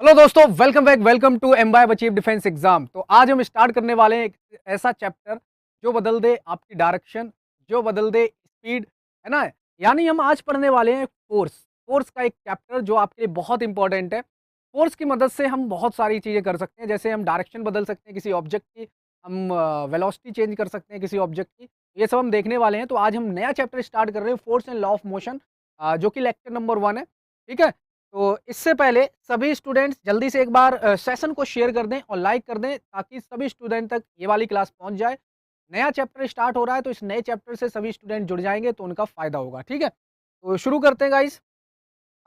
Hello दोस्तों, welcome back. Welcome to Embibe achieve defence exam. तो आज हम स्टार्ट करने वाले हैं एक ऐसा चैप्टर जो बदल दे आपकी डायरेक्शन, जो बदल दे स्पीड, है ना। यानी हम आज पढ़ने वाले हैं फोर्स। फोर्स का एक चैप्टर जो आपके लिए बहुत इंपॉर्टेंट है। फोर्स की मदद से हम बहुत सारी चीजें कर सकते हैं, जैसे हम डायरेक्शन बदल सकते हैं किसी ऑब्जेक्ट की, हम वेलोसिटी चेंज कर सकते हैं किसी ऑब्जेक्ट की। ये सब हम देखने वाले हैं। तो आज हम नया चैप्टर स्टार्ट कर रहे हैं, force and law of motion, जो कि लेक्चर नंबर 1 है। ठीक है। तो इससे पहले सभी स्टूडेंट्स जल्दी से एक बार सेशन को शेयर कर दें और लाइक कर दें, ताकि सभी स्टूडेंट तक ये वाली क्लास पहुंच जाए। नया चैप्टर स्टार्ट हो रहा है, तो इस नए चैप्टर से सभी स्टूडेंट जुड़ जाएंगे तो उनका फायदा होगा। ठीक है। तो शुरू करते हैं गाइस।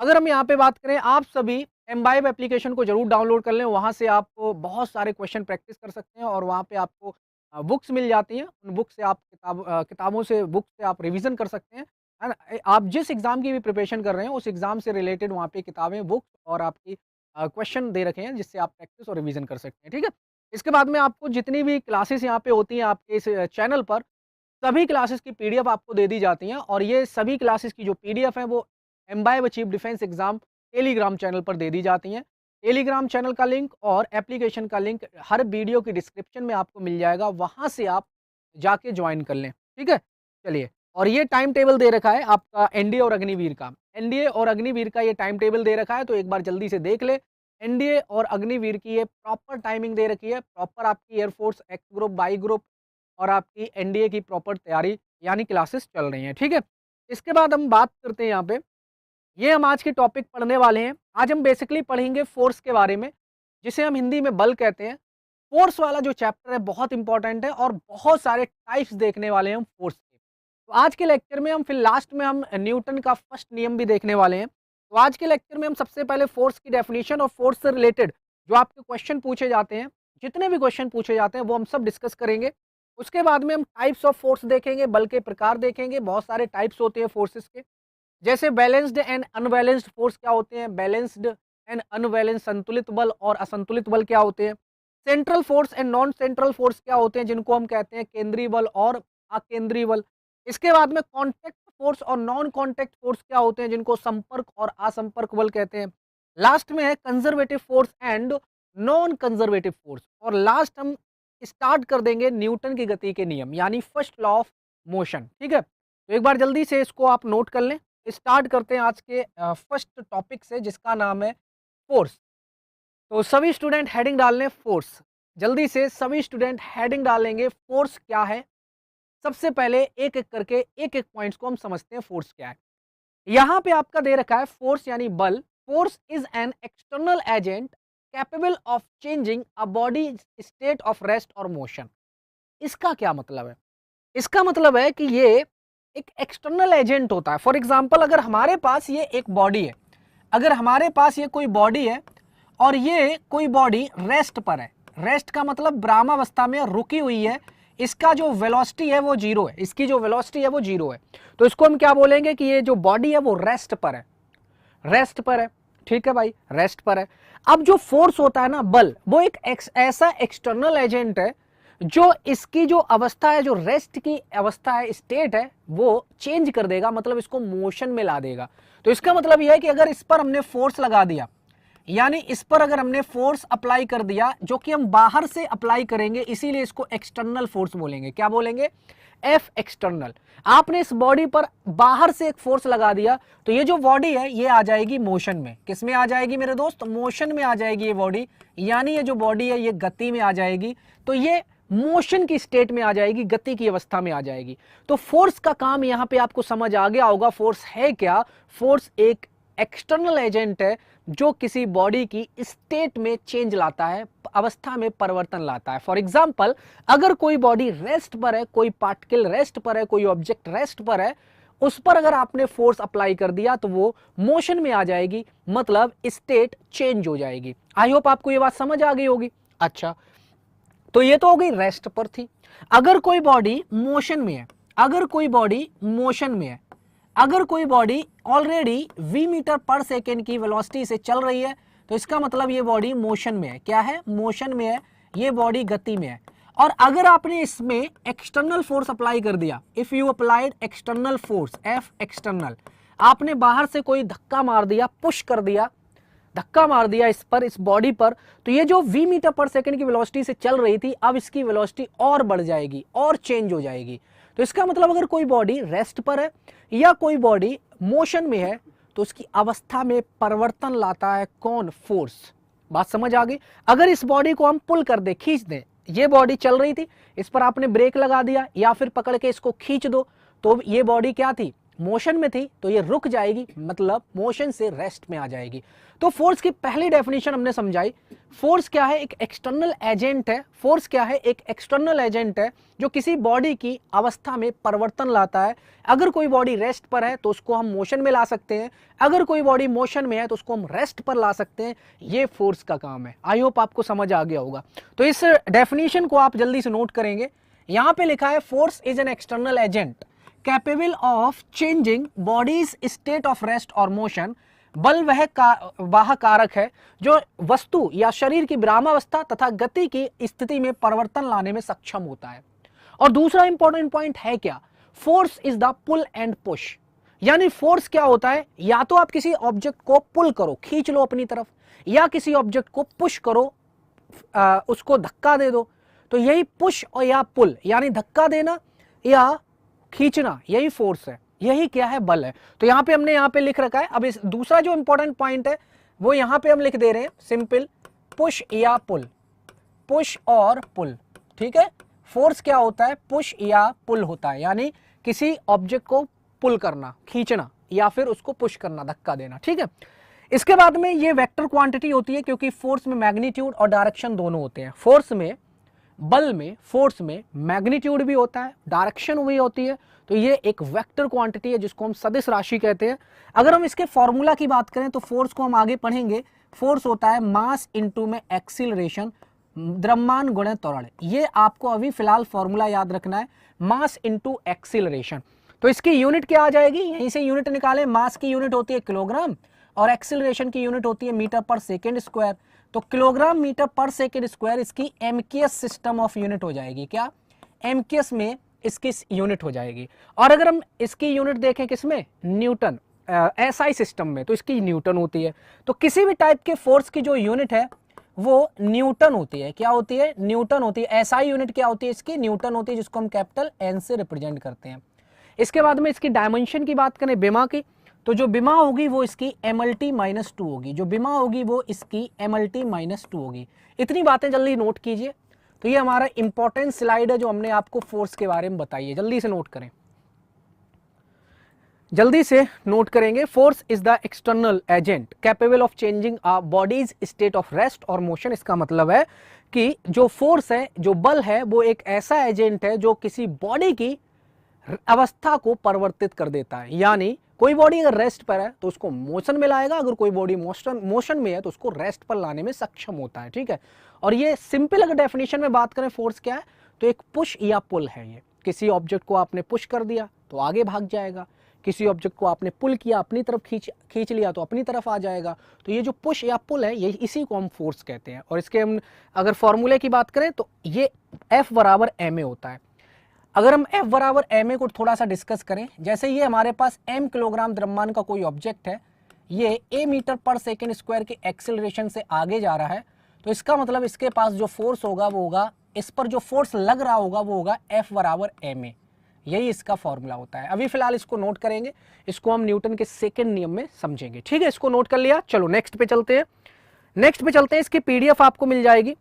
अगर हम यहाँ पे बात करें, आप सभी एम्बाइब एप्लीकेशन को जरूर डाउनलोड कर लें। वहाँ से आपको बहुत सारे क्वेश्चन प्रैक्टिस कर सकते हैं और वहाँ पे आपको बुक्स मिल जाती हैं। उन बुक से आप किताबों से बुक से आप रिवीजन कर सकते हैं, है ना। आप जिस एग्जाम की भी प्रिपरेशन कर रहे हैं उस एग्जाम से रिलेटेड वहाँ पे किताबें, बुक्स और आपकी क्वेश्चन दे रखे हैं, जिससे आप प्रैक्टिस और रिवीजन कर सकते हैं। ठीक है। इसके बाद में आपको जितनी भी क्लासेस यहाँ पे होती हैं आपके इस चैनल पर, सभी क्लासेस की पीडीएफ आपको दे दी जाती हैं। और ये सभी क्लासेस की जो पीडीएफ है वो imbibe achieve defence exam Telegram channel पर दे दी जाती हैं। टेलीग्राम चैनल का लिंक और एप्लीकेशन का लिंक हर वीडियो की डिस्क्रिप्शन में आपको मिल जाएगा, वहां से आप जाके ज्वाइन कर लें। ठीक है। चलिए, और ये टाइम टेबल दे रखा है आपका एनडीए और अग्निवीर का। एनडीए और अग्निवीर का ये टाइम टेबल दे रखा है, तो एक बार जल्दी से देख ले। एनडीए और अग्निवीर की ये प्रॉपर टाइमिंग दे रखी है, प्रॉपर आपकी air force X group, Y group और आपकी एनडीए की प्रॉपर तैयारी यानी क्लासेस चल रही हैं। ठीक है। इसके बाद हम बात करते हैं यहाँ पे, ये हम आज के टॉपिक पढ़ने वाले हैं। आज हम बेसिकली पढ़ेंगे फोर्स के बारे में, जिसे हम हिंदी में बल कहते हैं। फोर्स वाला जो चैप्टर है बहुत इंपॉर्टेंट है और बहुत सारे टाइप्स देखने वाले हैं हम फोर्स के। तो आज के लेक्चर में हम फिर लास्ट में हम न्यूटन का फर्स्ट नियम भी देखने वाले हैं। तो आज के लेक्चर में हम सबसे पहले फोर्स की डेफिनेशन और फोर्स से रिलेटेड जो आपके क्वेश्चन पूछे जाते हैं, जितने भी क्वेश्चन पूछे जाते हैं वो हम सब डिस्कस करेंगे। उसके बाद में हम टाइप्स ऑफ फोर्स देखेंगे, बल के प्रकार देखेंगे। बहुत सारे टाइप्स होते हैं फोर्सेस के, जैसे बैलेंस्ड एंड अनबैलेंस्ड फोर्स क्या होते हैं, बैलेंस्ड एंड अनबैलेंस्ड, संतुलित बल और असंतुलित बल क्या होते हैं, central force and non central force क्या होते हैं, जिनको हम कहते हैं केंद्रीय बल और अकेंद्रीय बल। इसके बाद में कॉन्टैक्ट फोर्स और नॉन कॉन्टैक्ट फोर्स क्या होते हैं, जिनको संपर्क और असंपर्क बल कहते हैं। लास्ट में है conservative force and non conservative force. और लास्ट हम स्टार्ट कर देंगे न्यूटन की गति के नियम यानी फर्स्ट लॉ ऑफ मोशन। ठीक है। तो एक बार जल्दी से इसको आप नोट कर लें। स्टार्ट करते हैं आज के फर्स्ट टॉपिक से, जिसका नाम है फोर्स। तो सभी स्टूडेंट हेडिंग डाल लें फोर्स। जल्दी से सभी स्टूडेंट हेडिंग डालेंगे फोर्स क्या है। सबसे पहले एक एक करके एक एक पॉइंट्स को हम समझते हैं फोर्स क्या है। यहां पे आपका दे रखा है फोर्स यानी बल। Force is an external agent capable of changing a body state of rest और मोशन। इसका क्या मतलब है? इसका मतलब है कि ये एक एक्सटर्नल एजेंट होता है। फॉर एग्जाम्पल, अगर हमारे पास ये एक बॉडी है, अगर हमारे पास ये कोई बॉडी है और ये कोई बॉडी रेस्ट पर है, रेस्ट का मतलब विरामावस्था में रुकी हुई है, इसका जो वेलोसिटी है वो जीरो है, इसकी जो वेलोसिटी है वो जीरो है, तो इसको हम क्या बोलेंगे कि ये जो बॉडी है वो रेस्ट पर है, रेस्ट पर है। ठीक है भाई, रेस्ट पर है। अब जो फोर्स होता है ना, बल, वो एक ऐसा एक्सटर्नल एजेंट है जो इसकी जो अवस्था है, जो रेस्ट की अवस्था है, स्टेट है, वो चेंज कर देगा, मतलब इसको मोशन में ला देगा। तो इसका मतलब यह है कि अगर इस पर हमने फोर्स लगा दिया, यानी इस पर अगर हमने फोर्स अप्लाई कर दिया, जो कि हम बाहर से अप्लाई करेंगे, इसीलिए इसको एक्सटर्नल फोर्स बोलेंगे। क्या बोलेंगे? F external. आपने इस बॉडी पर बाहर से एक फोर्स लगा दिया, तो ये जो बॉडी है ये आ जाएगी मोशन में। किस में आ जाएगी मेरे दोस्त? मोशन में आ जाएगी ये बॉडी, यानी ये जो बॉडी है ये गति में आ जाएगी। तो ये मोशन की स्टेट में आ जाएगी, गति की अवस्था में आ जाएगी। तो फोर्स का काम यहां पे आपको समझ आ गया होगा। फोर्स है क्या? फोर्स एक एक्सटर्नल एजेंट है जो किसी बॉडी की स्टेट में चेंज लाता है, अवस्था में परिवर्तन लाता है। फॉर एग्जाम्पल, अगर कोई बॉडी रेस्ट पर है, कोई पार्टिकल रेस्ट पर है, कोई ऑब्जेक्ट रेस्ट पर है, उस पर अगर आपने फोर्स अप्लाई कर दिया तो वो मोशन में आ जाएगी, मतलब स्टेट चेंज हो जाएगी। आई होप आपको ये बात समझ आ गई होगी। अच्छा, तो ये तो हो गई रेस्ट पर थी। अगर कोई बॉडी मोशन में है, अगर कोई बॉडी मोशन में है, अगर कोई body already v metre per second की वेलोसिटी से चल रही है, तो इसका मतलब ये बॉडी मोशन में है। क्या है? मोशन में है, ये बॉडी गति में है। और अगर आपने इसमें एक्सटर्नल फोर्स अप्लाई कर दिया, if you applied external force, F external, आपने बाहर से कोई धक्का मार दिया, पुश कर दिया, धक्का मार दिया इस पर, इस बॉडी पर, तो ये जो v मीटर पर सेकंड की वेलोसिटी से चल रही थी अब इसकी वेलोसिटी और बढ़ जाएगी और चेंज हो जाएगी। तो इसका मतलब अगर कोई बॉडी रेस्ट पर है या कोई बॉडी मोशन में है तो उसकी अवस्था में परिवर्तन लाता है कौन? फोर्स। बात समझ आ गई? अगर इस बॉडी को हम पुल कर दे, खींच दें, ये बॉडी चल रही थी, इस पर आपने ब्रेक लगा दिया या फिर पकड़ के इसको खींच दो, तो ये बॉडी क्या थी? मोशन में थी, तो ये रुक जाएगी, मतलब मोशन से रेस्ट में आ जाएगी। तो फोर्स की पहली डेफिनेशन हमने समझाई। फोर्स क्या है? एक एक्सटर्नल एजेंट है। फोर्स क्या है? एक एक्सटर्नल एजेंट है जो किसी बॉडी की अवस्था में परिवर्तन लाता है। अगर कोई बॉडी रेस्ट पर है तो उसको हम मोशन में ला सकते हैं, अगर कोई बॉडी मोशन में है तो उसको हम रेस्ट पर ला सकते हैं। ये फोर्स का काम है। आई होप आपको समझ आ गया होगा। तो इस डेफिनेशन को आप जल्दी से नोट करेंगे। यहां पे लिखा है force is an external agent capable of changing bodies state of rest और मोशन। बल वह कारक है जो वस्तु या शरीर की विरामावस्था तथा गति की स्थिति में परिवर्तन लाने में सक्षम होता है। और दूसरा इंपॉर्टेंट पॉइंट है क्या? Force is the pull and push. यानी फोर्स क्या होता है? या तो आप किसी ऑब्जेक्ट को पुल करो, खींच लो अपनी तरफ, या किसी ऑब्जेक्ट को पुश करो, उसको धक्का दे दो। तो यही पुश और या पुल, यानी धक्का देना या खींचना, यही फोर्स है, यही क्या है? बल है। तो यहां पे हमने यहां पे लिख रखा है। अब इस दूसरा जो इंपॉर्टेंट पॉइंट है वो यहां पे हम लिख दे रहे हैं, सिंपल पुश या पुल, पुश और पुल। ठीक है, फोर्स क्या होता है? पुश या पुल होता है, यानी किसी ऑब्जेक्ट को पुल करना, खींचना, या फिर उसको पुश करना, धक्का देना। ठीक है, इसके बाद में ये वेक्टर क्वांटिटी होती है, क्योंकि फोर्स में मैग्नीट्यूड और डायरेक्शन दोनों होते हैं। फोर्स में, बल में, फोर्स में मैग्नीट्यूड भी होता है, डायरेक्शन भी होती है। तो ये एक वेक्टर क्वांटिटी है जिसको हम सदिश राशि कहते हैं। अगर हम इसके फॉर्मूला की बात करें तो फोर्स को हम आगे पढ़ेंगे। फोर्स होता है मास इनटू में एक्सीलरेशन, द्रव्यमान गुणे त्वरण। ये आपको अभी फिलहाल फॉर्मूला याद रखना है, मास इनटू एक्सीलरेशन। तो इसकी यूनिट क्या आ जाएगी? यहीं से यूनिट निकालें। मास की यूनिट होती है किलोग्राम और एक्सीलरेशन की यूनिट होती है मीटर पर सेकेंड स्क्वायर। तो kilogram metre per second square इसकी एमकेएस सिस्टम ऑफ यूनिट हो जाएगी। क्या? एमकेएस में इसकी यूनिट हो जाएगी। और अगर हम इसकी यूनिट देखें किसमें? न्यूटन, एसआई सिस्टम में, तो इसकी न्यूटन होती है। तो किसी भी टाइप के फोर्स की जो यूनिट है वो न्यूटन होती है। क्या होती है? न्यूटन होती है। एसआई यूनिट क्या होती है? इसकी न्यूटन होती है, जिसको हम कैपिटल एन से रिप्रेजेंट करते हैं। इसके बाद में इसकी डायमेंशन की बात करें, बिमा की, तो जो बिमा होगी वो इसकी MLT -2 होगी। जो बिमा होगी वो इसकी MLT -2 होगी। इतनी बातें जल्दी नोट कीजिए। तो ये हमारा इंपॉर्टेंट स्लाइड है जो हमने आपको फोर्स के बारे में बताई है। जल्दी से नोट करें, जल्दी से नोट करेंगे। Force is the external agent capable of changing a bodies state of rest और मोशन। इसका मतलब है कि जो फोर्स है, जो बल है, वो एक ऐसा एजेंट है जो किसी बॉडी की अवस्था को परिवर्तित कर देता है। यानी कोई बॉडी अगर रेस्ट पर है तो उसको मोशन में लाएगा, अगर कोई बॉडी मोशन में है तो उसको रेस्ट पर लाने में सक्षम होता है। ठीक है, और ये सिंपल अगर डेफिनेशन में बात करें फोर्स क्या है, तो एक पुश या पुल है। ये किसी ऑब्जेक्ट को आपने पुश कर दिया तो आगे भाग जाएगा, किसी ऑब्जेक्ट को आपने पुल किया, अपनी तरफ खींच लिया तो अपनी तरफ आ जाएगा। तो ये जो पुश या पुल है, ये इसी को हम फोर्स कहते हैं। और इसके हम अगर फॉर्मूले की बात करें तो ये F बराबर ma होता है। अगर हम F बराबर ma को थोड़ा सा डिस्कस करें, जैसे ये हमारे पास m किलोग्राम द्रव्यमान का कोई ऑब्जेक्ट है, ये a metre per second square के एक्सेलरेशन से आगे जा रहा है, तो इसका मतलब इसके पास जो फोर्स होगा वो होगा, इस पर जो फोर्स लग रहा होगा वो होगा F बराबर ma। यही इसका फॉर्मूला होता है। अभी फिलहाल इसको नोट करेंगे, इसको हम न्यूटन के सेकंड नियम में समझेंगे। ठीक है, इसको नोट कर लिया। चलो नेक्स्ट पे चलते हैं। इसकी PDF आपको मिल जाएगी।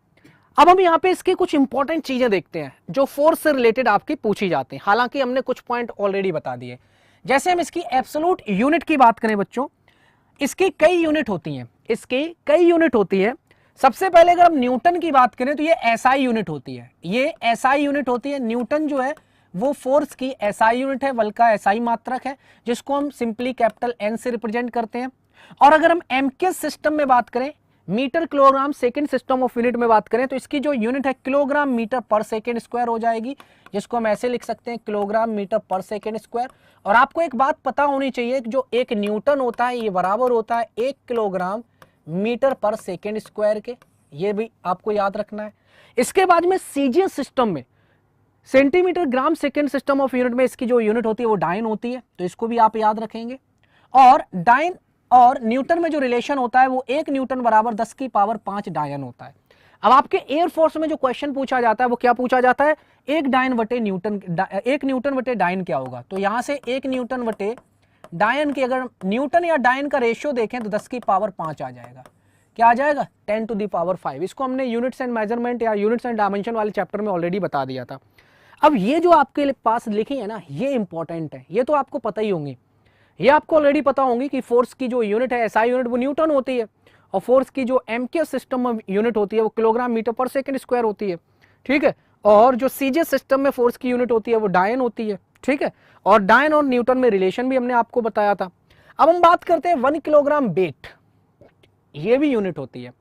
अब हम यहाँ पे इसकी कुछ इंपॉर्टेंट चीजें देखते हैं जो फोर्स से रिलेटेड आपकी पूछी जाती हैं। हालांकि हमने कुछ पॉइंट ऑलरेडी बता दिए। जैसे हम इसकी एब्सोल्यूट यूनिट की बात करें बच्चों, इसकी कई यूनिट होती है। सबसे पहले अगर हम न्यूटन की बात करें तो ये SI यूनिट होती है। ये SI यूनिट होती है। न्यूटन जो है वो फोर्स की SI यूनिट है, बल का SI मात्रक है, जिसको हम सिंपली कैपिटल N से रिप्रेजेंट करते हैं। और अगर हम MKS सिस्टम में बात करें, metre kilogram second system of unit में बात करें, तो इसकी जो यूनिट है kilogram metre per second square हो जाएगी, जिसको हम ऐसे लिख सकते हैं kilogram metre per second square. और आपको एक बात पता होनी चाहिए कि जो एक न्यूटन होता है ये बराबर होता है 1 kilogram metre per second square के। ये भी आपको याद रखना है। इसके बाद में CGS सिस्टम में, centimetre gram second system of unit में, इसकी जो यूनिट होती है वो डाइन होती है, तो इसको भी आप याद रखेंगे। और डाइन और न्यूटन में जो रिलेशन होता है वो 1 न्यूटन बराबर 10 की पावर 5 डायन होता है। अब आपके एयरफोर्स में जो क्वेश्चन पूछा जाता है वो क्या पूछा जाता है, 1 न्यूटन बटे डायन क्या होगा। तो यहां से 1 न्यूटन बटे डायन की अगर न्यूटन या डायन का रेशियो देखें तो 10 की पावर 5 आ जाएगा। क्या आ जाएगा, 10 टू द पावर 5। इसको हमने यूनिट्स एंड मेजरमेंट या यूनिट्स एंड डायमेंशन वाले चैप्टर में ऑलरेडी बता दिया था। अब ये जो आपके पास लिखी है ना, ये इंपॉर्टेंट है, ये तो आपको पता ही होंगी, ये आपको ऑलरेडी पता होंगी कि फोर्स की जो यूनिट है एसआई यूनिट वो न्यूटन होती है, और फोर्स की जो एमके सिस्टम में यूनिट होती है वो किलोग्राम मीटर पर सेकंड स्क्वायर होती है, ठीक है। और जो सीजे सिस्टम में फोर्स की यूनिट होती है वो डायन होती है, ठीक है। और डायन और न्यूटन में रिलेशन भी हमने आपको बताया था। अब हम बात करते हैं 1 किलोग्राम वेट, ये भी यूनिट होती है,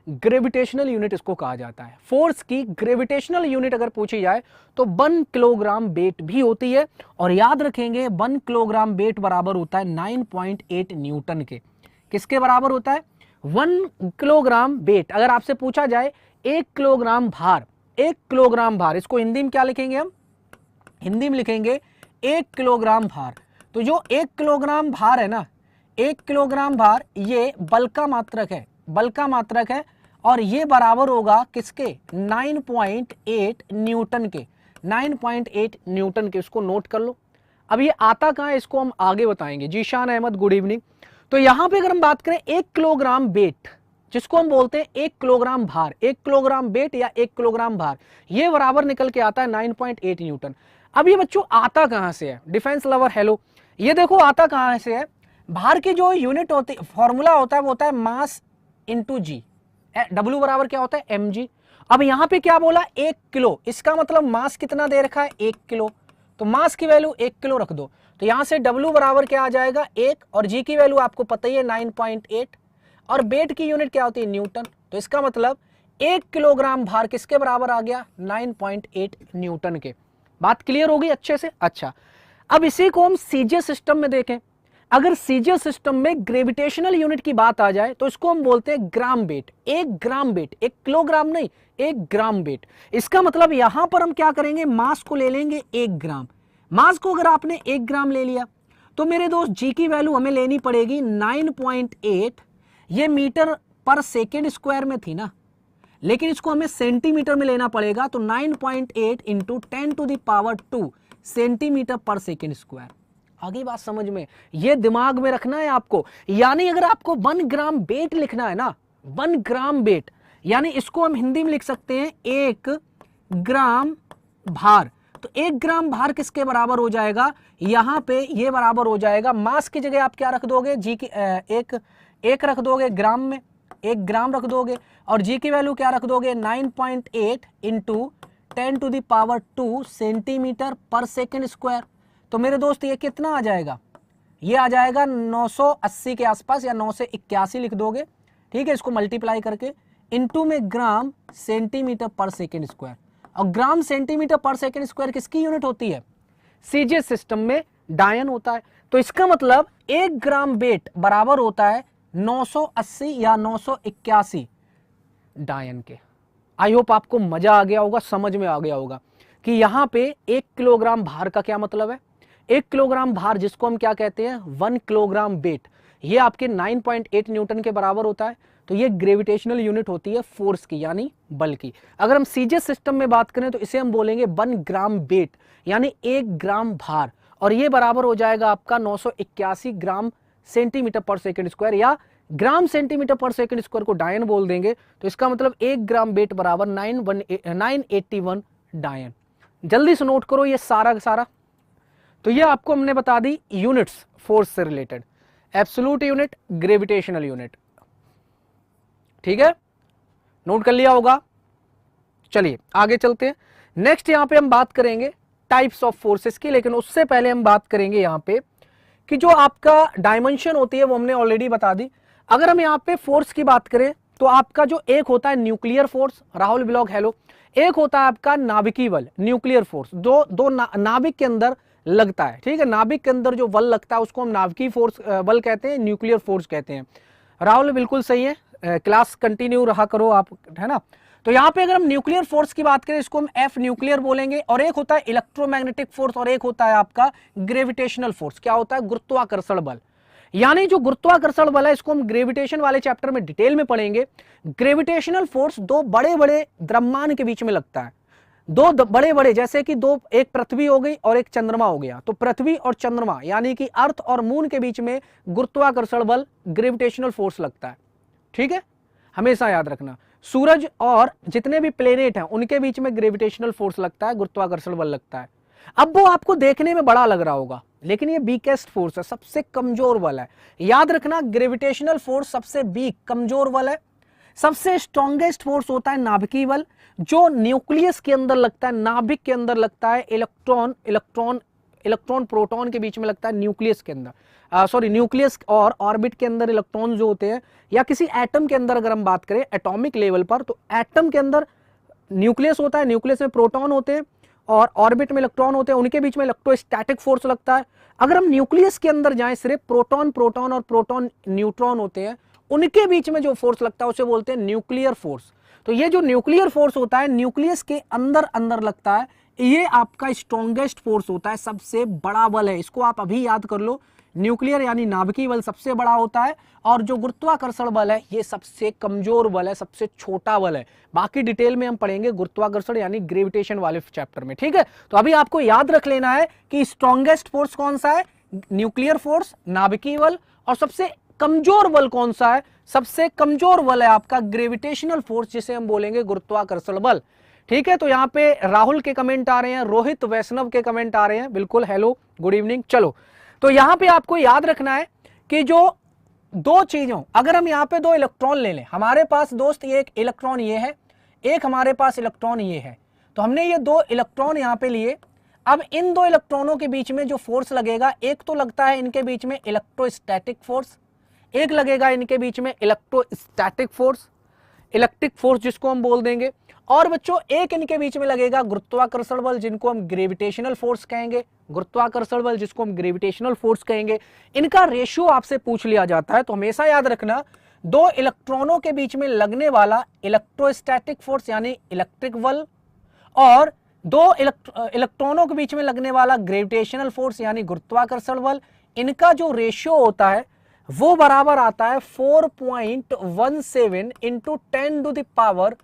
ग्रेविटेशनल यूनिट इसको कहा जाता है। फोर्स की ग्रेविटेशनल यूनिट अगर पूछी जाए तो 1 किलोग्राम वेट भी होती है। और याद रखेंगे 1 किलोग्राम वेट बराबर होता है 9.8 न्यूटन के। किसके बराबर होता है, 1 किलोग्राम वेट। अगर आपसे पूछा जाए 1 किलोग्राम भार, 1 किलोग्राम भार, इसको हिंदी में क्या लिखेंगे हम, हिंदी में लिखेंगे 1 किलोग्राम भार। तो जो 1 किलोग्राम भार है ना, 1 किलोग्राम भार ये बल का मात्रक है, बल का मात्रक है, और ये बराबर होगा किसके, 9.8 न्यूटन के, 9.8 न्यूटन के। इसको नोट कर लो। अब ये आता कहां है इसको हम आगे बताएंगे। Zeeshan Ahmad good evening. तो यहां पे अगर हम बात करें 1 किलोग्राम वेट, जिसको हम बोलते हैं 1 किलोग्राम भार, 1 किलोग्राम वेट या 1 किलोग्राम भार, ये बराबर निकल के आता है 9.8 न्यूटन। अब ये बच्चों आता कहां से है, डिफेंस लवर हेलो, ये देखो आता कहां से है। भार की जो यूनिट होती, फॉर्मूला होता है वो होता है मास इंटू जी, डब्ल्यू बराबर क्या होता है, एम जी। अब यहां पे क्या बोला, 1 किलो, इसका मतलब मास कितना दे रखा है, 1 किलो, तो मास की वैल्यू 1 किलो रख दो। तो यहां से डब्ल्यू बराबर क्या आ जाएगा 1, और जी की वैल्यू आपको पता ही है 9.8, और वेट की यूनिट क्या होती है, न्यूटन। तो इसका मतलब 1 किलोग्राम भार किसके बराबर आ गया, 9.8 न्यूटन के। बात क्लियर होगी अच्छे से। अच्छा, अब इसी को हम सीजे सिस्टम में देखें। अगर सीजे सिस्टम में ग्रेविटेशनल यूनिट की बात आ जाए तो इसको हम बोलते हैं gram weight. 1 gram weight, 1 kilogram नहीं, 1 ग्राम वेट। इसका मतलब यहां पर हम क्या करेंगे, मास को ले लेंगे 1 ग्राम। मास को अगर आपने 1 ग्राम ले लिया तो मेरे दोस्त जी की वैल्यू हमें लेनी पड़ेगी 9.8। ये मीटर पर सेकेंड स्क्वायर में थी ना, लेकिन इसको हमें सेंटीमीटर में लेना पड़ेगा। तो 9.8 into 10 to the power 2 centimetre per second square. आगे बात समझ में, ये दिमाग में रखना है आपको। यानी अगर आपको 1 ग्राम वेट लिखना है ना, 1 ग्राम वेट, यानी इसको हम हिंदी में लिख सकते हैं 1 ग्राम भार। तो 1 ग्राम भार किसके बराबर हो जाएगा, यहां पे ये बराबर हो जाएगा, मास की जगह आप क्या रख दोगे, जी की एक रख दोगे ग्राम में, 1 ग्राम रख दोगे, और जी की वैल्यू क्या रख दोगे 9.8 into 10 to the power 2 centimetre per second square. तो मेरे दोस्त ये कितना आ जाएगा, ये आ जाएगा 980 के आसपास, या 981 लिख दोगे, ठीक है। इसको मल्टीप्लाई करके इंटू में gram centimetre per second square. और gram centimetre per second square किसकी यूनिट होती है, सीजे सिस्टम में डायन होता है। तो इसका मतलब 1 ग्राम वेट बराबर होता है 980 या 981 डायन के। आई होप आपको मजा आ गया होगा, समझ में आ गया होगा कि यहां पे 1 किलोग्राम भार का क्या मतलब है। 1 किलोग्राम भार जिसको हम क्या कहते हैं 1 किलोग्राम वेट, ये आपके 9.8 न्यूटन के बराबर होता है। तो ये ग्रेविटेशनल यूनिट होती है फोर्स की, यानी बल की। अगर हम सीजे सिस्टम में बात करें तो इसे हम बोलेंगे 1 ग्राम वेट, यानी 1 ग्राम भार, और ये बराबर हो जाएगा आपका 981 gram centimetre per second square, या gram centimetre per second square को डायन बोल देंगे। तो इसका मतलब 1 ग्राम वेट बराबर 981 डायन। जल्दी से नोट करो ये सारा का सारा। तो ये आपको हमने बता दी यूनिट्स फोर्स से related, absolute unit, gravitational unit, ठीक है, नोट कर लिया होगा। चलिए आगे चलते हैं। नेक्स्ट यहां पे हम बात करेंगे टाइप्स ऑफ फोर्सेस की, लेकिन उससे पहले हम बात करेंगे यहां पे कि जो आपका डायमेंशन होती है वो हमने ऑलरेडी बता दी। अगर हम यहां पे फोर्स की बात करें तो आपका जो एक होता है nuclear force, Rahul blog hello, एक होता है आपका नाभिकीय बल, न्यूक्लियर फोर्स, दो नाभिक के अंदर लगता है, ठीक है। नाभिक के अंदर जो बल लगता है उसको हम नाभिकीय फोर्स बल कहते हैं, न्यूक्लियर फोर्स कहते हैं। राहुल बिल्कुल सही है, क्लास कंटिन्यू रहा करो आप, है ना। तो यहाँ पे अगर हम न्यूक्लियर फोर्स की बात करें इसको हम एफ न्यूक्लियर बोलेंगे। और एक होता है इलेक्ट्रोमैग्नेटिक फोर्स और एक होता है आपका ग्रेविटेशनल फोर्स। क्या होता है, गुरुत्वाकर्षण बल। यानी जो गुरुत्वाकर्षण बल है इसको हम ग्रेविटेशन वाले चैप्टर में डिटेल में पढ़ेंगे। ग्रेविटेशनल फोर्स दो बड़े बड़े द्रव्यमान के बीच में लगता है, दो बड़े बड़े, जैसे कि दो, एक पृथ्वी हो गई और एक चंद्रमा हो गया, तो पृथ्वी और चंद्रमा यानी कि अर्थ और मून के बीच में गुरुत्वाकर्षण बल ग्रेविटेशनल फोर्स लगता है। ठीक है, हमेशा याद रखना। सूरज और जितने भी प्लेनेट हैं उनके बीच में ग्रेविटेशनल फोर्स लगता है, गुरुत्वाकर्षण बल लगता है। अब वो आपको देखने में बड़ा लग रहा होगा, लेकिन ये वीकेस्ट फोर्स है, सबसे कमजोर बल है। याद रखना, ग्रेविटेशनल फोर्स सबसे वीक, कमजोर बल है। सबसे स्ट्रॉन्गेस्ट फोर्स होता है नाभिकीय बल, जो न्यूक्लियस के अंदर लगता है, नाभिक के अंदर लगता है। इलेक्ट्रॉन प्रोटॉन के बीच में लगता है, न्यूक्लियस के अंदर, न्यूक्लियस और ऑर्बिट के अंदर इलेक्ट्रॉन जो होते हैं, या किसी एटम के अंदर अगर हम बात करें एटॉमिक लेवल पर, तो एटम के अंदर न्यूक्लियस होता है, न्यूक्लियस में प्रोटॉन होते हैं और ऑर्बिट में इलेक्ट्रॉन होते हैं, उनके बीच में इलेक्ट्रोस्टैटिक फोर्स लगता है। अगर हम न्यूक्लियस के अंदर जाएं, सिर्फ प्रोटॉन और प्रोटॉन न्यूट्रॉन होते हैं, उनके बीच में जो फोर्स लगता है उसे बोलते हैं न्यूक्लियर फोर्स। तो ये जो न्यूक्लियर फोर्स होता है, न्यूक्लियस के अंदर अंदर लगता है, ये आपका स्ट्रॉन्गेस्ट फोर्स होता है, सबसे बड़ा बल है। इसको आप अभी याद कर लो, न्यूक्लियर यानी नाभिकीय बल सबसे बड़ा होता है, और जो गुरुत्वाकर्षण बल है ये सबसे कमजोर बल है, सबसे छोटा बल है। बाकी डिटेल में हम पढ़ेंगे गुरुत्वाकर्षण यानी ग्रेविटेशन वाले चैप्टर में। ठीक है, तो अभी आपको याद रख लेना है कि स्ट्रॉन्गेस्ट फोर्स कौन सा है, न्यूक्लियर फोर्स, नाभिकीय बल, और सबसे कमजोर बल कौन सा है, सबसे कमजोर बल है आपका ग्रेविटेशनल फोर्स, जिसे हम बोलेंगे गुरुत्वाकर्षण बल। ठीक है, तो यहाँ पे राहुल के कमेंट आ रहे हैं, रोहित वैष्णव के कमेंट आ रहे हैं, बिल्कुल, हेलो, गुड इवनिंग। चलो, तो यहां पे आपको याद रखना है कि जो दो चीजों, अगर हम यहां पे दो इलेक्ट्रॉन ले लें, हमारे पास दोस्त ये एक इलेक्ट्रॉन ये है, एक हमारे पास इलेक्ट्रॉन ये है, तो हमने ये दो इलेक्ट्रॉन यहां पे लिए। अब इन दो इलेक्ट्रॉनों के बीच में जो फोर्स लगेगा, एक तो लगता है इनके बीच में इलेक्ट्रोस्टैटिक फोर्स, एक लगेगा इनके बीच में इलेक्ट्रोस्टैटिक फोर्स, इलेक्ट्रिक फोर्स जिसको हम बोल देंगे, और बच्चों एक इनके बीच में लगेगा गुरुत्वाकर्षण बल, जिनको हम ग्रेविटेशनल फोर्स कहेंगे, गुरुत्वाकर्षण बल जिसको हम ग्रेविटेशनल फोर्स कहेंगे। इनका रेशियो आपसे पूछ लिया जाता है, तो हमेशा याद रखना, दो इलेक्ट्रॉनों के बीच में लगने वाला इलेक्ट्रोस्टैटिक फोर्स यानी इलेक्ट्रिक बल, और दो इलेक्ट्रॉनों के बीच में लगने वाला ग्रेविटेशनल फोर्स यानी गुरुत्वाकर्षण बल, इनका जो रेशियो होता है वो बराबर आता है 4.17 इंटू 10 टू द पावर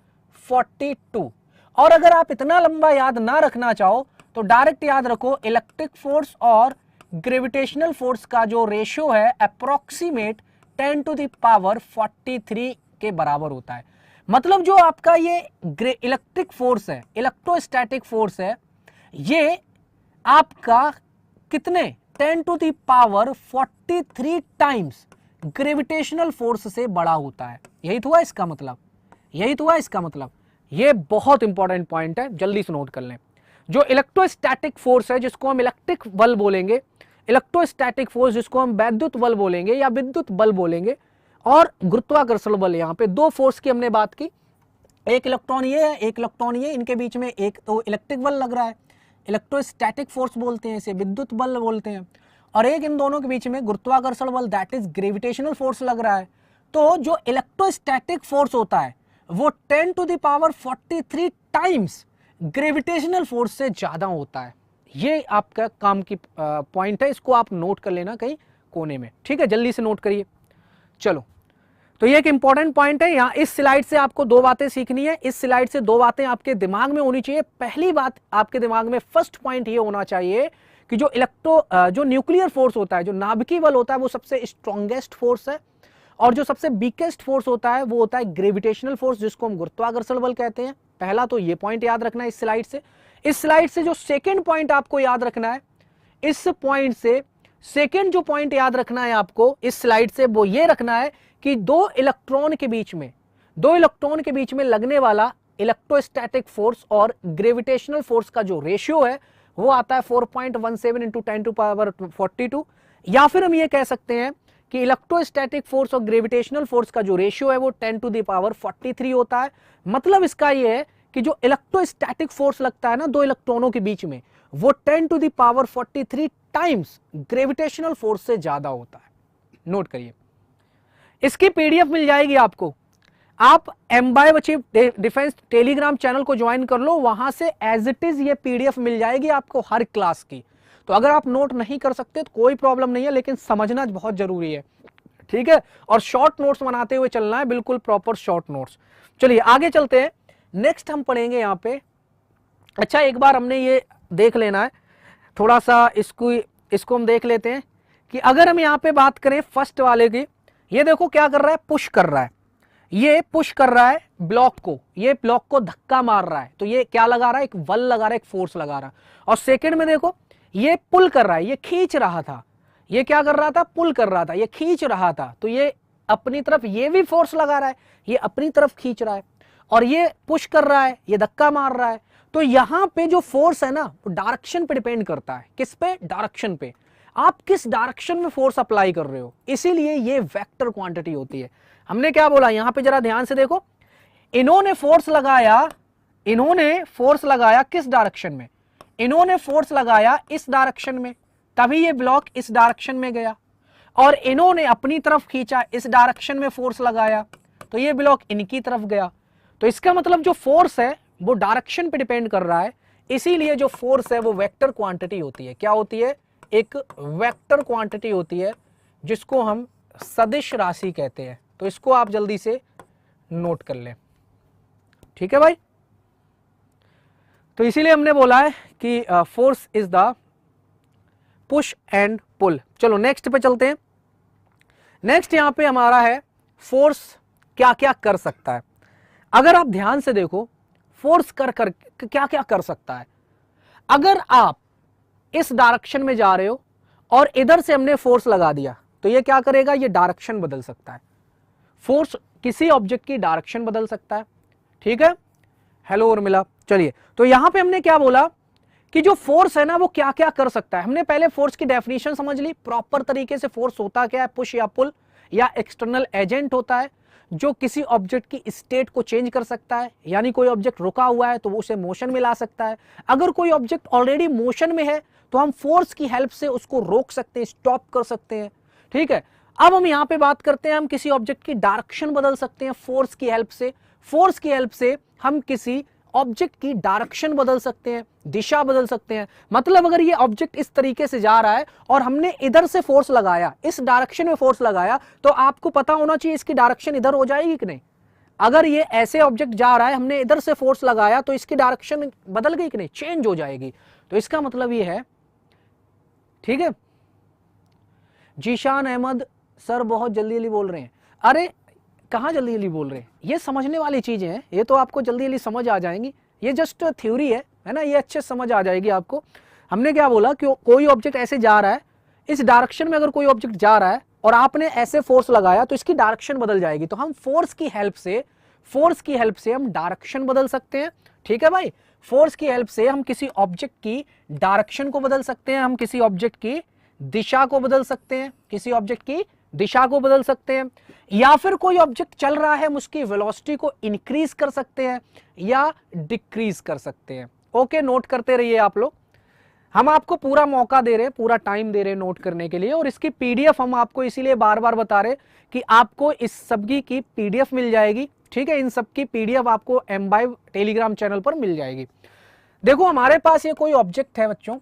42। और अगर आप इतना लंबा याद ना रखना चाहो तो डायरेक्ट याद रखो, इलेक्ट्रिक फोर्स और ग्रेविटेशनल फोर्स का जो रेशियो है अप्रोक्सीमेट 10 टू द पावर 43 के बराबर होता है। मतलब जो आपका ये इलेक्ट्रिक फोर्स है, इलेक्ट्रोस्टैटिक फोर्स है, ये आपका कितने 10 to the power 43 times gravitational force से बड़ा होता है। यही तो हुआ इसका मतलब, यही तो हुआ इसका मतलब। ये बहुत इंपॉर्टेंट पॉइंट है, जल्दी से नोट कर लें। जो इलेक्ट्रोस्टैटिक फोर्स है जिसको हम इलेक्ट्रिक बल बोलेंगे, इलेक्ट्रोस्टैटिक फोर्स जिसको हम वैद्युत बल बोलेंगे या विद्युत बल बोलेंगे, और गुरुत्वाकर्षण बल, यहाँ पे दो फोर्स की हमने बात की, एक इलेक्ट्रॉन ये है, एक इलेक्ट्रॉन ये, इनके बीच में एक तो इलेक्ट्रिक बल लग रहा है, इलेक्ट्रोस्टैटिक फोर्स बोलते हैं इसे, विद्युत बल बोलते हैं, और एक इन दोनों के बीच में गुरुत्वाकर्षण बल दैट इज ग्रेविटेशनल फोर्स लग रहा है। तो जो इलेक्ट्रोस्टैटिक फोर्स होता है वो 10 to the power 43 times gravitational force से ज्यादा होता है। ये आपका काम की पॉइंट है, इसको आप नोट कर लेना कहीं कोने में। ठीक है, जल्दी से नोट करिए। चलो, तो ये एक इंपॉर्टेंट पॉइंट है। यहाँ इस स्लाइड से आपको दो बातें सीखनी है, इस स्लाइड से दो बातें आपके दिमाग में होनी चाहिए। पहली बात आपके दिमाग में फर्स्ट पॉइंट ये होना चाहिए कि जो न्यूक्लियर फोर्स होता है, जो नाभिकीय बल होता है, वो सबसे स्ट्रॉन्गेस्ट फोर्स है, और जो सबसे वीकेस्ट फोर्स होता है वो होता है ग्रेविटेशनल फोर्स जिसको हम गुरुत्वाकर्षण बल कहते हैं। पहला तो ये पॉइंट याद रखना है इस स्लाइड से। इस स्लाइड से जो सेकंड पॉइंट आपको याद रखना है, इस पॉइंट से सेकंड जो पॉइंट याद रखना है आपको इस स्लाइड से, वो ये रखना है कि दो इलेक्ट्रॉन के बीच में लगने वाला इलेक्ट्रोस्टैटिक फोर्स और ग्रेविटेशनल फोर्स का जो रेशियो है वो आता है 4.17 इंटू 10 टू पावर 42। या फिर हम ये कह सकते हैं कि इलेक्ट्रोस्टैटिक फोर्स और ग्रेविटेशनल फोर्स का जो रेशियो है वो 10 टू द पावर 43 होता है। मतलब इसका ये है कि जो इलेक्ट्रोस्टैटिक फोर्स लगता है ना दो इलेक्ट्रॉनों के बीच में, वो 10 to the power 43 times gravitational force से ज्यादा होता है। नोट करिए, इसकी पीडीएफ मिल जाएगी आपको। आप एम्बाय अचीव डिफेंस टेलीग्राम चैनल को ज्वाइन कर लो, वहां से एज इट इज ये पीडीएफ मिल जाएगी आपको हर क्लास की। तो अगर आप नोट नहीं कर सकते तो कोई प्रॉब्लम नहीं है, लेकिन समझना बहुत जरूरी है, ठीक है। और शॉर्ट नोट्स बनाते हुए चलना है, बिल्कुल प्रॉपर शॉर्ट नोट्स। चलिए आगे चलते हैं। नेक्स्ट हम पढ़ेंगे यहाँ पे, अच्छा एक बार हमने ये देख लेना है थोड़ा सा, इसको हम देख लेते हैं कि अगर हम यहाँ पे बात करें फर्स्ट वाले की, ये देखो क्या कर रहा है, पुश कर रहा है, ये पुश कर रहा है ब्लॉक को, ये ब्लॉक को धक्का मार रहा है, तो ये क्या लगा रहा है, एक बल लगा रहा है, एक फोर्स लगा रहा है। और सेकंड में देखो ये पुल कर रहा है, ये खींच रहा था, ये क्या कर रहा था, पुल कर रहा था, ये खींच रहा था, तो ये अपनी तरफ ये भी फोर्स लगा रहा है, ये अपनी तरफ खींच रहा है, और ये पुश कर रहा है, ये धक्का मार रहा है। तो यहां पे जो फोर्स है ना वो डायरेक्शन पे डिपेंड करता है, किस पे, डायरेक्शन पे, आप किस डायरेक्शन में फोर्स अप्लाई कर रहे हो, इसीलिए ये वेक्टर क्वांटिटी होती है। हमने क्या बोला यहां पे, जरा ध्यान से देखो, इन्होंने फोर्स लगाया किस डायरेक्शन में, इन्होंने फोर्स लगाया इस डायरेक्शन में, तभी ये ब्लॉक इस डायरेक्शन में गया, और इन्होंने अपनी तरफ खींचा, इस डायरेक्शन में फोर्स लगाया, तो ये ब्लॉक इनकी तरफ गया। तो इसका मतलब जो फोर्स है वो डायरेक्शन पे डिपेंड कर रहा है, इसीलिए जो फोर्स है वो वेक्टर क्वांटिटी होती है। क्या होती है, एक वेक्टर क्वांटिटी होती है, जिसको हम सदिश राशि कहते हैं। तो इसको आप जल्दी से नोट कर लें, ठीक है भाई। तो इसीलिए हमने बोला है कि force is the push and pull. चलो नेक्स्ट पे चलते हैं। नेक्स्ट यहां पे हमारा है फोर्स क्या क्या कर सकता है। अगर आप ध्यान से देखो, फोर्स कर क्या क्या कर सकता है। अगर आप इस डायरेक्शन में जा रहे हो और इधर से हमने फोर्स लगा दिया, तो ये क्या करेगा, ये डायरेक्शन बदल सकता है। फोर्स किसी ऑब्जेक्ट की डायरेक्शन बदल सकता है, ठीक है। हेलो उर्मिला, चलिए तो यहां पे हमने क्या बोला कि जो फोर्स है ना वो क्या क्या कर सकता है। हमने पहले फोर्स की डेफिनेशन समझ ली प्रॉपर तरीके से। फोर्स होता क्या है, पुश या पुल या एक्सटर्नल एजेंट होता है जो किसी ऑब्जेक्ट की स्टेट को चेंज कर सकता है, यानी कोई ऑब्जेक्ट रुका हुआ है तो वो उसे मोशन में ला सकता है। अगर कोई ऑब्जेक्ट ऑलरेडी मोशन में है तो हम फोर्स की हेल्प से उसको रोक सकते हैं, स्टॉप कर सकते हैं, ठीक है। अब हम यहां पे बात करते हैं, हम किसी ऑब्जेक्ट की डायरेक्शन बदल सकते हैं फोर्स की हेल्प से। फोर्स की हेल्प से हम किसी ऑब्जेक्ट की डायरेक्शन बदल सकते हैं, दिशा बदल सकते हैं। मतलब अगर ये ऑब्जेक्ट इस तरीके से जा रहा है और हमने इधर से फोर्स लगाया, इस डायरेक्शन में फोर्स लगाया, तो आपको पता होना चाहिए इसकी डायरेक्शन इधर हो जाएगी कि नहीं। अगर ये ऐसे ऑब्जेक्ट जा रहा है, हमने इधर से फोर्स लगाया, तो इसकी डायरेक्शन बदल गई कि नहीं, चेंज हो जाएगी। तो इसका मतलब ये है, ठीक है। जीशान अहमद सर बहुत जल्दी जल्दी बोल रहे हैं। अरे कहाँ जल्दी जल्दी बोल रहे हैं, ये समझने वाली चीजें हैं, ये तो आपको जल्दी जल्दी समझ आ जाएंगी। ये जस्ट थ्योरी है ना, ये अच्छे समझ आ जाएगी आपको। हमने क्या बोला कि कोई ऑब्जेक्ट ऐसे जा रहा है, इस डायरेक्शन में अगर कोई ऑब्जेक्ट जा रहा है और आपने ऐसे फोर्स लगाया तो इसकी डायरेक्शन बदल जाएगी। तो हम फोर्स की हेल्प से हम डायरेक्शन बदल सकते हैं, ठीक है भाई। फोर्स की हेल्प से हम किसी ऑब्जेक्ट की डायरेक्शन को बदल सकते हैं, हम किसी ऑब्जेक्ट की दिशा को बदल सकते हैं, किसी ऑब्जेक्ट की दिशा को बदल सकते हैं, या फिर कोई ऑब्जेक्ट चल रहा है हम उसकी वेलोसिटी को इंक्रीज कर सकते हैं या डिक्रीज कर सकते हैं। ओके, नोट करते रहिए आप लोग। हम आपको पूरा मौका दे रहे हैं, पूरा टाइम दे रहे हैं नोट करने के लिए, और इसकी पीडीएफ हम आपको इसीलिए बार बार बता रहे कि आपको इस सभी की पीडीएफ मिल जाएगी, ठीक है। इन सब की पीडीएफ आपको M-Vibe टेलीग्राम चैनल पर मिल जाएगी। देखो हमारे पास ये कोई ऑब्जेक्ट है बच्चों,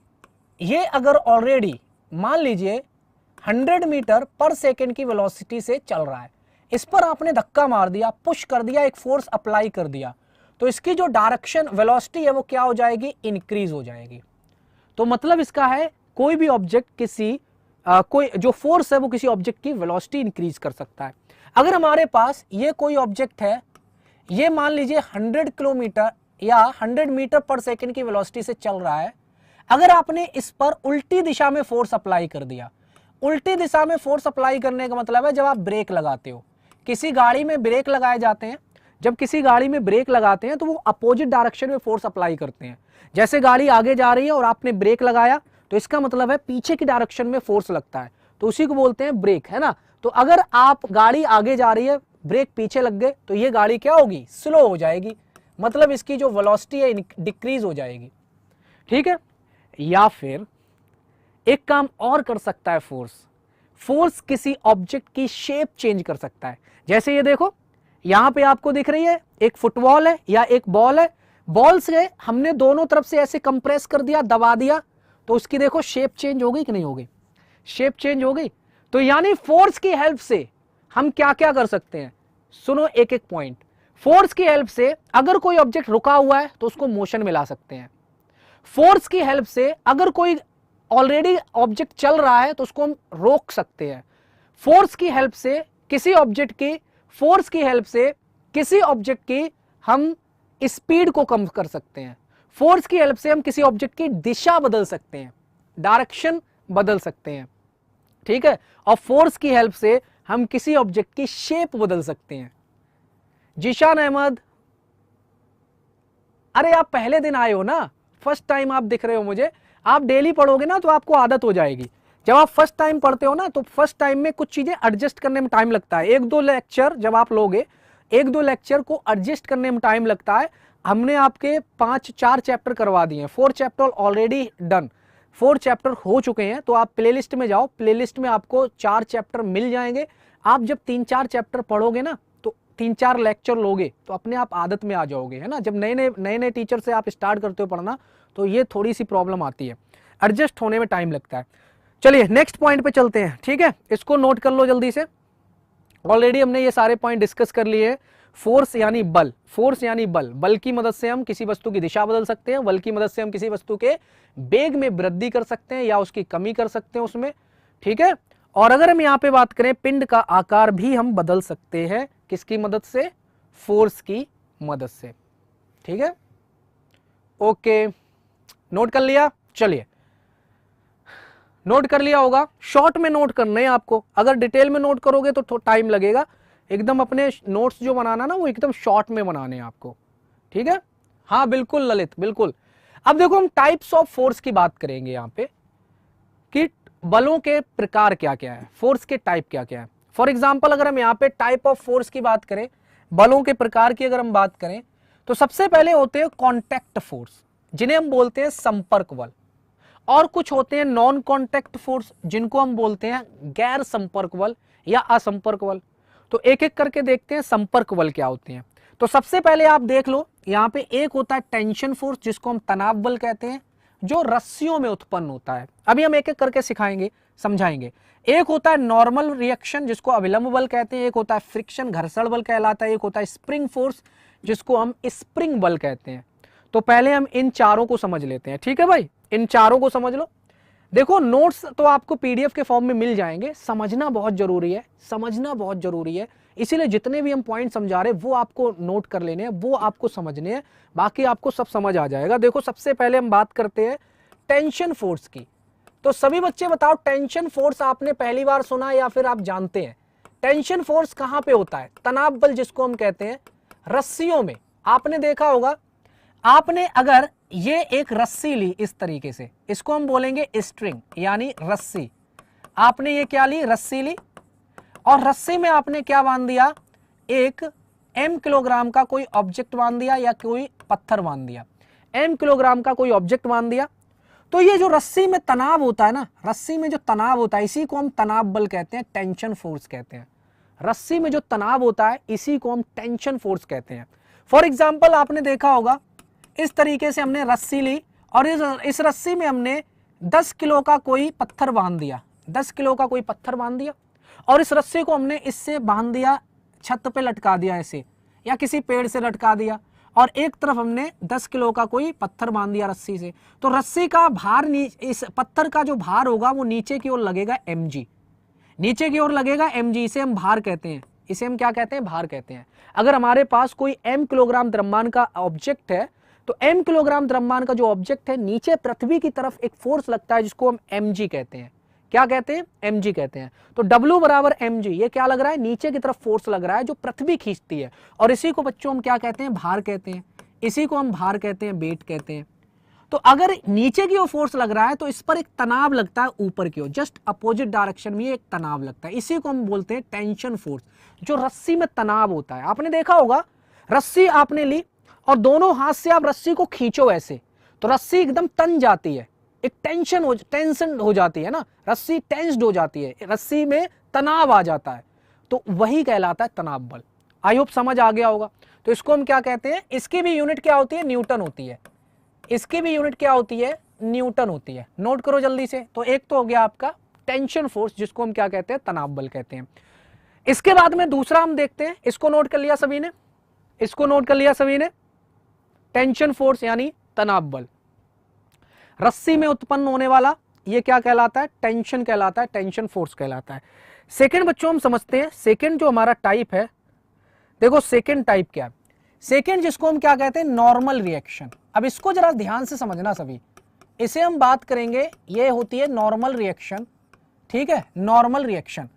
ये अगर ऑलरेडी मान लीजिए 100 मीटर पर सेकेंड की वेलोसिटी से चल रहा है, इस पर आपने धक्का मार दिया, पुश कर दिया, एक फोर्स अप्लाई कर दिया, तो इसकी जो डायरेक्शन वेलोसिटी है वो क्या हो जाएगी, इंक्रीज हो जाएगी। तो मतलब इसका है कोई भी ऑब्जेक्ट कोई जो फोर्स है वो किसी ऑब्जेक्ट की वेलोसिटी इंक्रीज कर सकता है। अगर हमारे पास ये कोई ऑब्जेक्ट है, ये मान लीजिए 100 किलोमीटर या 100 मीटर पर सेकेंड की वेलोसिटी से चल रहा है, अगर आपने इस पर उल्टी दिशा में फोर्स अप्लाई कर दिया, उल्टी दिशा में फोर्स अप्लाई करने का मतलब है जब आप ब्रेक लगाते हो, किसी गाड़ी में ब्रेक लगाए जाते हैं, जब किसी गाड़ी में ब्रेक लगाते हैं तो वो अपोजिट डायरेक्शन में फोर्स अप्लाई करते हैं। जैसे गाड़ी आगे जा रही है और आपने ब्रेक लगाया तो इसका मतलब है पीछे की डायरेक्शन में फोर्स लगता है, तो उसी को बोलते हैं ब्रेक, है ना। तो अगर आप गाड़ी आगे जा रही है, ब्रेक पीछे लग गए, तो ये गाड़ी क्या होगी, स्लो हो जाएगी, मतलब इसकी जो वेलोसिटी है डिक्रीज हो जाएगी, ठीक है। या फिर एक काम और कर सकता है फोर्स किसी ऑब्जेक्ट की शेप चेंज कर सकता है। जैसे ये देखो यहां पे आपको दिख रही है एक फुटबॉल है या एक बॉल है, बॉल से हमने दोनों तरफ से ऐसे कंप्रेस कर दिया, दबा दिया, तो उसकी देखो शेप चेंज हो गई कि नहीं हो गई, शेप चेंज हो गई। तो यानी फोर्स की हेल्प से हम क्या क्या कर सकते हैं, सुनो एक एक पॉइंट। फोर्स की हेल्प से अगर कोई ऑब्जेक्ट रुका हुआ है तो उसको मोशन में ला सकते हैं। फोर्स की हेल्प से अगर कोई ऑलरेडी ऑब्जेक्ट चल रहा है तो उसको हम रोक सकते हैं। फोर्स की हेल्प से किसी ऑब्जेक्ट की फोर्स की हेल्प से किसी ऑब्जेक्ट की हम स्पीड को कम कर सकते हैं। फोर्स की हेल्प से हम किसी ऑब्जेक्ट की दिशा बदल सकते हैं, डायरेक्शन बदल सकते हैं, ठीक है। और फोर्स की हेल्प से हम किसी ऑब्जेक्ट की शेप बदल सकते हैं। जीशान अहमद, अरे आप पहले दिन आए हो ना, फर्स्ट टाइम आप दिख रहे हो मुझे। आप डेली पढ़ोगे ना तो आपको आदत हो जाएगी। जब आप फर्स्ट टाइम पढ़ते हो ना तो फर्स्ट टाइम में कुछ चीजें एडजस्ट करने में टाइम लगता है। एक दो लेक्चर जब आप लोगे, एक दो लेक्चर को एडजस्ट करने में टाइम लगता है। हमने आपके 5-4 चैप्टर करवा दिए हैं, 4 चैप्टर ऑलरेडी डन, 4 चैप्टर हो चुके हैं। तो आप प्लेलिस्ट में जाओ, प्लेलिस्ट में आपको 4 चैप्टर मिल जाएंगे। आप जब 3-4 चैप्टर पढ़ोगे ना तो 3-4 लेक्चर लोगे तो अपने आप आदत में आ जाओगे, है ना। जब नए नए टीचर से आप स्टार्ट करते हो पढ़ना तो ये थोड़ी सी प्रॉब्लम आती है, एडजस्ट होने में टाइम लगता है। चलिए नेक्स्ट पॉइंट पे चलते हैं, ठीक है। इसको नोट कर लो जल्दी से। ऑलरेडी हमने ये सारे पॉइंट डिस्कस कर लिए। फोर्स यानी बल, फोर्स यानी बल, बल की मदद से हम किसी वस्तु की दिशा बदल सकते हैं, बल की मदद से हम किसी वस्तु के वेग में वृद्धि कर सकते हैं या उसकी कमी कर सकते हैं उसमें, ठीक है। और अगर हम यहाँ पे बात करें, पिंड का आकार भी हम बदल सकते हैं, किसकी मदद से, फोर्स की मदद से, ठीक है। ओके, नोट कर लिया। चलिए, नोट कर लिया होगा, शॉर्ट में नोट करना है आपको। अगर डिटेल में नोट करोगे तो टाइम लगेगा। एकदम अपने नोट्स जो बनाना ना वो एकदम शॉर्ट में बनाने हैं आपको, ठीक है। हाँ बिल्कुल ललित, बिल्कुल। अब देखो हम टाइप्स ऑफ फोर्स की बात करेंगे यहाँ पे कि बलों के प्रकार क्या क्या है, फोर्स के टाइप क्या क्या है। फॉर एग्जाम्पल अगर हम यहाँ पे टाइप ऑफ फोर्स की बात करें, बलों के प्रकार की अगर हम बात करें तो सबसे पहले होते हैं कॉन्टैक्ट फोर्स, जिन्हें हम बोलते हैं संपर्क बल। और कुछ होते हैं नॉन कॉन्टैक्ट फोर्स, जिनको हम बोलते हैं गैर संपर्क बल या असंपर्क बल। तो एक एक करके देखते हैं संपर्क बल क्या होते हैं। तो सबसे पहले आप देख लो, यहाँ पे एक होता है टेंशन फोर्स, जिसको हम तनाव बल कहते हैं, जो रस्सियों में उत्पन्न होता है। अभी हम एक एक करके सिखाएंगे, समझाएंगे। एक होता है नॉर्मल रिएक्शन, जिसको अविलंब बल कहते हैं। एक होता है फ्रिक्शन, घर्षण बल कहलाता है। एक होता है स्प्रिंग फोर्स, जिसको हम स्प्रिंग बल कहते हैं। तो पहले हम इन चारों को समझ लेते हैं, ठीक है भाई, इन चारों को समझ लो। देखो नोट्स तो आपको पीडीएफ के फॉर्म में मिल जाएंगे, समझना बहुत जरूरी है, समझना बहुत जरूरी है। इसीलिए जितने भी हम पॉइंट समझा रहे हैं वो आपको नोट कर लेने हैं, वो आपको समझने हैं, बाकी आपको सब समझ आ जाएगा। देखो सबसे पहले हम बात करते हैं टेंशन फोर्स की। तो सभी बच्चे बताओ, टेंशन फोर्स आपने पहली बार सुना या फिर आप जानते हैं? टेंशन फोर्स कहां पे होता है? तनाव बल जिसको हम कहते हैं, रस्सियों में। आपने देखा होगा, आपने अगर ये एक रस्सी ली इस तरीके से, इसको हम बोलेंगे स्ट्रिंग यानी रस्सी। आपने ये क्या ली? रस्सी ली, और रस्सी में आपने क्या बांध दिया? एक m किलोग्राम का कोई ऑब्जेक्ट बांध दिया या कोई पत्थर बांध दिया। m किलोग्राम का कोई ऑब्जेक्ट बांध दिया। तो ये जो रस्सी में तनाव होता है ना, रस्सी में जो तनाव होता है, इसी को हम तनाव बल कहते हैं, टेंशन फोर्स कहते हैं। रस्सी में जो तनाव होता है इसी को हम टेंशन फोर्स कहते हैं। फॉर एग्जाम्पल आपने देखा होगा, इस तरीके से हमने रस्सी ली और इस रस्सी में हमने 10 किलो का कोई पत्थर बांध दिया, 10 किलो का कोई पत्थर बांध दिया, और इस रस्सी को हमने इससे बांध दिया, छत पे लटका दिया ऐसे, या किसी पेड़ से लटका दिया, और एक तरफ हमने 10 किलो का कोई पत्थर बांध दिया रस्सी से। तो रस्सी का भार, इस पत्थर का जो भार होगा वो नीचे की ओर लगेगा mg, नीचे की ओर लगेगा mg। इसे हम भार कहते हैं, इसे हम क्या कहते हैं? भार कहते हैं। अगर हमारे पास कोई m किलोग्राम द्रव्यमान का ऑब्जेक्ट है, तो m किलोग्राम द्रव्यमान का जो ऑब्जेक्ट है, नीचे पृथ्वी की तरफ एक फोर्स लगता है जिसको हम mg कहते हैं। क्या कहते हैं? mg कहते हैं। तो W बराबर mg, ये क्या लग रहा है? नीचे की तरफ फोर्स लग रहा है जो पृथ्वी खींचती है, और इसी को बच्चों हम क्या कहते हैं? भार कहते हैं। इसी को हम भार कहते हैं, वेट कहते हैं। तो अगर नीचे की ओर फोर्स लग रहा है तो इस पर एक तनाव लगता है ऊपर की ओर, जस्ट अपोजिट डायरेक्शन में एक तनाव लगता है, इसी को हम बोलते हैं टेंशन फोर्स। जो रस्सी में तनाव होता है, आपने देखा होगा, रस्सी आपने ली और दोनों हाथ से आप रस्सी को खींचो ऐसे, तो रस्सी एकदम तन जाती है, एक टेंशन हो जाती है ना, रस्सी टेंस्ड हो जाती है, रस्सी में तनाव आ जाता है, तो वही कहलाता है तनाव बल। आई होप समझ आ गया होगा। तो इसको हम क्या कहते हैं? इसकी भी यूनिट क्या होती है? न्यूटन होती है। इसकी भी यूनिट क्या होती है? न्यूटन होती है। नोट करो जल्दी से। तो एक तो हो गया आपका टेंशन फोर्स, जिसको हम क्या कहते हैं, तनाव बल कहते हैं। इसके बाद में दूसरा हम देखते हैं, इसको नोट कर लिया सभी ने, इसको नोट कर लिया सभी ने, टेंशन फोर्स यानी तनाव बल। रस्सी में उत्पन्न होने वाला ये क्या कहलाता है, टेंशन कहलाता है, टेंशन फोर्स कहलाता है। सेकंड बच्चों हम समझते हैं, सेकंड जो हमारा टाइप है, देखो सेकंड टाइप क्या है, सेकंड जिसको हम क्या कहते हैं, नॉर्मल रिएक्शन। अब इसको जरा ध्यान से समझना सभी, इसे हम बात करेंगे, ये होती है नॉर्मल रिएक्शन, ठीक है, नॉर्मल रिएक्शन।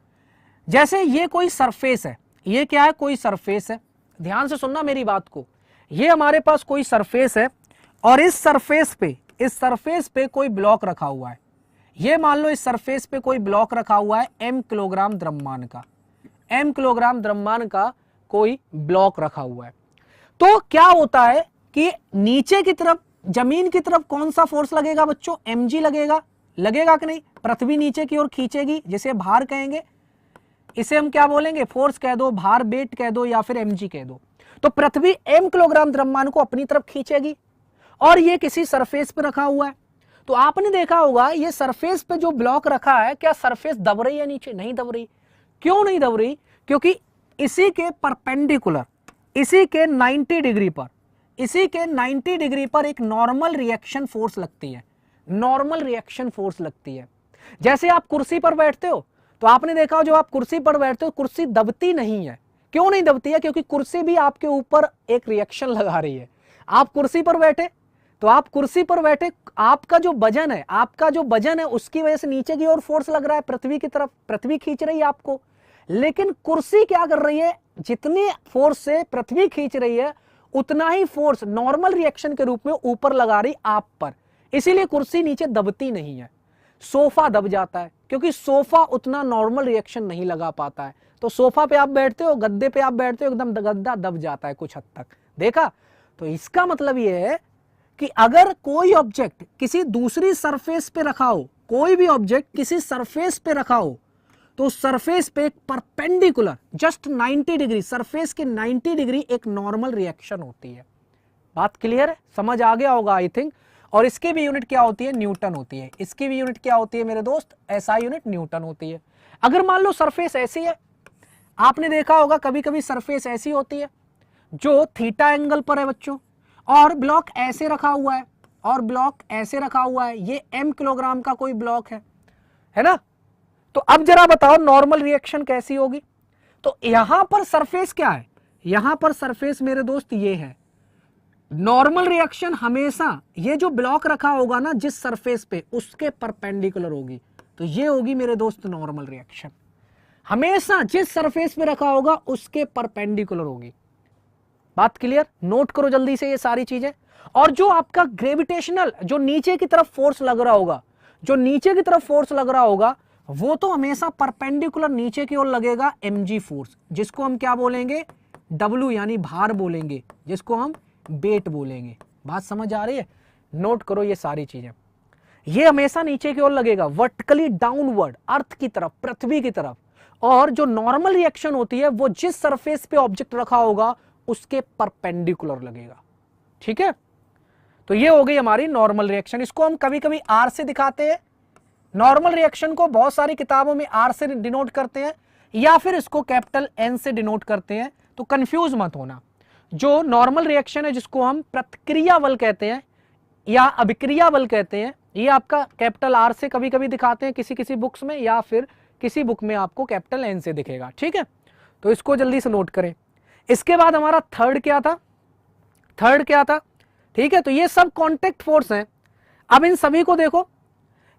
जैसे ये कोई सरफेस है, ये क्या है, कोई सरफेस है, ध्यान से सुनना मेरी बात को, ये हमारे पास कोई सरफेस है और इस सरफेस पे कोई ब्लॉक रखा हुआ है। ये मान लो इस सरफेस पे कोई ब्लॉक रखा हुआ है m किलोग्राम द्रव्यमान का, m किलोग्राम द्रव्यमान का कोई ब्लॉक रखा हुआ है। तो क्या होता है कि नीचे की तरफ, जमीन की तरफ कौन सा फोर्स लगेगा बच्चों, mg लगेगा, लगेगा कि नहीं, पृथ्वी नीचे की ओर खींचेगी, जिसे भार कहेंगे, इसे हम क्या बोलेंगे, फोर्स कह दो, भार, वेट कह दो, या फिर mg कह दो। तो पृथ्वी m किलोग्राम द्रव्यमान को अपनी तरफ खींचेगी और ये किसी सरफेस पे रखा हुआ है। तो आपने देखा होगा ये सरफेस पे जो ब्लॉक रखा है, क्या सरफेस दब रही है नीचे, नहीं दब रही। क्यों नहीं दब रही, क्योंकि इसी के परपेंडिकुलर, इसी के 90 डिग्री पर, इसी के 90 डिग्री पर एक नॉर्मल रिएक्शन फोर्स लगती है, नॉर्मल रिएक्शन फोर्स लगती है। जैसे आप कुर्सी पर बैठते हो, तो आपने देखा हो जब आप कुर्सी पर बैठते हो कुर्सी दबती नहीं है। क्यों नहीं दबती है, क्योंकि कुर्सी भी आपके ऊपर एक रिएक्शन लगा रही है। आप कुर्सी पर बैठे, तो आप कुर्सी पर बैठे, आपका जो वजन है, आपका जो वजन है उसकी वजह से नीचे की ओर फोर्स लग रहा है पृथ्वी की तरफ, पृथ्वी खींच रही है आपको। लेकिन कुर्सी क्या कर रही है, जितनी फोर्स से पृथ्वी खींच रही है उतना ही फोर्स नॉर्मल रिएक्शन के रूप में ऊपर लगा रही आप पर, इसीलिए कुर्सी नीचे दबती नहीं है। सोफा दब जाता है क्योंकि सोफा उतना नॉर्मल रिएक्शन नहीं लगा पाता है। तो सोफा पे आप बैठते हो, गद्दे पे आप बैठते हो, एकदम गद्दा दब जाता है कुछ हद तक, देखा। तो इसका मतलब यह है कि अगर कोई ऑब्जेक्ट किसी दूसरी सरफेस पे रखा हो, कोई भी ऑब्जेक्ट किसी सरफेस पे रखा हो, तो सरफेस पे एक परपेंडिकुलर जस्ट 90 डिग्री, सरफेस के 90 डिग्री एक नॉर्मल रिएक्शन होती है। बात क्लियर है, समझ आ गया होगा आई थिंक। और इसकी भी यूनिट क्या होती है, न्यूटन होती है। इसकी भी यूनिट क्या होती है मेरे दोस्त, एसआई यूनिट न्यूटन होती है। अगर मान लो सरफेस ऐसी है, आपने देखा होगा कभी कभी सरफेस ऐसी होती है जो थीटा एंगल पर है बच्चों, और ब्लॉक ऐसे रखा हुआ है, और ब्लॉक ऐसे रखा हुआ है, ये m किलोग्राम का कोई ब्लॉक है ना। तो अब जरा बताओ नॉर्मल रिएक्शन कैसी होगी। तो यहां पर सरफेस क्या है, यहां पर सरफेस मेरे दोस्त ये है। नॉर्मल रिएक्शन हमेशा ये जो ब्लॉक रखा होगा ना जिस सरफेस पे, उसके परपेंडिकुलर होगी। तो ये होगी मेरे दोस्त नॉर्मल रिएक्शन, हमेशा जिस सरफेस पे रखा होगा उसके परपेंडिकुलर होगी। बात क्लियर, नोट करो जल्दी से ये सारी चीजें। और जो आपका ग्रेविटेशनल, जो नीचे की तरफ फोर्स लग रहा होगा, जो नीचे की तरफ फोर्स लग रहा होगा, वो तो हमेशा परपेंडिकुलर नीचे की ओर लगेगा, mg फोर्स, जिसको हम क्या बोलेंगे, w यानी भार बोलेंगे, जिसको हम वेट बोलेंगे। बात समझ आ रही है, नोट करो ये सारी चीजें। ये हमेशा नीचे की ओर लगेगा, वर्टिकली डाउनवर्ड, अर्थ की तरफ, पृथ्वी की तरफ। और जो नॉर्मल रिएक्शन होती है वो जिस सरफेस पे ऑब्जेक्ट रखा होगा उसके परपेंडिकुलर लगेगा, ठीक है। तो ये हो गई हमारी नॉर्मल रिएक्शन। इसको हम कभी कभी आर से दिखाते हैं, नॉर्मल रिएक्शन को बहुत सारी किताबों में आर से डिनोट करते हैं, या फिर इसको कैपिटल एन से डिनोट करते हैं। तो कंफ्यूज मत होना, जो नॉर्मल रिएक्शन है जिसको हम प्रतिक्रिया बल कहते हैं या अभिक्रिया बल कहते हैं, ये आपका कैपिटल आर से कभी कभी दिखाते हैं किसी किसी बुक्स में, या फिर किसी बुक में आपको कैपिटल एन से दिखेगा, ठीक है। तो इसको जल्दी से नोट करें। इसके बाद हमारा थर्ड क्या था, थर्ड क्या था, ठीक है। तो ये सब कांटेक्ट फोर्स हैं। अब इन सभी को देखो,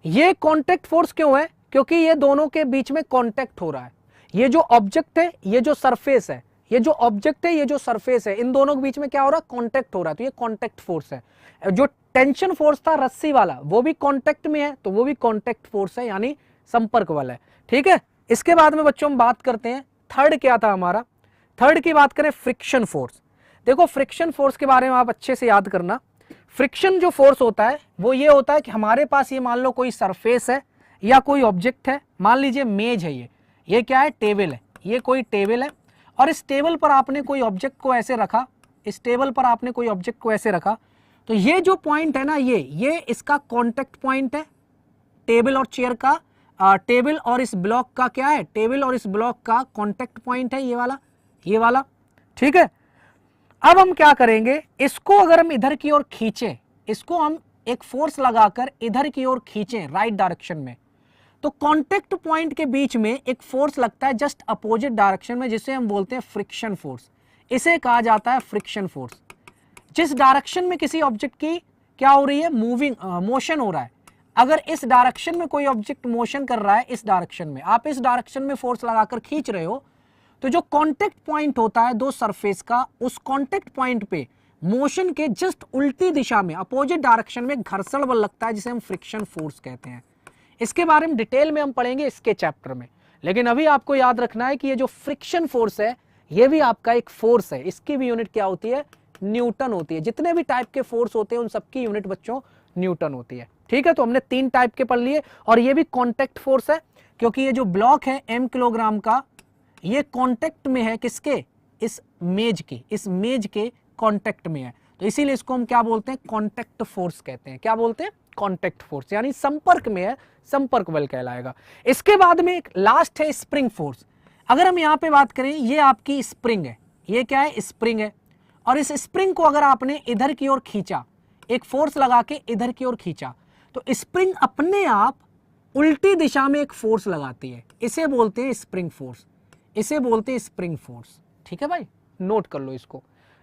ये कांटेक्ट फोर्स क्यों है, क्योंकि ये दोनों के बीच में कांटेक्ट हो रहा है। ये जो ऑब्जेक्ट है, ये जो सरफेस है, ये जो ऑब्जेक्ट है, ये जो सरफेस है, इन दोनों के बीच में क्या हो रहा है, कांटेक्ट हो रहा है। तो ये कांटेक्ट फोर्स है। जो टेंशन फोर्स था रस्सी वाला, वो भी कांटेक्ट में है, तो वो भी कांटेक्ट फोर्स है, यानी संपर्क वाला है, ठीक है। इसके बाद में बच्चों हम बात करते हैं थर्ड क्या था हमारा। थर्ड की बात करें, फ्रिक्शन फोर्स। देखो फ्रिक्शन फोर्स के बारे में आप अच्छे से याद करना। फ्रिक्शन जो फोर्स होता है वो ये होता है कि हमारे पास ये मान लो कोई सरफेस है या कोई ऑब्जेक्ट है, मान लीजिए मेज है, ये क्या है, टेबल है, ये कोई टेबल है, और इस टेबल पर आपने कोई ऑब्जेक्ट को ऐसे रखा, इस टेबल पर आपने कोई ऑब्जेक्ट को ऐसे रखा, तो ये जो पॉइंट है ना, ये इसका कांटेक्ट पॉइंट है टेबल और चेयर का, टेबल और इस ब्लॉक का क्या है, टेबल और इस ब्लॉक का कांटेक्ट पॉइंट है ये वाला, ठीक है। अब हम क्या करेंगे, इसको अगर हम इधर की ओर खींचे, इसको हम एक फोर्स लगाकर इधर की ओर खींचें राइट डायरेक्शन में, तो कांटेक्ट पॉइंट के बीच में एक फोर्स लगता है जस्ट अपोजिट डायरेक्शन में, जिसे हम बोलते हैं फ्रिक्शन फोर्स। इसे कहा जाता है फ्रिक्शन फोर्स। जिस डायरेक्शन में किसी ऑब्जेक्ट की क्या हो रही है, मोशन हो रहा है, अगर इस डायरेक्शन में कोई ऑब्जेक्ट मोशन कर रहा है, इस डायरेक्शन में आप इस डायरेक्शन में फोर्स लगाकर खींच रहे हो, तो जो कांटेक्ट पॉइंट होता है दो सरफेस का, उस कांटेक्ट पॉइंट पे मोशन के जस्ट उल्टी दिशा में अपोजिट डायरेक्शन में घर्षण बल लगता है, जिसे हम फ्रिक्शन फोर्स कहते हैं। इसके बारे में डिटेल में हम पढ़ेंगे इसके चैप्टर में, लेकिन अभी आपको याद रखना है कि ये जो फ्रिक्शन फोर्स है ये भी आपका एक फोर्स है। इसकी भी यूनिट क्या होती है, न्यूटन होती है। जितने भी टाइप के फोर्स होते हैं उन सबकी यूनिट बच्चों न्यूटन होती है, ठीक है। तो हमने 3 टाइप के पढ़ लिए, और ये भी कांटेक्ट फोर्स है, क्योंकि ये जो ब्लॉक है m किलोग्राम का, ये कांटेक्ट में है किसके, इस मेज के कांटेक्ट में है, तो इसीलिए इसको हम क्या बोलते हैं, कांटेक्ट फोर्स कहते हैं। क्या बोलते हैं, कांटेक्ट फोर्स, यानी संपर्क में है, संपर्क बल कहलाएगा। इसके बाद में एक लास्ट है स्प्रिंग फोर्स। अगर हम यहां पे बात करें, ये आपकी स्प्रिंग है, ये क्या है, स्प्रिंग है, और इस स्प्रिंग को अगर आपने इधर की ओर खींचा, एक फोर्स लगा के इधर की ओर खींचा, तो स्प्रिंग अपने आप उल्टी दिशा में एक फोर्स लगाती है, इसे बोलते हैं स्प्रिंग फोर्स, इसे बोलते हैं स्प्रिंग फोर्स, ठीक है भाई, नोट कर लो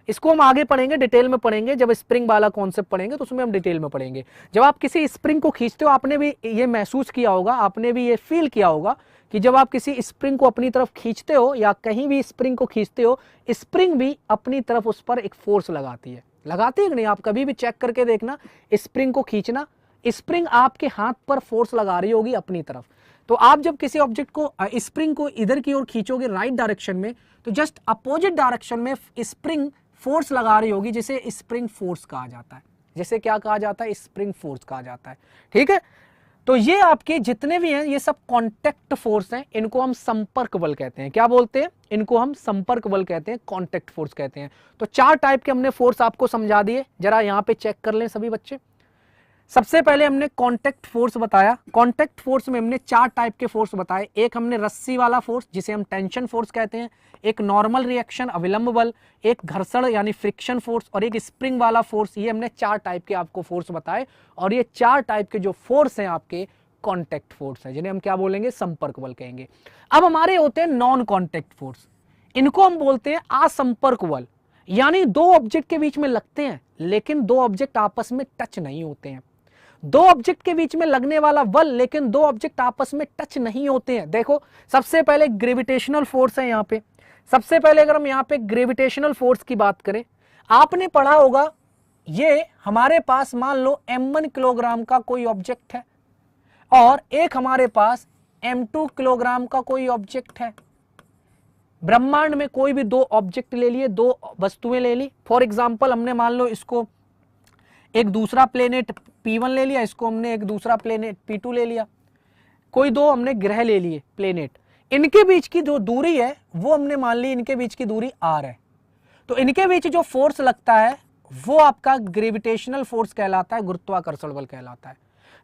इसको हम आगे पढ़ेंगे, डिटेल में पढ़ेंगे। जब स्प्रिंग वाला कॉन्सेप्ट पढ़ेंगे तो उसमें हम डिटेल में पढ़ेंगे। जब आप किसी स्प्रिंग को खींचते हो, आपने भी ये महसूस किया होगा, आपने भी ये फील किया होगा कि जब आप किसी स्प्रिंग को अपनी तरफ खींचते हो या कहीं भी स्प्रिंग को खींचते हो, स्प्रिंग भी अपनी तरफ उस पर एक फोर्स लगाती है कि नहीं। आप कभी भी चेक करके देखना, स्प्रिंग को खींचना, स्प्रिंग आपके हाथ पर फोर्स लगा रही होगी अपनी तरफ। तो आप जब किसी ऑब्जेक्ट को, स्प्रिंग को इधर की ओर खींचोगे राइट डायरेक्शन में, तो जस्ट अपोजिट डायरेक्शन में स्प्रिंग फोर्स लगा रही होगी, जिसे स्प्रिंग फोर्स कहा जाता है, जिसे क्या कहा जाता है, स्प्रिंग फोर्स कहा जाता है, ठीक है। तो ये आपके जितने भी हैं ये सब कांटेक्ट फोर्स हैं, इनको हम संपर्क बल कहते हैं। क्या बोलते हैं, इनको हम संपर्क बल कहते हैं, कांटेक्ट फोर्स कहते हैं। तो 4 टाइप के हमने फोर्स आपको समझा दिए, जरा यहां पे चेक कर लें सभी बच्चे। सबसे पहले हमने कांटेक्ट फोर्स बताया। कांटेक्ट फोर्स में हमने 4 टाइप के फोर्स बताए। एक हमने रस्सी वाला फोर्स, जिसे हम टेंशन फोर्स कहते हैं, एक नॉर्मल रिएक्शन अविलंब बल, एक घर्षण यानी फ्रिक्शन फोर्स, और एक स्प्रिंग वाला फोर्स। ये हमने 4 टाइप के आपको फोर्स बताए, और ये 4 टाइप के जो फोर्स हैं आपके कांटेक्ट फोर्स हैं, जिन्हें हम क्या बोलेंगे, संपर्क बल कहेंगे। अब हमारे होते हैं नॉन कांटेक्ट फोर्स, इनको हम बोलते हैं असंपर्क बल, यानी 2 ऑब्जेक्ट के बीच में लगते हैं लेकिन 2 ऑब्जेक्ट आपस में टच नहीं होते हैं। 2 ऑब्जेक्ट के बीच में लगने वाला बल, लेकिन 2 ऑब्जेक्ट आपस में टच नहीं होते हैं। देखो, सबसे पहले ग्रेविटेशनल फोर्स है यहाँ पे। सबसे पहले अगर हम यहाँ पे ग्रेविटेशनल फोर्स की बात करें, आपने पढ़ा होगा, ये हमारे पास मान लो m1 किलोग्राम का कोई ऑब्जेक्ट है, और एक हमारे पास m2 किलोग्राम का कोई ऑब्जेक्ट है। ब्रह्मांड में कोई भी 2 ऑब्जेक्ट ले लिए, 2 वस्तुएं ले ली। फॉर एग्जाम्पल, हमने मान लो इसको एक दूसरा प्लेनेट P1 ले लिया, इसको हमने एक दूसरा प्लेनेट P2 ले लिया, कोई 2 हमने ग्रह ले लिए प्लेनेट। इनके बीच की जो दूरी है वो हमने मान ली, इनके बीच की दूरी r है। तो इनके बीच जो फोर्स लगता है वो आपका ग्रेविटेशनल फोर्स कहलाता है, गुरुत्वाकर्षण बल कहलाता है।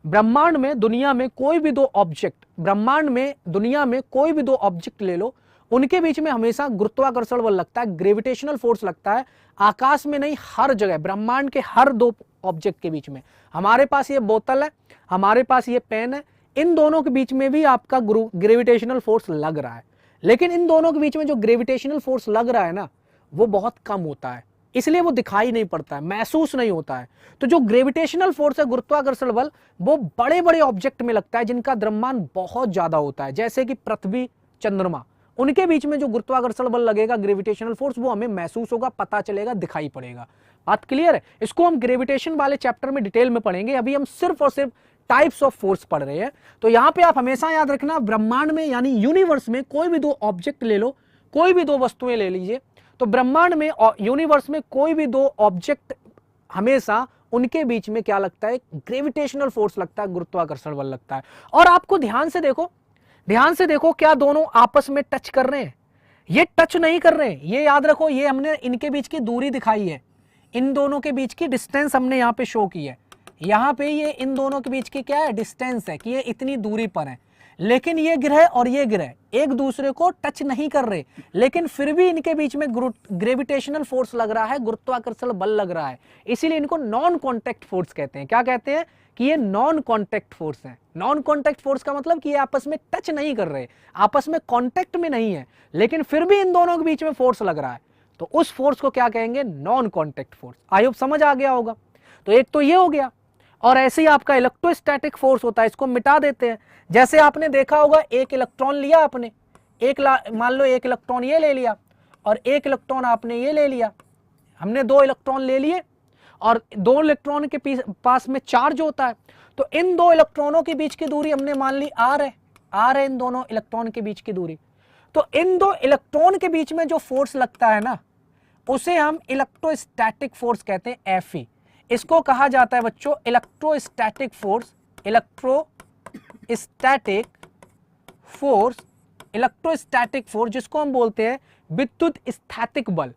ब्रह्मांड में, दुनिया में कोई भी 2 ऑब्जेक्ट, ब्रह्मांड में, दुनिया में कोई भी 2 ऑब्जेक्ट ले लो, उनके बीच में हमेशा गुरुत्वाकर्षण बल लगता है, ग्रेविटेशनल फोर्स लगता है। आकाश में नहीं, हर जगह, ब्रह्मांड के हर 2 ऑब्जेक्ट के बीच में। हमारे पास ये बोतल है, हमारे पास ये पेन है, इन दोनों के बीच में भी आपका ग्रेविटेशनल फोर्स लग रहा है, लेकिन इन दोनों के बीच में जो ग्रेविटेशनल फोर्स लग रहा है ना, वो बहुत कम होता है, इसलिए वो दिखाई नहीं पड़ता है, महसूस नहीं होता है। तो जो ग्रेविटेशनल फोर्स है, गुरुत्वाकर्षण बल, वो बड़े बड़े ऑब्जेक्ट में लगता है जिनका द्रव्यमान बहुत ज्यादा होता है, जैसे कि पृथ्वी, चंद्रमा। उनके बीच में जो गुरुत्वाकर्षण बल लगेगा, ग्रेविटेशनल फोर्स, वो हमें महसूस होगा, पता चलेगा, दिखाई पड़ेगा। बात क्लियर है? इसको हम ग्रेविटेशन वाले चैप्टर में डिटेल में पढ़ेंगे, अभी हम सिर्फ और सिर्फ टाइप्स ऑफ फोर्स पढ़ रहे हैं। तो यहां पे आप हमेशा याद रखना, ब्रह्मांड में यानी यूनिवर्स में कोई भी 2 ऑब्जेक्ट ले लो, कोई भी 2 वस्तुएं ले लीजिए, तो ब्रह्मांड में और यूनिवर्स में कोई भी 2 ऑब्जेक्ट, हमेशा उनके बीच में क्या लगता है, ग्रेविटेशनल फोर्स लगता है, गुरुत्वाकर्षण बल लगता है। और आपको ध्यान से देखो, क्या दोनों आपस में टच कर रहे हैं? ये टच नहीं कर रहे हैं, ये याद रखो, ये हमने इनके बीच की दूरी दिखाई है, इन दोनों के बीच की डिस्टेंस हमने यहाँ पे शो की है, यहाँ पे ये इन दोनों के बीच की क्या है, डिस्टेंस है कि ये इतनी दूरी पर है। लेकिन ये ग्रह और ये ग्रह एक दूसरे को टच नहीं कर रहे, लेकिन फिर भी इनके बीच में ग्रेविटेशनल फोर्स लग रहा है, गुरुत्वाकर्षण बल लग रहा है, इसीलिए इनको नॉन कॉन्टैक्ट फोर्स कहते हैं। क्या कहते हैं कि ये नॉन कॉन्टैक्ट फोर्स है। नॉन कॉन्टैक्ट फोर्स का मतलब कि ये आपस में टच नहीं कर रहे, आपस में कॉन्टैक्ट में नहीं है, लेकिन फिर भी इन दोनों के बीच में फोर्स लग रहा है, तो उस फोर्स को क्या कहेंगे, non contact force. I hope समझ आ गया होगा। तो एक तो ये हो गया, और ऐसे ही आपका इलेक्ट्रोस्टैटिक फोर्स होता है, इसको मिटा देते हैं। जैसे आपने देखा होगा, एक इलेक्ट्रॉन लिया आपने, मान लो एक इलेक्ट्रॉन ये ले लिया और एक इलेक्ट्रॉन आपने ये ले लिया, हमने 2 इलेक्ट्रॉन ले लिए और 2 इलेक्ट्रॉन के पास में चार्ज होता है, तो इन 2 इलेक्ट्रॉनों के बीच की दूरी हमने मान ली r है इन दोनों इलेक्ट्रॉन के बीच की दूरी। तो इन 2 इलेक्ट्रॉन के बीच में जो फोर्स लगता है ना, उसे हम इलेक्ट्रोस्टैटिक फोर्स कहते हैं, Fe। इसको कहा जाता है बच्चों इलेक्ट्रोस्टैटिक फोर्स, इलेक्ट्रोस्टैटिक फोर्स जिसको हम बोलते हैं विद्युत स्थैतिक बल।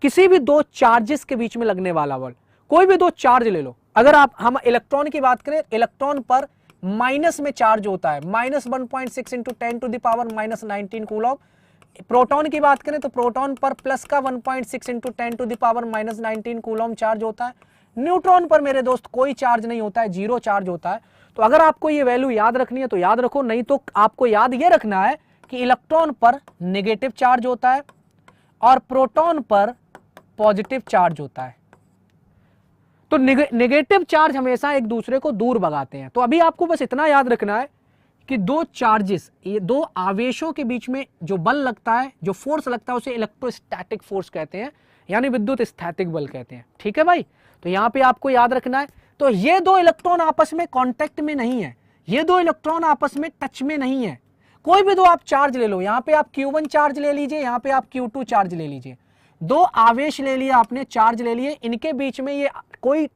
किसी भी 2 चार्जेस के बीच में लगने वाला बल, कोई भी 2 चार्ज ले लो। अगर हम इलेक्ट्रॉन की बात करें, इलेक्ट्रॉन पर माइनस में चार्ज होता है, -1.6 इंटू 10⁻⁻19 कूलम। प्रोटॉन की बात करें तो प्रोटॉन पर प्लस का 1.6 इंटू 10⁻⁻19 कूलम चार्ज होता है। न्यूट्रॉन पर मेरे दोस्त कोई चार्ज नहीं होता है, 0 चार्ज होता है। तो अगर आपको ये वैल्यू याद रखनी है तो याद रखो, नहीं तो आपको याद ये रखना है कि इलेक्ट्रॉन पर नेगेटिव चार्ज होता है और प्रोटॉन पर पॉजिटिव चार्ज होता है। तो नेगेटिव चार्ज हमेशा एक दूसरे को दूर भगाते हैं। तो अभी आपको बस इतना याद रखना है कि 2 चार्जेस, ये 2 आवेशों के बीच में जो बल लगता है, जो फोर्स लगता है, उसे इलेक्ट्रोस्टैटिक फोर्स कहते हैं, यानी विद्युत स्थैतिक बल कहते हैं। ठीक है भाई, तो यहां पे आपको याद रखना है। तो ये 2 इलेक्ट्रॉन आपस में कांटेक्ट में नहीं है, ये 2 इलेक्ट्रॉन आपस में टच में नहीं है। कोई भी 2 आप चार्ज ले लो, यहां पे आप Q1 चार्ज ले लीजिए, यहां पे आप Q2 चार्ज ले लीजिए, 2 आवेश ले लिए आपने, चार्ज ले लिए, इनके बीच में ये कोई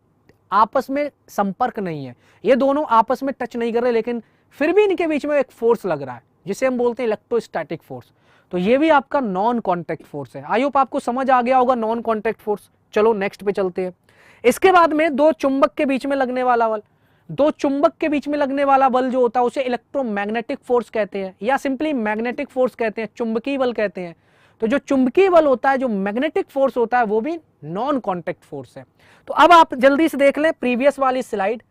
आपस में संपर्क नहीं है, ये दोनों आपस में टच नहीं कर रहे, लेकिन फिर भी इनके बीच में एक फोर्स लग रहा है जिसे हम बोलते हैं इलेक्ट्रोस्टैटिक फोर्स। तो ये भी आपका नॉन कॉन्टैक्ट फोर्स है। आई होप आपको समझ आ गया होगा नॉन कॉन्टैक्ट फोर्स। चलो नेक्स्ट पे चलते हैं। इसके बाद में 2 चुंबक के बीच में लगने वाला बल, 2 चुंबक के बीच में लगने वाला बल जो होता है उसे इलेक्ट्रोमैग्नेटिक फोर्स कहते हैं, या सिंपली मैग्नेटिक फोर्स कहते हैं, चुंबकीय बल कहते हैं। तो जो चुंबकीय बल होता है, जो मैग्नेटिक फोर्स होता है, वो भी नॉन कॉन्टैक्ट फोर्स है। तो अब आप जल्दी से देख लें प्रीवियस वाली स्लाइड,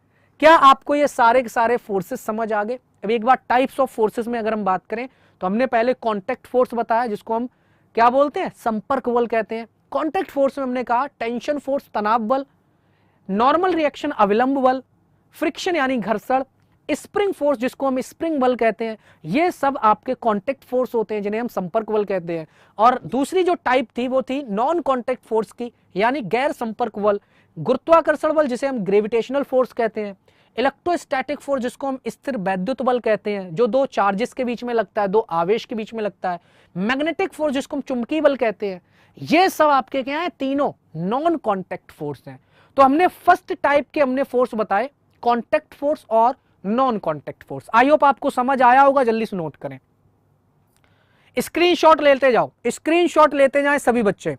क्या आपको ये सारे के सारे फोर्सेस समझ आ गए? अब एक बार टाइप्स ऑफ फोर्सेस में अगर हम बात करें तो हमने पहले कॉन्टैक्ट फोर्स बताया, जिसको हम क्या बोलते हैं, संपर्क बल कहते हैं। कॉन्टैक्ट फोर्स में हमने कहा टेंशन फोर्स, तनाव बल, नॉर्मल रिएक्शन अविलंब बल, फ्रिक्शन यानी घर्षण, स्प्रिंग फोर्स जिसको हम स्प्रिंग बल कहते हैं, ये सब आपके कॉन्टैक्ट फोर्स होते हैं जिन्हें हम संपर्क बल कहते हैं। और दूसरी जो टाइप थी वो थी नॉन कॉन्टैक्ट फोर्स की, यानी गैर संपर्क बल, गुरुत्वाकर्षण बल जिसे हम ग्रेविटेशनल फोर्स कहते हैं, इलेक्ट्रोस्टैटिक फोर्स जिसको हम स्थिर वैद्युत बल कहते हैं, जो 2 चार्जेस के बीच में लगता है, 2 आवेश के बीच में लगता है, मैग्नेटिक फोर्स जिसको हम चुंबकीय बल कहते हैं। ये सब आपके क्या है, तीनों नॉन कॉन्टैक्ट फोर्स हैं। तो हमने फर्स्ट टाइप के हमने फोर्स बताए, कॉन्टैक्ट फोर्स और non contact force. I hope आपको समझ आया होगा, जल्दी से नोट करें, स्क्रीनशॉट लेते जाओ, स्क्रीनशॉट लेते जाएं सभी बच्चे,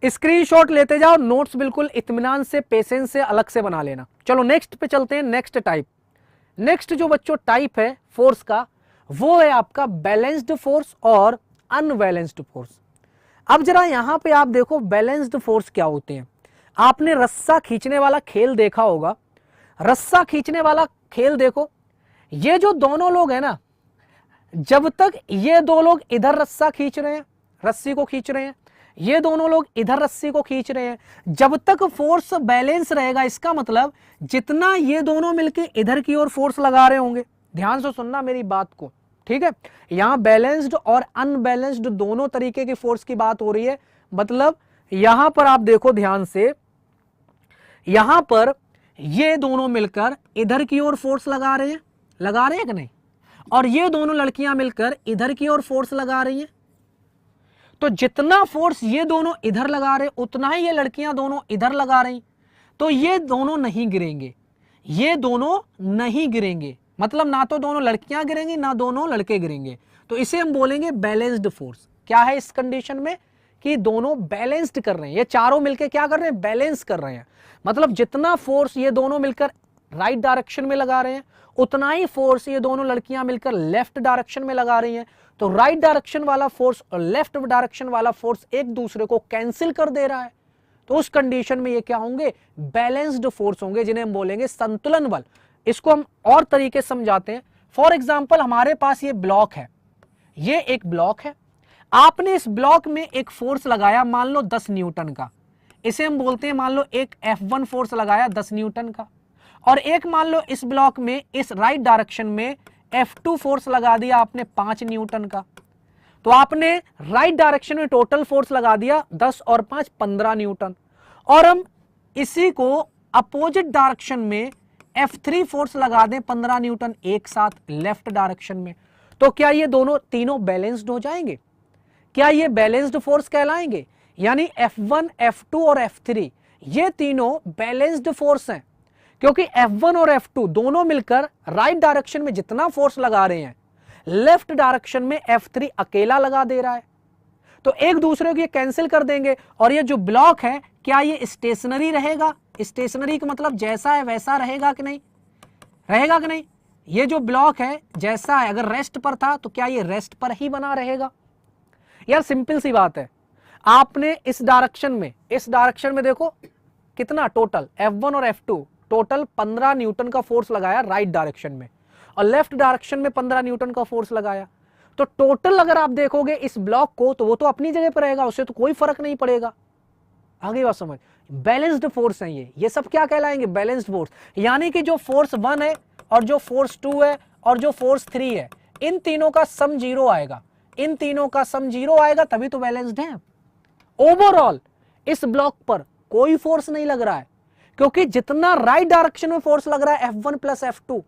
स्क्रीनशॉट लेते जाओ, नोट्स बिल्कुल इत्मीनान से, पेशेंस से अलग से बना लेना। चलो नेक्स्ट पे चलते हैं, नेक्स्ट टाइप। नेक्स्ट जो बच्चों टाइप है फोर्स का, वो है आपका बैलेंस्ड फोर्स और अनबैलेंस्ड फोर्स। अब जरा यहां पे आप देखो बैलेंस्ड फोर्स क्या होते हैं। आपने रस्सा खींचने वाला खेल देखा होगा, रस्सा खींचने वाला खेल देखो, ये जो दोनों लोग हैं ना, जब तक ये 2 लोग इधर रस्सा खींच रहे हैं, रस्सी को खींच रहे हैं, ये दोनों लोग इधर रस्सी को खींच रहे हैं, जब तक फोर्स बैलेंस रहेगा, इसका मतलब जितना ये दोनों मिलके इधर की ओर फोर्स लगा रहे होंगे, ध्यान से सुनना मेरी बात को, ठीक है। यहां बैलेंस्ड और अनबैलेंस्ड दोनों तरीके की फोर्स की बात हो रही है। मतलब यहां पर आप देखो ध्यान से, यहां पर ये दोनों मिलकर इधर की ओर फोर्स लगा रहे हैं कि नहीं, और ये दोनों लड़कियां मिलकर इधर की ओर फोर्स लगा रही हैं। तो जितना फोर्स ये दोनों इधर लगा रहे, उतना ही ये लड़कियां दोनों इधर लगा रही, तो ये दोनों नहीं गिरेंगे, ये दोनों नहीं गिरेंगे, मतलब ना तो दोनों लड़कियां गिरेंगी ना दोनों लड़के गिरेंगे। तो इसे हम बोलेंगे बैलेंस्ड फोर्स। क्या है इस कंडीशन में कि दोनों बैलेंस्ड कर रहे हैं, ये चारों मिलकर क्या कर रहे हैं, बैलेंस कर रहे हैं। मतलब जितना फोर्स ये दोनों मिलकर राइट डायरेक्शन में लगा रहे हैं, उतना ही फोर्स ये दोनों लड़कियां मिलकर लेफ्ट डायरेक्शन में लगा रही हैं। तो राइट डायरेक्शन वाला फोर्स और लेफ्ट डायरेक्शन वाला फोर्स एक दूसरे को कैंसिल कर दे रहा है। तो उस कंडीशन में ये क्या होंगे, बैलेंस्ड फोर्स होंगे, जिन्हें हम बोलेंगे संतुलन बल। इसको हम और तरीके से समझाते हैं। फॉर एग्जाम्पल, हमारे पास ये ब्लॉक है, ये एक ब्लॉक है, आपने इस ब्लॉक में एक फोर्स लगाया मान लो 10 न्यूटन का, इसे हम बोलते हैं मान लो एक F1 फोर्स लगाया 10 न्यूटन का, और एक मान लो इस ब्लॉक में इस राइट डायरेक्शन में F2 फोर्स लगा दिया आपने 5 न्यूटन का। तो आपने राइट डायरेक्शन में टोटल फोर्स लगा दिया 10 और 5 15 न्यूटन, और हम इसी को अपोजिट डायरेक्शन में F3 फोर्स लगा दें 15 न्यूटन एक साथ लेफ्ट डायरेक्शन में। तो क्या ये दोनों तीनों बैलेंस्ड हो जाएंगे, क्या ये बैलेंस्ड फोर्स कहलाएंगे? यानी F1, F2 और F3 ये तीनों बैलेंस्ड फोर्स हैं, क्योंकि F1 और F2 दोनों मिलकर राइट डायरेक्शन में जितना फोर्स लगा रहे हैं, लेफ्ट डायरेक्शन में F3 अकेला लगा दे रहा है। तो एक दूसरे को ये कैंसिल कर देंगे, और ये जो ब्लॉक है क्या ये स्टेशनरी रहेगा? स्टेशनरी का मतलब जैसा है वैसा रहेगा कि नहीं, रहेगा कि नहीं? ये जो ब्लॉक है जैसा है, अगर रेस्ट पर था तो क्या ये रेस्ट पर ही बना रहेगा? यार सिंपल सी बात है, आपने इस डायरेक्शन में देखो कितना टोटल F1 और F2 टोटल 15 न्यूटन का फोर्स लगाया राइट डायरेक्शन में, और लेफ्ट डायरेक्शन में 15 न्यूटन का फोर्स लगाया। तो टोटल अगर आप देखोगे इस ब्लॉक को तो वो तो अपनी जगह पर रहेगा, उससे तो कोई फर्क नहीं पड़ेगा। आगे बात समझ, बैलेंस्ड फोर्स है ये सब क्या कहलाएंगे, बैलेंस्ड फोर्स। यानी कि जो फोर्स 1 है और जो फोर्स 2 है और जो फोर्स 3 है, इन तीनों का सम 0 आएगा, इन तीनों का सम 0 आएगा, तभी तो बैलेंस्ड है। ओवरऑल इस ब्लॉक पर कोई फोर्स नहीं लग रहा है, क्योंकि जितना राइट डायरेक्शन में फोर्स लग रहा है F1 प्लस F2,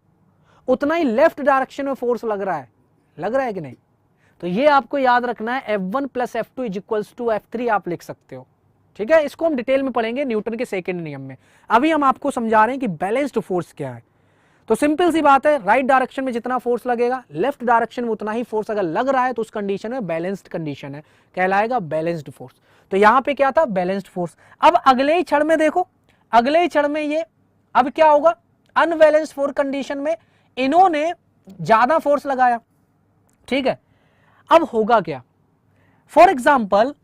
उतना ही लेफ्ट डायरेक्शन में फोर्स लग रहा है कि नहीं? तो ये आपको याद रखना है, F1 plus F2 is equals to F3 आप लिख सकते हो, ठीक है। इसको हम डिटेल में पढ़ेंगे न्यूटन के सेकंड नियम में। अभी हम आपको समझा रहे हैं कि बैलेंस्ड फोर्स क्या है। तो सिंपल सी बात है, राइट डायरेक्शन में जितना फोर्स लगेगा, लेफ्ट डायरेक्शन में उतना ही फोर्स अगर लग रहा है, तो उस कंडीशन में बैलेंस्ड कंडीशन है, कहलाएगा बैलेंस्ड फोर्स। तो यहां पे क्या था, बैलेंस्ड फोर्स। अब अगले ही क्षण में देखो, अगले ही क्षण में ये अब क्या होगा, अनबैलेंस्ड फोर्स कंडीशन में इन्होंने ज्यादा फोर्स लगाया, ठीक है। अब होगा क्या, फॉर एग्जाम्पल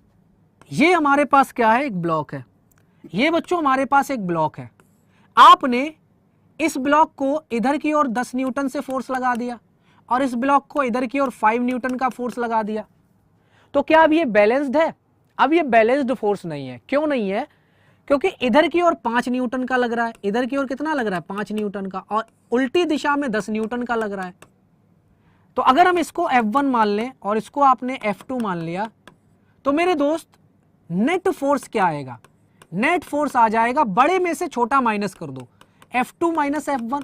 ये हमारे पास क्या है, एक ब्लॉक है, ये बच्चों हमारे पास एक ब्लॉक है। आपने इस ब्लॉक को इधर की ओर 10 न्यूटन से फोर्स लगा दिया, और इस ब्लॉक को इधर की ओर 5 न्यूटन का फोर्स लगा दिया। तो क्या अब ये बैलेंस्ड है? अब ये बैलेंस्ड फोर्स नहीं है। क्यों नहीं है? क्योंकि इधर की ओर 5 न्यूटन का लग रहा है, इधर की ओर कितना लग रहा है, 5 न्यूटन का, और उल्टी दिशा में 10 न्यूटन का लग रहा है। तो अगर हम इसको F1 मान लें और इसको आपने F2 मान लिया, तो मेरे दोस्त नेट फोर्स क्या आएगा, नेट फोर्स आ जाएगा, बड़े में से छोटा माइनस कर दो, F2 माइनस F1,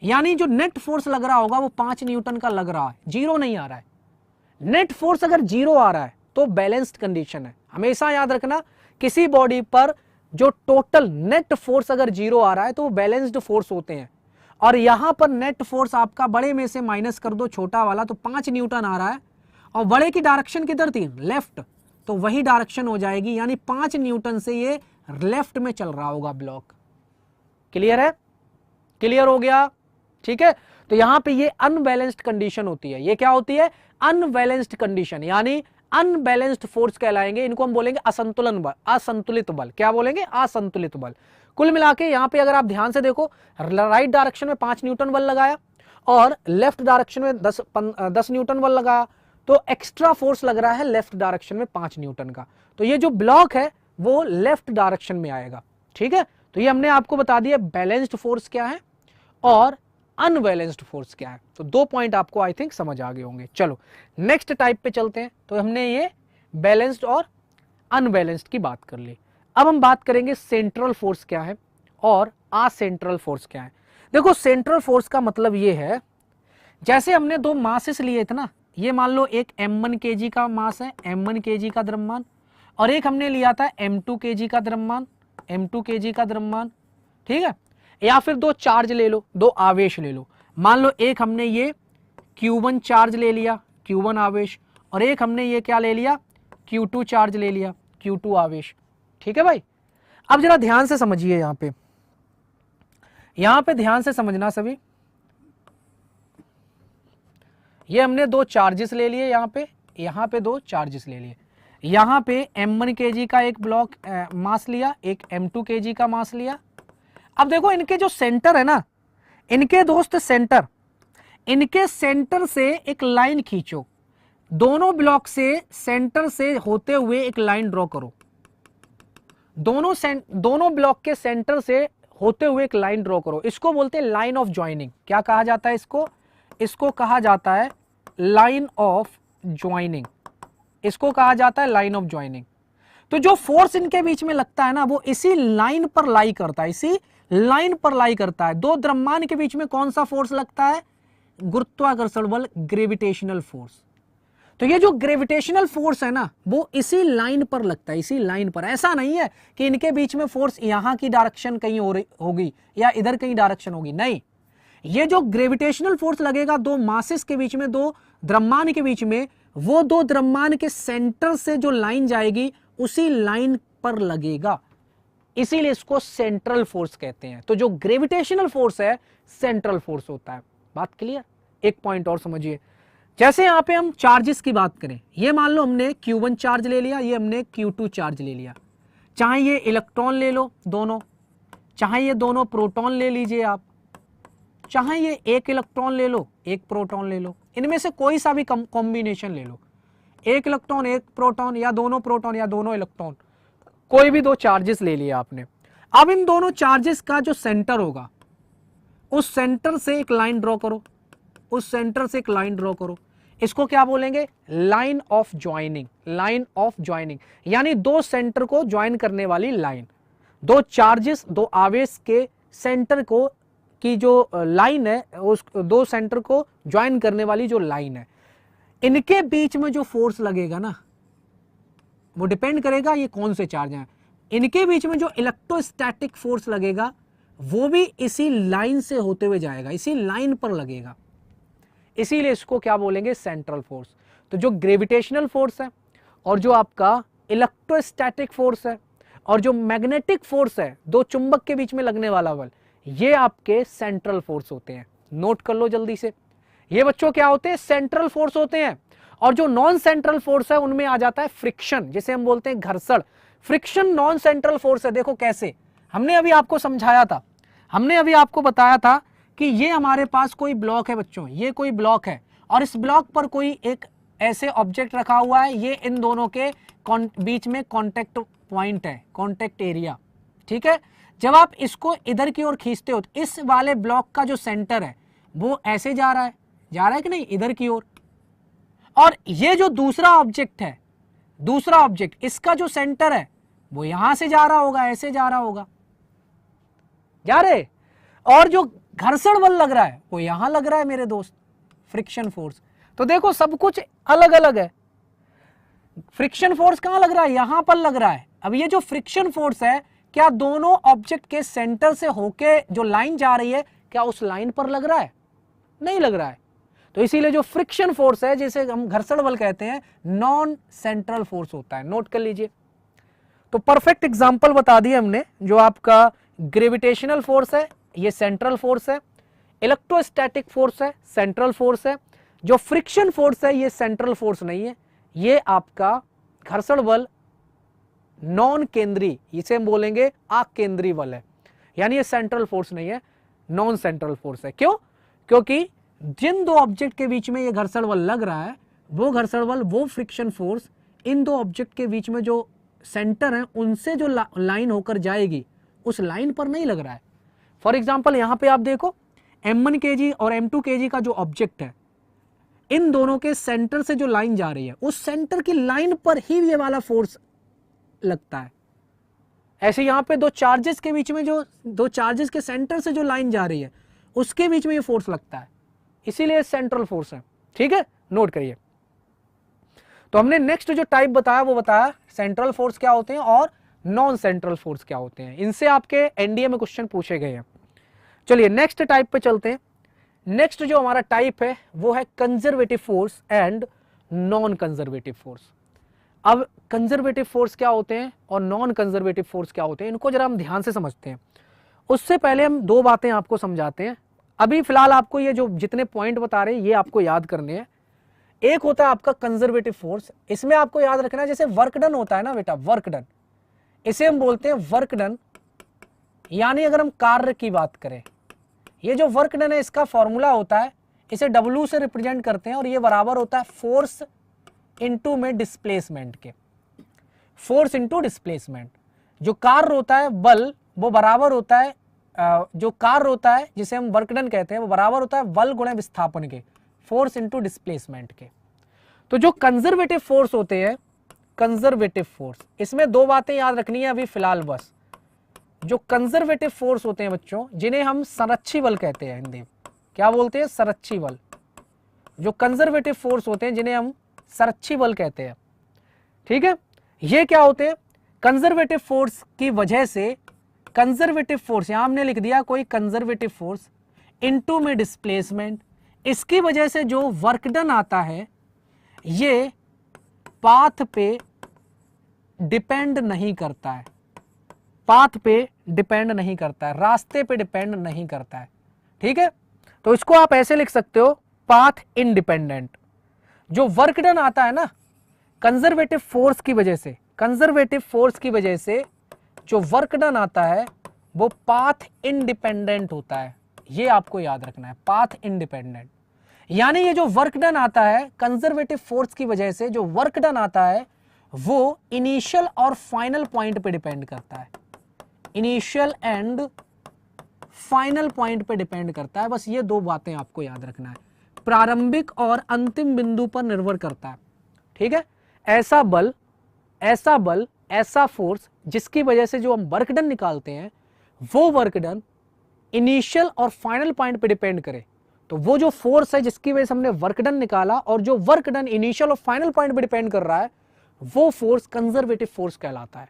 यानी जो नेट फोर्स लग रहा होगा वो 5 न्यूटन का लग रहा है, 0 नहीं आ रहा है। नेट फोर्स अगर 0 आ रहा है तो बैलेंस्ड कंडीशन है। हमेशा याद रखना, किसी बॉडी पर जो टोटल नेट फोर्स अगर 0 आ रहा है तो वो बैलेंस्ड फोर्स होते हैं। और यहां पर नेट फोर्स आपका बड़े में से माइनस कर दो छोटा वाला, तो 5 न्यूटन आ रहा है, और बड़े की डायरेक्शन किधर थी, लेफ्ट, तो वही डायरेक्शन हो जाएगी, यानी 5 न्यूटन से ये लेफ्ट में चल रहा होगा ब्लॉक। क्लियर है? क्लियर हो गया? ठीक है। तो यहां पे ये अनबैलेंस्ड कंडीशन होती है। ये क्या होती है? अनबैलेंस्ड कंडीशन, यानी अनबैलेंस्ड फोर्स कहलाएंगे। इनको हम बोलेंगे असंतुलन बल, असंतुलित बल। क्या बोलेंगे? असंतुलित बल। कुल मिला के यहां पे अगर आप ध्यान से देखो, राइट डायरेक्शन में 5 न्यूटन बल लगाया और लेफ्ट डायरेक्शन में 10 न्यूटन बल लगाया, तो एक्स्ट्रा फोर्स लग रहा है लेफ्ट डायरेक्शन में 5 न्यूटन का। तो ये जो ब्लॉक है वो लेफ्ट डायरेक्शन में आएगा। ठीक है। तो ये हमने आपको बता दिया बैलेंस्ड फोर्स क्या है और अनबैलेंस्ड फोर्स क्या है। तो 2 पॉइंट आपको आई थिंक समझ आ गए होंगे। चलो नेक्स्ट टाइप पे चलते हैं। तो हमने ये बैलेंस्ड और अनबैलेंस्ड की बात कर ली। अब हम बात करेंगे सेंट्रल फोर्स क्या है और असेंट्रल फोर्स क्या है। देखो सेंट्रल फोर्स का मतलब ये है, जैसे हमने 2 मासेस लिए थे ना, ये मान लो एक m1 kg का मास है, m1 kg का द्रव्यमान, और एक हमने लिया था m2 kg का द्रव्यमान, m2 kg का द्रव्यमान। ठीक है। या फिर 2 चार्ज ले लो, 2 आवेश ले लो। मान लो एक हमने ये q1 चार्ज ले लिया, q1 आवेश, और एक हमने ये क्या ले लिया, Q2 चार्ज ले लिया, Q2 आवेश, ठीक है भाई। अब जरा ध्यान से समझिए, यहां पे ध्यान से समझना सभी। ये हमने दो चार्जेस ले लिए, यहां पे दो चार्जेस ले लिए। यहां पे M1 kg का एक ब्लॉक मास लिया, एक M2 kg का मास लिया। अब देखो इनके जो सेंटर है ना, इनके दोस्त सेंटर, इनके सेंटर से एक लाइन खींचो, दोनों ब्लॉक से सेंटर से होते हुए एक लाइन ड्रॉ करो, दोनों ब्लॉक के सेंटर से होते हुए एक लाइन ड्रॉ करो। इसको बोलते हैं लाइन ऑफ ज्वाइनिंग। क्या कहा जाता है इसको? इसको कहा जाता है लाइन ऑफ ज्वाइनिंग, इसको कहा जाता है लाइन ऑफ ज्वाइनिंग। तो जो फोर्स इनके बीच में लगता है ना, वो इसी लाइन पर लाई करता है, इसी लाइन पर लाई करता है। दो द्रव्यमान के बीच में कौन सा फोर्स लगता है? गुरुत्वाकर्षण बल, ग्रेविटेशनल फोर्स। तो ये जो ग्रेविटेशनल फोर्स है ना, वो इसी लाइन पर लगता है, इसी लाइन पर। ऐसा नहीं है कि इनके बीच में फोर्स यहां की डायरेक्शन कहीं होगी या इधर कहीं डायरेक्शन होगी, नहीं। ये जो ग्रेविटेशनल फोर्स लगेगा दो मासेस के बीच में, दो द्रव्यमान के बीच में, वो दो द्रव्यमान के सेंटर से जो लाइन जाएगी उसी लाइन पर लगेगा, इसीलिए इसको सेंट्रल फोर्स कहते हैं। तो जो ग्रेविटेशनल फोर्स है सेंट्रल फोर्स होता है। बात क्लियर? एक पॉइंट और समझिए, जैसे यहां पे हम चार्जेस की बात करें, ये मान लो हमने Q1 चार्ज ले लिया, ये हमने Q2 चार्ज ले लिया। चाहे ये इलेक्ट्रॉन ले लो दोनों, चाहे ये दोनों प्रोटॉन ले लीजिए आप, चाहे ये एक इलेक्ट्रॉन ले लो एक प्रोटॉन ले लो, इनमें से कोई सा भी कॉम्बिनेशन ले लो, एक इलेक्ट्रॉन एक प्रोटॉन या दोनों इलेक्ट्रॉन, कोई भी दो चार्जेस ले लिया आपने। अब इन दोनों चार्जेस का जो सेंटर होगा, उस सेंटर से एक लाइन ड्रॉ करो, उस सेंटर से एक लाइन ड्रॉ करो। इसको क्या बोलेंगे? Line of joining, line of joining, यानी दो सेंटर को ज्वाइन करने वाली लाइन। दो चार्जेस, दो आवेश के सेंटर को की जो लाइन है, उस दो सेंटर को ज्वाइन करने वाली जो लाइन है, इनके बीच में जो फोर्स लगेगा ना, वो डिपेंड करेगा ये कौन से चार्ज हैं। इनके बीच में जो इलेक्ट्रोस्टैटिक फोर्स लगेगा वो भी इसी लाइन से होते हुए जाएगा, इसी लाइन पर लगेगा, इसीलिए इसको क्या बोलेंगे? Central force. तो जो ग्रेविटेशनल फोर्स है और जो आपका इलेक्ट्रोस्टैटिक फोर्स है और जो मैग्नेटिक फोर्स है, दो चुंबक के बीच में लगने वाला बल, ये आपके सेंट्रल फोर्स होते हैं। नोट कर लो जल्दी से, ये बच्चों क्या होते हैं? सेंट्रल फोर्स होते हैं। और जो नॉन सेंट्रल फोर्स है उनमें आ जाता है फ्रिक्शन, जिसे हम बोलते हैं घर्षण। फ्रिक्शन नॉन सेंट्रल फोर्स है। देखो कैसे, हमने अभी आपको समझाया था, हमने अभी आपको बताया था कि ये हमारे पास कोई ब्लॉक है बच्चों, ये कोई ब्लॉक है और इस ब्लॉक पर कोई एक ऐसे ऑब्जेक्ट रखा हुआ है, ये इन दोनों के बीच में कांटेक्ट पॉइंट है, कांटेक्ट एरिया, ठीक है। जब आप इसको इधर की ओर खींचते हो तो इस वाले ब्लॉक का जो सेंटर है वो ऐसे जा रहा है कि नहीं, इधर की ओर। और ये जो दूसरा ऑब्जेक्ट है, दूसरा ऑब्जेक्ट, इसका जो सेंटर है वो यहां से जा रहा होगा, ऐसे जा रहा होगा, जा रहे। और जो घर्षण बल लग रहा है वो यहां लग रहा है मेरे दोस्त, फ्रिक्शन फोर्स। तो देखो सब कुछ अलग अलग है। फ्रिक्शन फोर्स कहां लग रहा है? यहां पर लग रहा है। अब ये जो फ्रिक्शन फोर्स है, क्या दोनों ऑब्जेक्ट के सेंटर से होके जो लाइन जा रही है, क्या उस लाइन पर लग रहा है? नहीं लग रहा है। तो इसीलिए जो फ्रिक्शन फोर्स है, जिसे हम घर्षण बल कहते हैं, नॉन सेंट्रल फोर्स होता है। नोट कर लीजिए। तो परफेक्ट एग्जांपल बता दिए हमने। जो आपका ग्रेविटेशनल फोर्स है ये सेंट्रल फोर्स है, इलेक्ट्रोस्टैटिक फोर्स है सेंट्रल फोर्स है, जो फ्रिक्शन फोर्स है ये सेंट्रल फोर्स नहीं है, ये आपका घर्षण बल नॉन केंद्रीय, इसे हम बोलेंगे आकेंद्रीय बल है, यानी ये सेंट्रल फोर्स नहीं है, नॉन सेंट्रल फोर्स है। क्यों? क्योंकि जिन दो ऑब्जेक्ट के बीच में ये घर्षण बल लग रहा है, वो घर्षण बल, वो फ्रिक्शन फोर्स इन दो ऑब्जेक्ट के बीच में जो सेंटर है उनसे जो लाइन होकर जाएगी उस लाइन पर नहीं लग रहा है। फॉर एग्जाम्पल यहां पे आप देखो M1 kg और M2 kg का जो ऑब्जेक्ट है, इन दोनों के सेंटर से जो लाइन जा रही है उस सेंटर की लाइन पर ही ये वाला फोर्स लगता है। ऐसे यहां पे दो चार्जेस के बीच में, जो दो चार्जेस के सेंटर से जो लाइन जा रही है उसके बीच में ये फोर्स लगता है, इसीलिए सेंट्रल फोर्स है। ठीक है, नोट करिए। तो हमने नेक्स्ट जो टाइप बताया वो बताया सेंट्रल फोर्स क्या होते हैं और नॉन सेंट्रल फोर्स क्या होते हैं। इनसे आपके एनडीए में क्वेश्चन पूछे गए हैं। चलिए नेक्स्ट टाइप पे चलते हैं। नेक्स्ट जो हमारा टाइप है वो है conservative force and non conservative force. अब कंजर्वेटिव फोर्स क्या होते हैं और नॉन कंजर्वेटिव फोर्स क्या होते हैं, इनको जरा हम ध्यान से समझते हैं। उससे पहले हम दो बातें आपको समझाते हैं। अभी फिलहाल आपको ये जो जितने पॉइंट बता रहे हैं ये आपको याद करने हैं। एक होता है आपका कंजर्वेटिव फोर्स, इसमें आपको याद रखना है जैसे वर्क डन होता है ना बेटा, वर्क डन, इसे हम बोलते हैं वर्क डन। यानी अगर हम कार्य की बात करें, ये जो वर्क डन है इसका फॉर्मूला होता है, इसे W से रिप्रेजेंट करते हैं और ये बराबर होता है फोर्स इनटू में डिस्प्लेसमेंट के, फोर्स इनटू डिस्प्लेसमेंट। जो कार्य होता है बल, वो बराबर होता है जो कार्य होता है जिसे हम वर्क डन कहते हैं, वो बराबर होता है बल गुणे विस्थापन के, फोर्स इनटू डिस्प्लेसमेंट के। तो जो कंजर्वेटिव फोर्स होते हैं, कंजर्वेटिव फोर्स, इसमें दो बातें याद रखनी है अभी फिलहाल बस। जो कंजर्वेटिव फोर्स होते हैं बच्चों, जिन्हें हम संरक्षी बल कहते हैं, हिंदी में क्या बोलते हैं, संरक्षी बल। जो कंजर्वेटिव फोर्स होते हैं जिन्हें हम संरक्षी बल कहते हैं, ठीक है। ये क्या होते हैं, कंजर्वेटिव फोर्स की वजह से, कंजर्वेटिव फोर्स यहां हमने लिख दिया कोई कंजर्वेटिव फोर्स इनटू में डिस्प्लेसमेंट, इसकी वजह से जो वर्क डन आता है ये पाथ पे डिपेंड नहीं करता है, पाथ पे डिपेंड नहीं करता है, रास्ते पे डिपेंड नहीं करता है, ठीक है। तो इसको आप ऐसे लिख सकते हो, पाथ इंडिपेंडेंट। जो वर्क डन आता है ना कंजर्वेटिव फोर्स की वजह से, कंजर्वेटिव फोर्स की वजह से जो वर्क डन आता है वो पाथ इंडिपेंडेंट होता है, ये आपको याद रखना है, पाथ इंडिपेंडेंट। यानी ये जो वर्क डन आता है कंजर्वेटिव फोर्स की वजह से, जो वर्क डन आता है वो इनिशियल और फाइनल पॉइंट पे डिपेंड करता है, इनिशियल एंड फाइनल पॉइंट पे डिपेंड करता है। बस ये दो बातें आपको याद रखना है, प्रारंभिक और अंतिम बिंदु पर निर्भर करता है, ठीक है। ऐसा बल, ऐसा बल, ऐसा फोर्स जिसकी वजह से जो हम वर्क डन निकालते हैं वो वर्क डन इनिशियल और फाइनल पॉइंट पे डिपेंड करे, तो वो जो फोर्स है जिसकी वजह से हमने वर्क डन निकाला और जो वर्क डन इनिशियल और फाइनल पॉइंट पे डिपेंड कर रहा है, वो फोर्स कंजर्वेटिव फोर्स कहलाता है।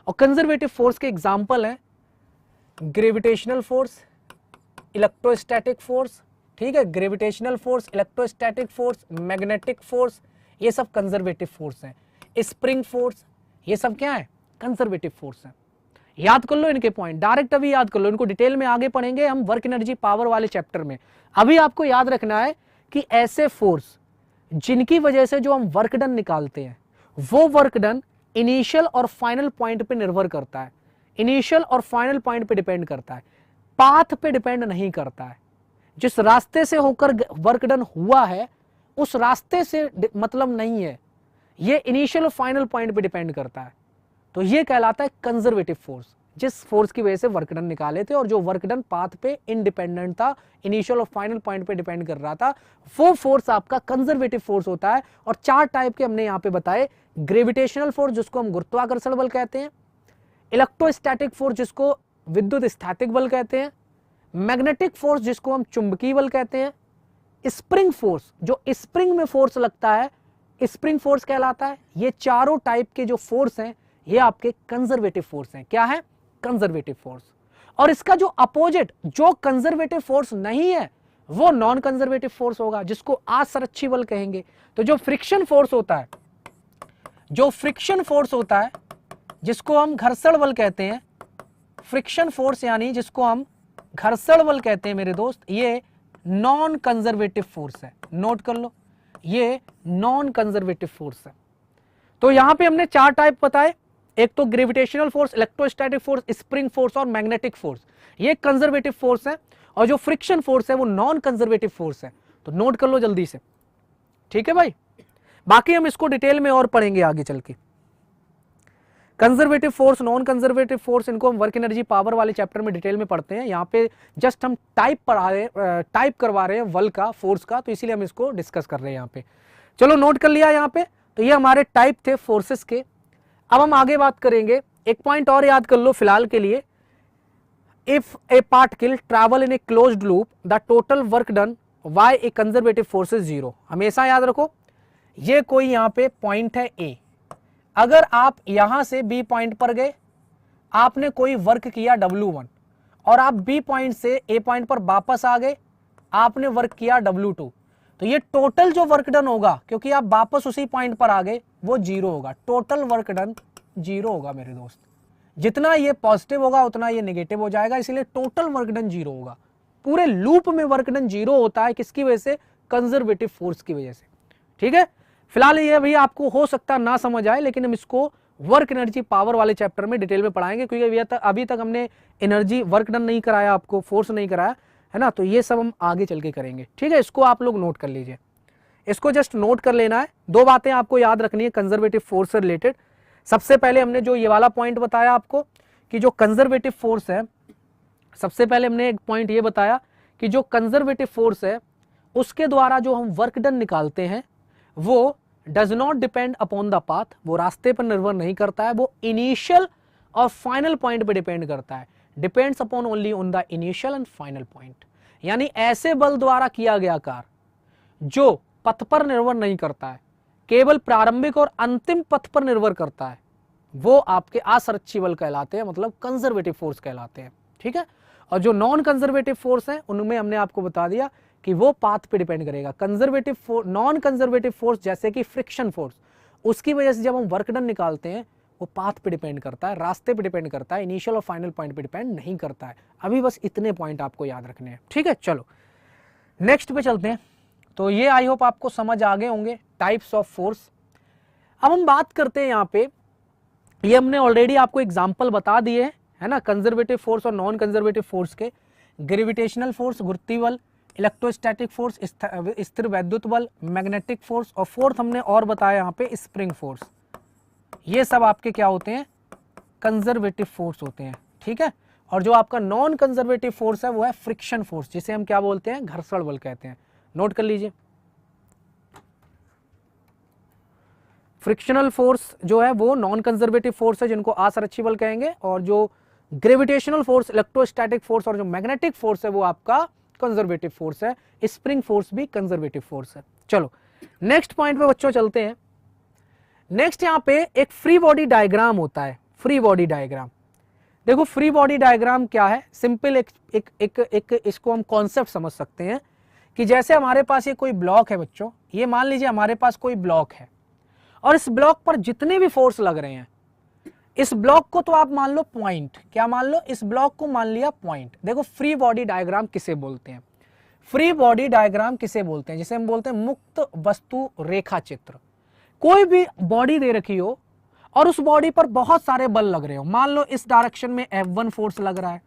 और कंजर्वेटिव फोर्स के एग्जांपल हैं ग्रेविटेशनल फोर्स, इलेक्ट्रोस्टैटिक फोर्स, ठीक है, gravitational force, electrostatic force, magnetic force, ये सब कंजर्वेटिव फोर्स हैं। स्प्रिंग फोर्स, ये सब क्या है, कंजर्वेटिव फोर्स है। याद कर लो इनके पॉइंट, डायरेक्ट अभी याद कर लो, इनको डिटेल में आगे पढ़ेंगे हम वर्क एनर्जी पावर वाले चैप्टर में। अभी आपको याद रखना है कि ऐसे फोर्स जिनकी वजह से जो हम वर्क डन निकालते हैं वो वर्क डन इनिशियल और फाइनल पॉइंट पे निर्भर करता है, इनिशियल और फाइनल पॉइंट पे डिपेंड करता है, पाथ पे डिपेंड नहीं करता है। जिस रास्ते से होकर वर्क डन हुआ है उस रास्ते से मतलब नहीं है, ये इनिशियल और फाइनल पॉइंट पे डिपेंड करता है। तो ये कहलाता है कंजर्वेटिव फोर्स, जिस फोर्स की वजह से वर्क डन निकाले थे और जो वर्क डन पाथ पे इंडिपेंडेंट था, इनिशियल और फाइनल पॉइंट पे डिपेंड कर रहा था, वो फोर्स आपका कंजर्वेटिव फोर्स होता है। और चार टाइप के हमने यहाँ पे बताए, ग्रेविटेशनल फोर्स जिसको हम गुरुत्वाकर्षण बल कहते हैं, इलेक्ट्रोस्टैटिक फोर्स जिसको विद्युत स्थैतिक बल कहते हैं, मैग्नेटिक फोर्स जिसको हम चुंबकीय बल कहते हैं, स्प्रिंग फोर्स जो स्प्रिंग में फोर्स लगता है स्प्रिंग फोर्स कहलाता है। ये चारों टाइप के जो फोर्स हैं ये आपके कंजर्वेटिव फोर्स हैं। क्या है, कंजर्वेटिव फोर्स। और इसका जो अपोजिट, जो कंजर्वेटिव फोर्स नहीं है, वो नॉन कंजर्वेटिव फोर्स होगा, जिसको असंरक्षी बल कहेंगे। तो जो फ्रिक्शन फोर्स होता है, जो फ्रिक्शन फोर्स होता है जिसको हम घर्षण बल कहते हैं, फ्रिक्शन फोर्स यानी जिसको हम घर्षण बल कहते हैं मेरे दोस्त, ये नॉन कंजर्वेटिव फोर्स है। नोट कर लो, ये नॉन कंजर्वेटिव फोर्स है। तो यहां पे हमने चार टाइप बताए, एक तो gravitational force, electrostatic force, spring force और मैग्नेटिक फोर्स, ये कंजर्वेटिव फोर्स है। और जो फ्रिक्शन फोर्स है वो नॉन कंजर्वेटिव फोर्स है। तो नोट कर लो जल्दी से, ठीक है भाई। बाकी हम इसको डिटेल में और पढ़ेंगे आगे चल के। Conservative force, non conservative force, इनको हम वर्क एनर्जी पावर वाले चैप्टर में डिटेल में पढ़ते हैं। यहाँ पे जस्ट हम टाइप करवा रहे हैं बल का, फोर्स का, तो इसीलिए हम इसको डिस्कस कर रहे हैं यहाँ पे। चलो नोट कर लिया यहाँ पे। तो ये हमारे टाइप थे फोर्सेस के। अब हम आगे बात करेंगे, एक पॉइंट और याद कर लो फिलहाल के लिए, if A particle travel in a closed loop the total work done by A conservative force is 0। हमेशा याद रखो, ये कोई यहाँ पे पॉइंट है ए, अगर आप यहां से बी पॉइंट पर गए, आपने कोई वर्क किया W1 और आप बी पॉइंट से ए पॉइंट पर वापस आ गए, आपने वर्क किया W2, तो ये टोटल जो वर्क डन होगा, क्योंकि आप वापस उसी पॉइंट पर आ गए, वो 0 होगा। टोटल वर्क डन 0 होगा मेरे दोस्त। जितना ये पॉजिटिव होगा उतना ये नेगेटिव हो जाएगा, इसलिए टोटल वर्क डन 0 होगा। पूरे लूप में वर्क डन 0 होता है, किसकी वजह से? कंजर्वेटिव फोर्स की वजह से। ठीक है, फिलहाल ये भी आपको हो सकता ना समझ आए, लेकिन हम इसको वर्क एनर्जी पावर वाले चैप्टर में डिटेल में पढ़ाएंगे, क्योंकि अभी तक हमने एनर्जी वर्क डन नहीं कराया, आपको फोर्स नहीं कराया है ना, तो ये सब हम आगे चल के करेंगे। ठीक है, इसको आप लोग नोट कर लीजिए, इसको जस्ट नोट कर लेना है। दो बातें आपको याद रखनी है कंजर्वेटिव फोर्स से रिलेटेड। सबसे पहले हमने जो ये वाला पॉइंट बताया आपको कि जो कंजर्वेटिव फोर्स है, सबसे पहले हमने एक पॉइंट ये बताया कि जो कंजर्वेटिव फोर्स है उसके द्वारा जो हम वर्क डन निकालते हैं वो does not depend upon the path, वो रास्ते पर निर्भर नहीं करता है, वो इनिशियल और फाइनल पॉइंट पे डिपेंड करता है। Depends upon only on the initial and final point, यानी ऐसे बल द्वारा किया गया कार्य जो पथ पर निर्भर नहीं करता है, केवल प्रारंभिक और अंतिम पथ पर निर्भर करता है, वो आपके असंरक्षी बल कहलाते हैं, मतलब कंजर्वेटिव फोर्स कहलाते हैं। ठीक है, और जो नॉन कंजर्वेटिव फोर्स है उनमें हमने आपको बता दिया कि वो पाथ पे डिपेंड करेगा। Conservative force, non conservative force जैसे कि फ्रिक्शन फोर्स, उसकी वजह से जब हम वर्क डन निकालते हैं वो पाथ पे डिपेंड करता है, रास्ते पे डिपेंड करता है, इनिशियल और फाइनल पॉइंट पे डिपेंड नहीं करता है। अभी बस इतने पॉइंट आपको याद रखने हैं। ठीक है, चलो नेक्स्ट पे चलते हैं। तो ये आई होप आपको समझ आ गए होंगे टाइप्स ऑफ फोर्स। अब हम बात करते हैं यहाँ पे, ये हमने ऑलरेडी आपको एग्जाम्पल बता दिए है ना, कंजर्वेटिव फोर्स और नॉन कंजर्वेटिव फोर्स के। ग्रेविटेशनल फोर्स, गुरुत्वीय बल, इलेक्ट्रोस्टैटिक फोर्स, स्थिर वैद्युत बल, मैग्नेटिक फोर्स, और फोर्थ हमने और बताया यहाँ पे स्प्रिंग फोर्स। ये सब आपके क्या होते हैं? कंजर्वेटिव फोर्स होते हैं। ठीक है, और जो आपका नॉन कंजर्वेटिव फोर्स है वो है फ्रिक्शन फोर्स, जिसे हम क्या बोलते हैं? घर्षण बल कहते हैं। नोट कर लीजिए, फ्रिक्शनल फोर्स जो है वो नॉन कंजर्वेटिव फोर्स है, जिनको असंरक्षी बल कहेंगे, और जो ग्रेविटेशनल फोर्स, इलेक्ट्रोस्टैटिक फोर्स और जो मैग्नेटिक फोर्स है वो आपका कंजर्वेटिव फोर्स है। स्प्रिंग फोर्स भी कंजर्वेटिव फोर्स है। चलो नेक्स्ट पॉइंट पे बच्चों चलते हैं। नेक्स्ट यहाँ पे एक फ्री बॉडी डायग्राम होता है। फ्री बॉडी डायग्राम, देखो फ्री बॉडी डायग्राम क्या है? सिंपल एक इसको हम कॉन्सेप्ट समझ सकते हैं कि जैसे हमारे पास ये कोई ब्लॉक है बच्चों, ये मान लीजिए हमारे पास कोई ब्लॉक है और इस ब्लॉक पर जितने भी फोर्स लग रहे हैं, इस ब्लॉक को तो आप मान लो पॉइंट, क्या मान लो? इस ब्लॉक को मान लिया पॉइंट। देखो फ्री बॉडी डायग्राम किसे बोलते हैं? फ्री बॉडी डायग्राम किसे बोलते हैं? जिसे हम बोलते हैं मुक्त वस्तु रेखा चित्र। कोई भी बॉडी दे रखी हो और उस बॉडी पर बहुत सारे बल लग रहे हो, मान लो इस डायरेक्शन में F1 फोर्स लग रहा है,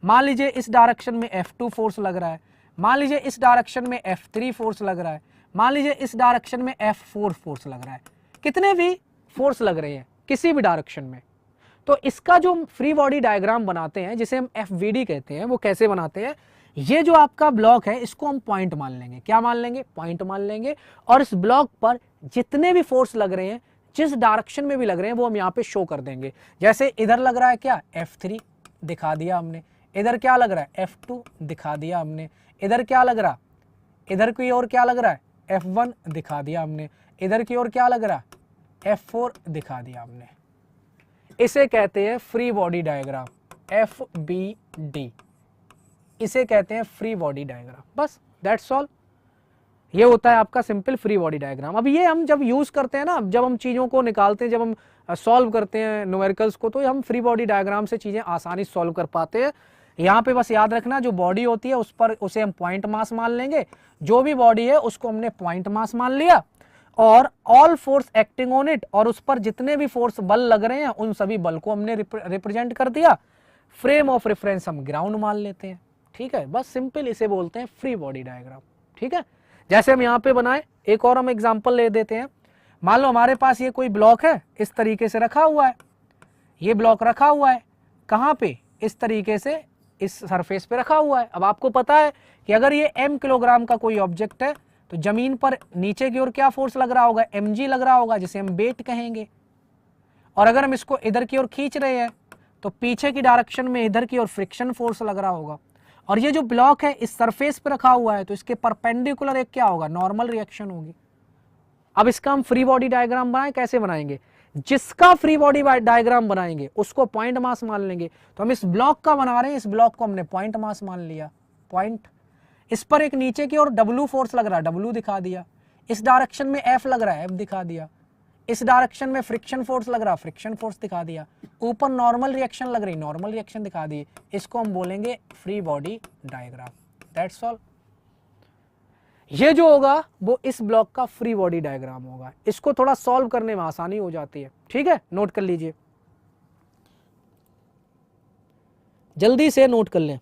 मान लीजिए इस डायरेक्शन में F2 फोर्स लग रहा है, मान लीजिए इस डायरेक्शन में F3 फोर्स लग रहा है, मान लीजिए इस डायरेक्शन में F4 फोर्स लग रहा है। कितने भी फोर्स लग रहे हैं किसी भी डायरेक्शन में, तो इसका जो फ्री बॉडी डायग्राम बनाते हैं, जिसे हम FVD कहते हैं, वो कैसे बनाते हैं? ये जो आपका ब्लॉक है इसको हम पॉइंट मान लेंगे। क्या मान लेंगे? पॉइंट मान लेंगे। और इस ब्लॉक पर जितने भी फोर्स लग रहे हैं, जिस डायरेक्शन में भी लग रहे हैं, वो हम यहाँ पे शो कर देंगे। जैसे इधर लग रहा है क्या? F3 दिखा दिया हमने। इधर क्या लग रहा है? F2 दिखा दिया हमने। इधर क्या लग रहा? इधर की ओर क्या लग रहा है? F1 दिखा दिया हमने। इधर की ओर क्या लग रहा है? F4 दिखा दिया हमने। इसे कहते हैं फ्री बॉडी डायग्राम, FBD। इसे कहते हैं फ्री बॉडी डायग्राम। बस दैट्स ऑल। ये होता है आपका सिंपल फ्री बॉडी डायग्राम। अब ये हम जब यूज करते हैं ना, जब हम चीज़ों को निकालते हैं, जब हम सॉल्व करते हैं न्यूमेरिकल्स को, तो हम फ्री बॉडी डायग्राम से चीज़ें आसानी से सॉल्व कर पाते हैं। यहाँ पे बस याद रखना, जो बॉडी होती है उस पर उसे हम पॉइंट मास मान लेंगे। जो भी बॉडी है उसको हमने पॉइंट मास मान लिया, और all force acting on it, और उस पर जितने भी फोर्स बल लग रहे हैं उन सभी बल को हमने रिप्रेजेंट कर दिया। फ्रेम ऑफ रेफरेंस हम ग्राउंड मान लेते हैं। ठीक है, बस सिंपल इसे बोलते हैं फ्री बॉडी डायग्राम। ठीक है, जैसे हम यहाँ पे बनाए, एक और हम एग्जांपल ले देते हैं। मान लो हमारे पास ये कोई ब्लॉक है, इस तरीके से रखा हुआ है। ये ब्लॉक रखा हुआ है कहाँ पे? इस तरीके से इस सरफेस पे रखा हुआ है। अब आपको पता है कि अगर ये m किलोग्राम का कोई ऑब्जेक्ट है तो जमीन पर नीचे की ओर क्या फोर्स लग रहा होगा? mg लग रहा होगा, जिसे हम वेट कहेंगे। और अगर हम इसको इधर की ओर खींच रहे हैं तो पीछे की डायरेक्शन में इधर की ओर फ्रिक्शन फोर्स लग रहा होगा। और ये जो ब्लॉक है इस सरफेस पे रखा हुआ है, तो इसके परपेंडिकुलर एक क्या होगा? नॉर्मल रिएक्शन होगी। अब इसका हम फ्री बॉडी डायग्राम बनाएं, कैसे बनाएंगे? जिसका फ्री बॉडी डायग्राम बनाएंगे उसको पॉइंट मास मान लेंगे। तो हम इस ब्लॉक का बना रहे हैं, इस ब्लॉक को हमने पॉइंट मास मान लिया। पॉइंट इस पर एक नीचे की ओर W फोर्स लग रहा है, W दिखा दिया। इस डायरेक्शन में F लग रहा है, F दिखा दिया। इस डायरेक्शन में फ्रिक्शन फोर्स लग रहा है, फ्रिक्शन फोर्स दिखा दिया। ऊपर नॉर्मल रिएक्शन लग रही, नॉर्मल रिएक्शन दिखा दी। इसको हम बोलेंगे free body diagram. That's all. ये जो होगा वो इस ब्लॉक का फ्री बॉडी डायग्राम होगा। इसको थोड़ा सॉल्व करने में आसानी हो जाती है, ठीक है, नोट कर लीजिए, जल्दी से नोट कर लें।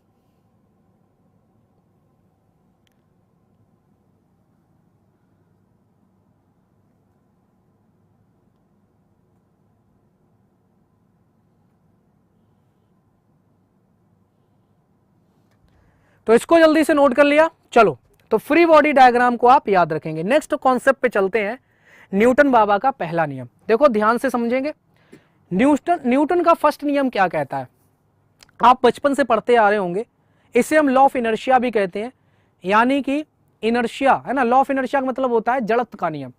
तो इसको जल्दी से नोट कर लिया। चलो, तो फ्री बॉडी डायग्राम को आप याद रखेंगे। नेक्स्ट कॉन्सेप्ट पे चलते हैं, न्यूटन बाबा का पहला नियम। देखो ध्यान से समझेंगे। न्यूटन का फर्स्ट नियम क्या कहता है, आप बचपन से पढ़ते आ रहे होंगे। इसे हम लॉ ऑफ इनर्शिया भी कहते हैं, यानी कि इनर्शिया है ना, लॉ ऑफ इनर्शिया का मतलब होता है जड़त्व का नियम।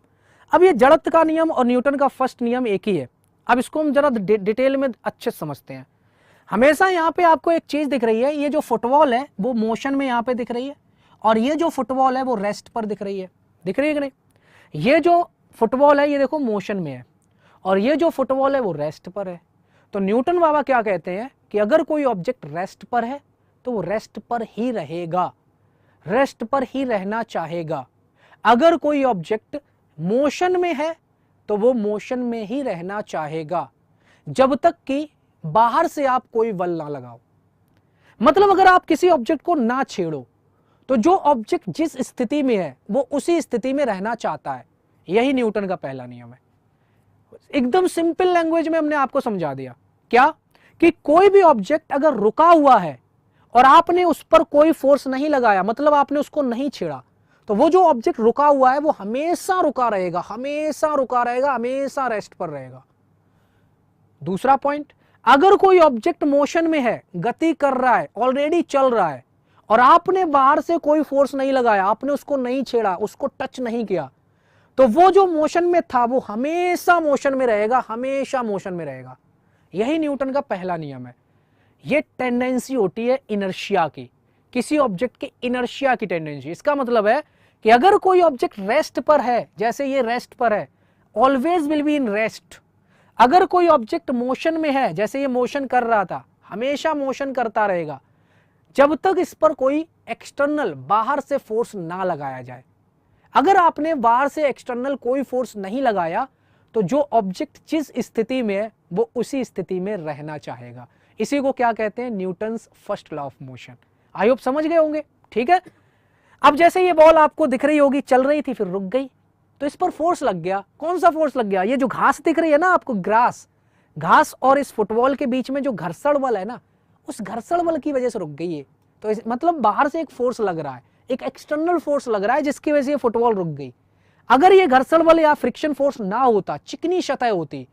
अब ये जड़त्व का नियम और न्यूटन का फर्स्ट नियम एक ही है। अब इसको हम जरा डिटेल में अच्छे से समझते हैं। हमेशा यहाँ पे आपको एक चीज दिख रही है, ये जो फुटबॉल है वो मोशन में यहाँ पे दिख रही है, और ये जो फुटबॉल है वो रेस्ट पर दिख रही है। दिख रही है कि नहीं? ये जो फुटबॉल है ये देखो मोशन में है, और ये जो फुटबॉल है वो रेस्ट पर है। तो न्यूटन बाबा क्या कहते हैं कि अगर कोई ऑब्जेक्ट रेस्ट पर है तो वो रेस्ट पर ही रहेगा, रेस्ट पर ही रहना चाहेगा। अगर कोई ऑब्जेक्ट मोशन में है तो वो मोशन में ही रहना चाहेगा, जब तक कि बाहर से आप कोई बल ना लगाओ। मतलब अगर आप किसी ऑब्जेक्ट को ना छेड़ो तो जो ऑब्जेक्ट जिस स्थिति में है वो उसी स्थिति में रहना चाहता है। यही न्यूटन का पहला नियम है। एकदम सिंपल लैंग्वेज में हमने आपको समझा दिया क्या, कि कोई भी ऑब्जेक्ट अगर रुका हुआ है और आपने उस पर कोई फोर्स नहीं लगाया, मतलब आपने उसको नहीं छेड़ा, तो वो जो ऑब्जेक्ट रुका हुआ है वो हमेशा रुका रहेगा, हमेशा रुका रहेगा, हमेशा रेस्ट पर रहेगा। दूसरा पॉइंट, अगर कोई ऑब्जेक्ट मोशन में है, गति कर रहा है, ऑलरेडी चल रहा है, और आपने बाहर से कोई फोर्स नहीं लगाया, आपने उसको नहीं छेड़ा, उसको टच नहीं किया, तो वो जो मोशन में था वो हमेशा मोशन में रहेगा, हमेशा मोशन में रहेगा। यही न्यूटन का पहला नियम है। ये टेंडेंसी होती है इनर्शिया की, किसी ऑब्जेक्ट के इनर्शिया की टेंडेंसी। इसका मतलब है कि अगर कोई ऑब्जेक्ट रेस्ट पर है, जैसे ये रेस्ट पर है, always will be in rest. अगर कोई ऑब्जेक्ट मोशन में है, जैसे ये मोशन कर रहा था, हमेशा मोशन करता रहेगा जब तक इस पर कोई एक्सटर्नल बाहर से फोर्स ना लगाया जाए। अगर आपने बाहर से एक्सटर्नल कोई फोर्स नहीं लगाया तो जो ऑब्जेक्ट जिस स्थिति में है वो उसी स्थिति में रहना चाहेगा। इसी को क्या कहते हैं, Newton's first law of motion. I hope समझ गए होंगे, ठीक है। अब जैसे ये बॉल आपको दिख रही होगी, चल रही थी, फिर रुक गई, तो इस पर फोर्स लग गया। कौन सा फोर्स लग गया? ये जो घास दिख रही है ना आपको, घास और इस फुटबॉल के बीच में जो घर्षण बल है ना, उस घर्षण बल की वजह से रुक गई है। तो मतलब बाहर से एक फोर्स लग रहा है, एक एक्सटर्नल फोर्स लग रहा है जिसकी वजह से ये फुटबॉल रुक गई। अगर ये घर्षण बल या फ्रिक्शन फोर्स ना होता, चिकनी सतह होती,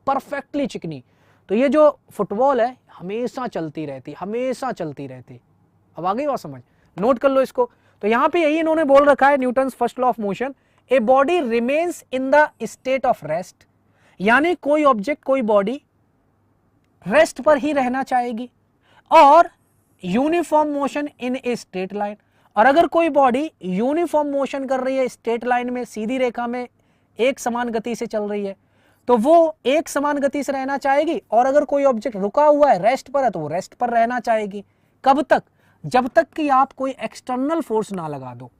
परफेक्टली चिकनी, तो ये जो फुटबॉल है हमेशा चलती रहती, हमेशा चलती रहती। अब आ गई बात समझ, नोट कर लो इसको। तो यहां पे यही इन्होंने बोल रखा है, Newton's first law of motion, a body remains in the state of rest, यानी कोई ऑब्जेक्ट, कोई बॉडी रेस्ट पर ही रहना चाहेगी, और uniform motion in a straight line. और अगर कोई बॉडी यूनिफॉर्म मोशन कर रही है, स्ट्रेट लाइन में, सीधी रेखा में एक समान गति से चल रही है, तो वो एक समान गति से रहना चाहेगी। और अगर कोई ऑब्जेक्ट रुका हुआ है, रेस्ट पर है, तो वो रेस्ट पर रहना चाहेगी। कब तक? जब तक कि आप कोई एक्सटर्नल फोर्स ना लगा दो।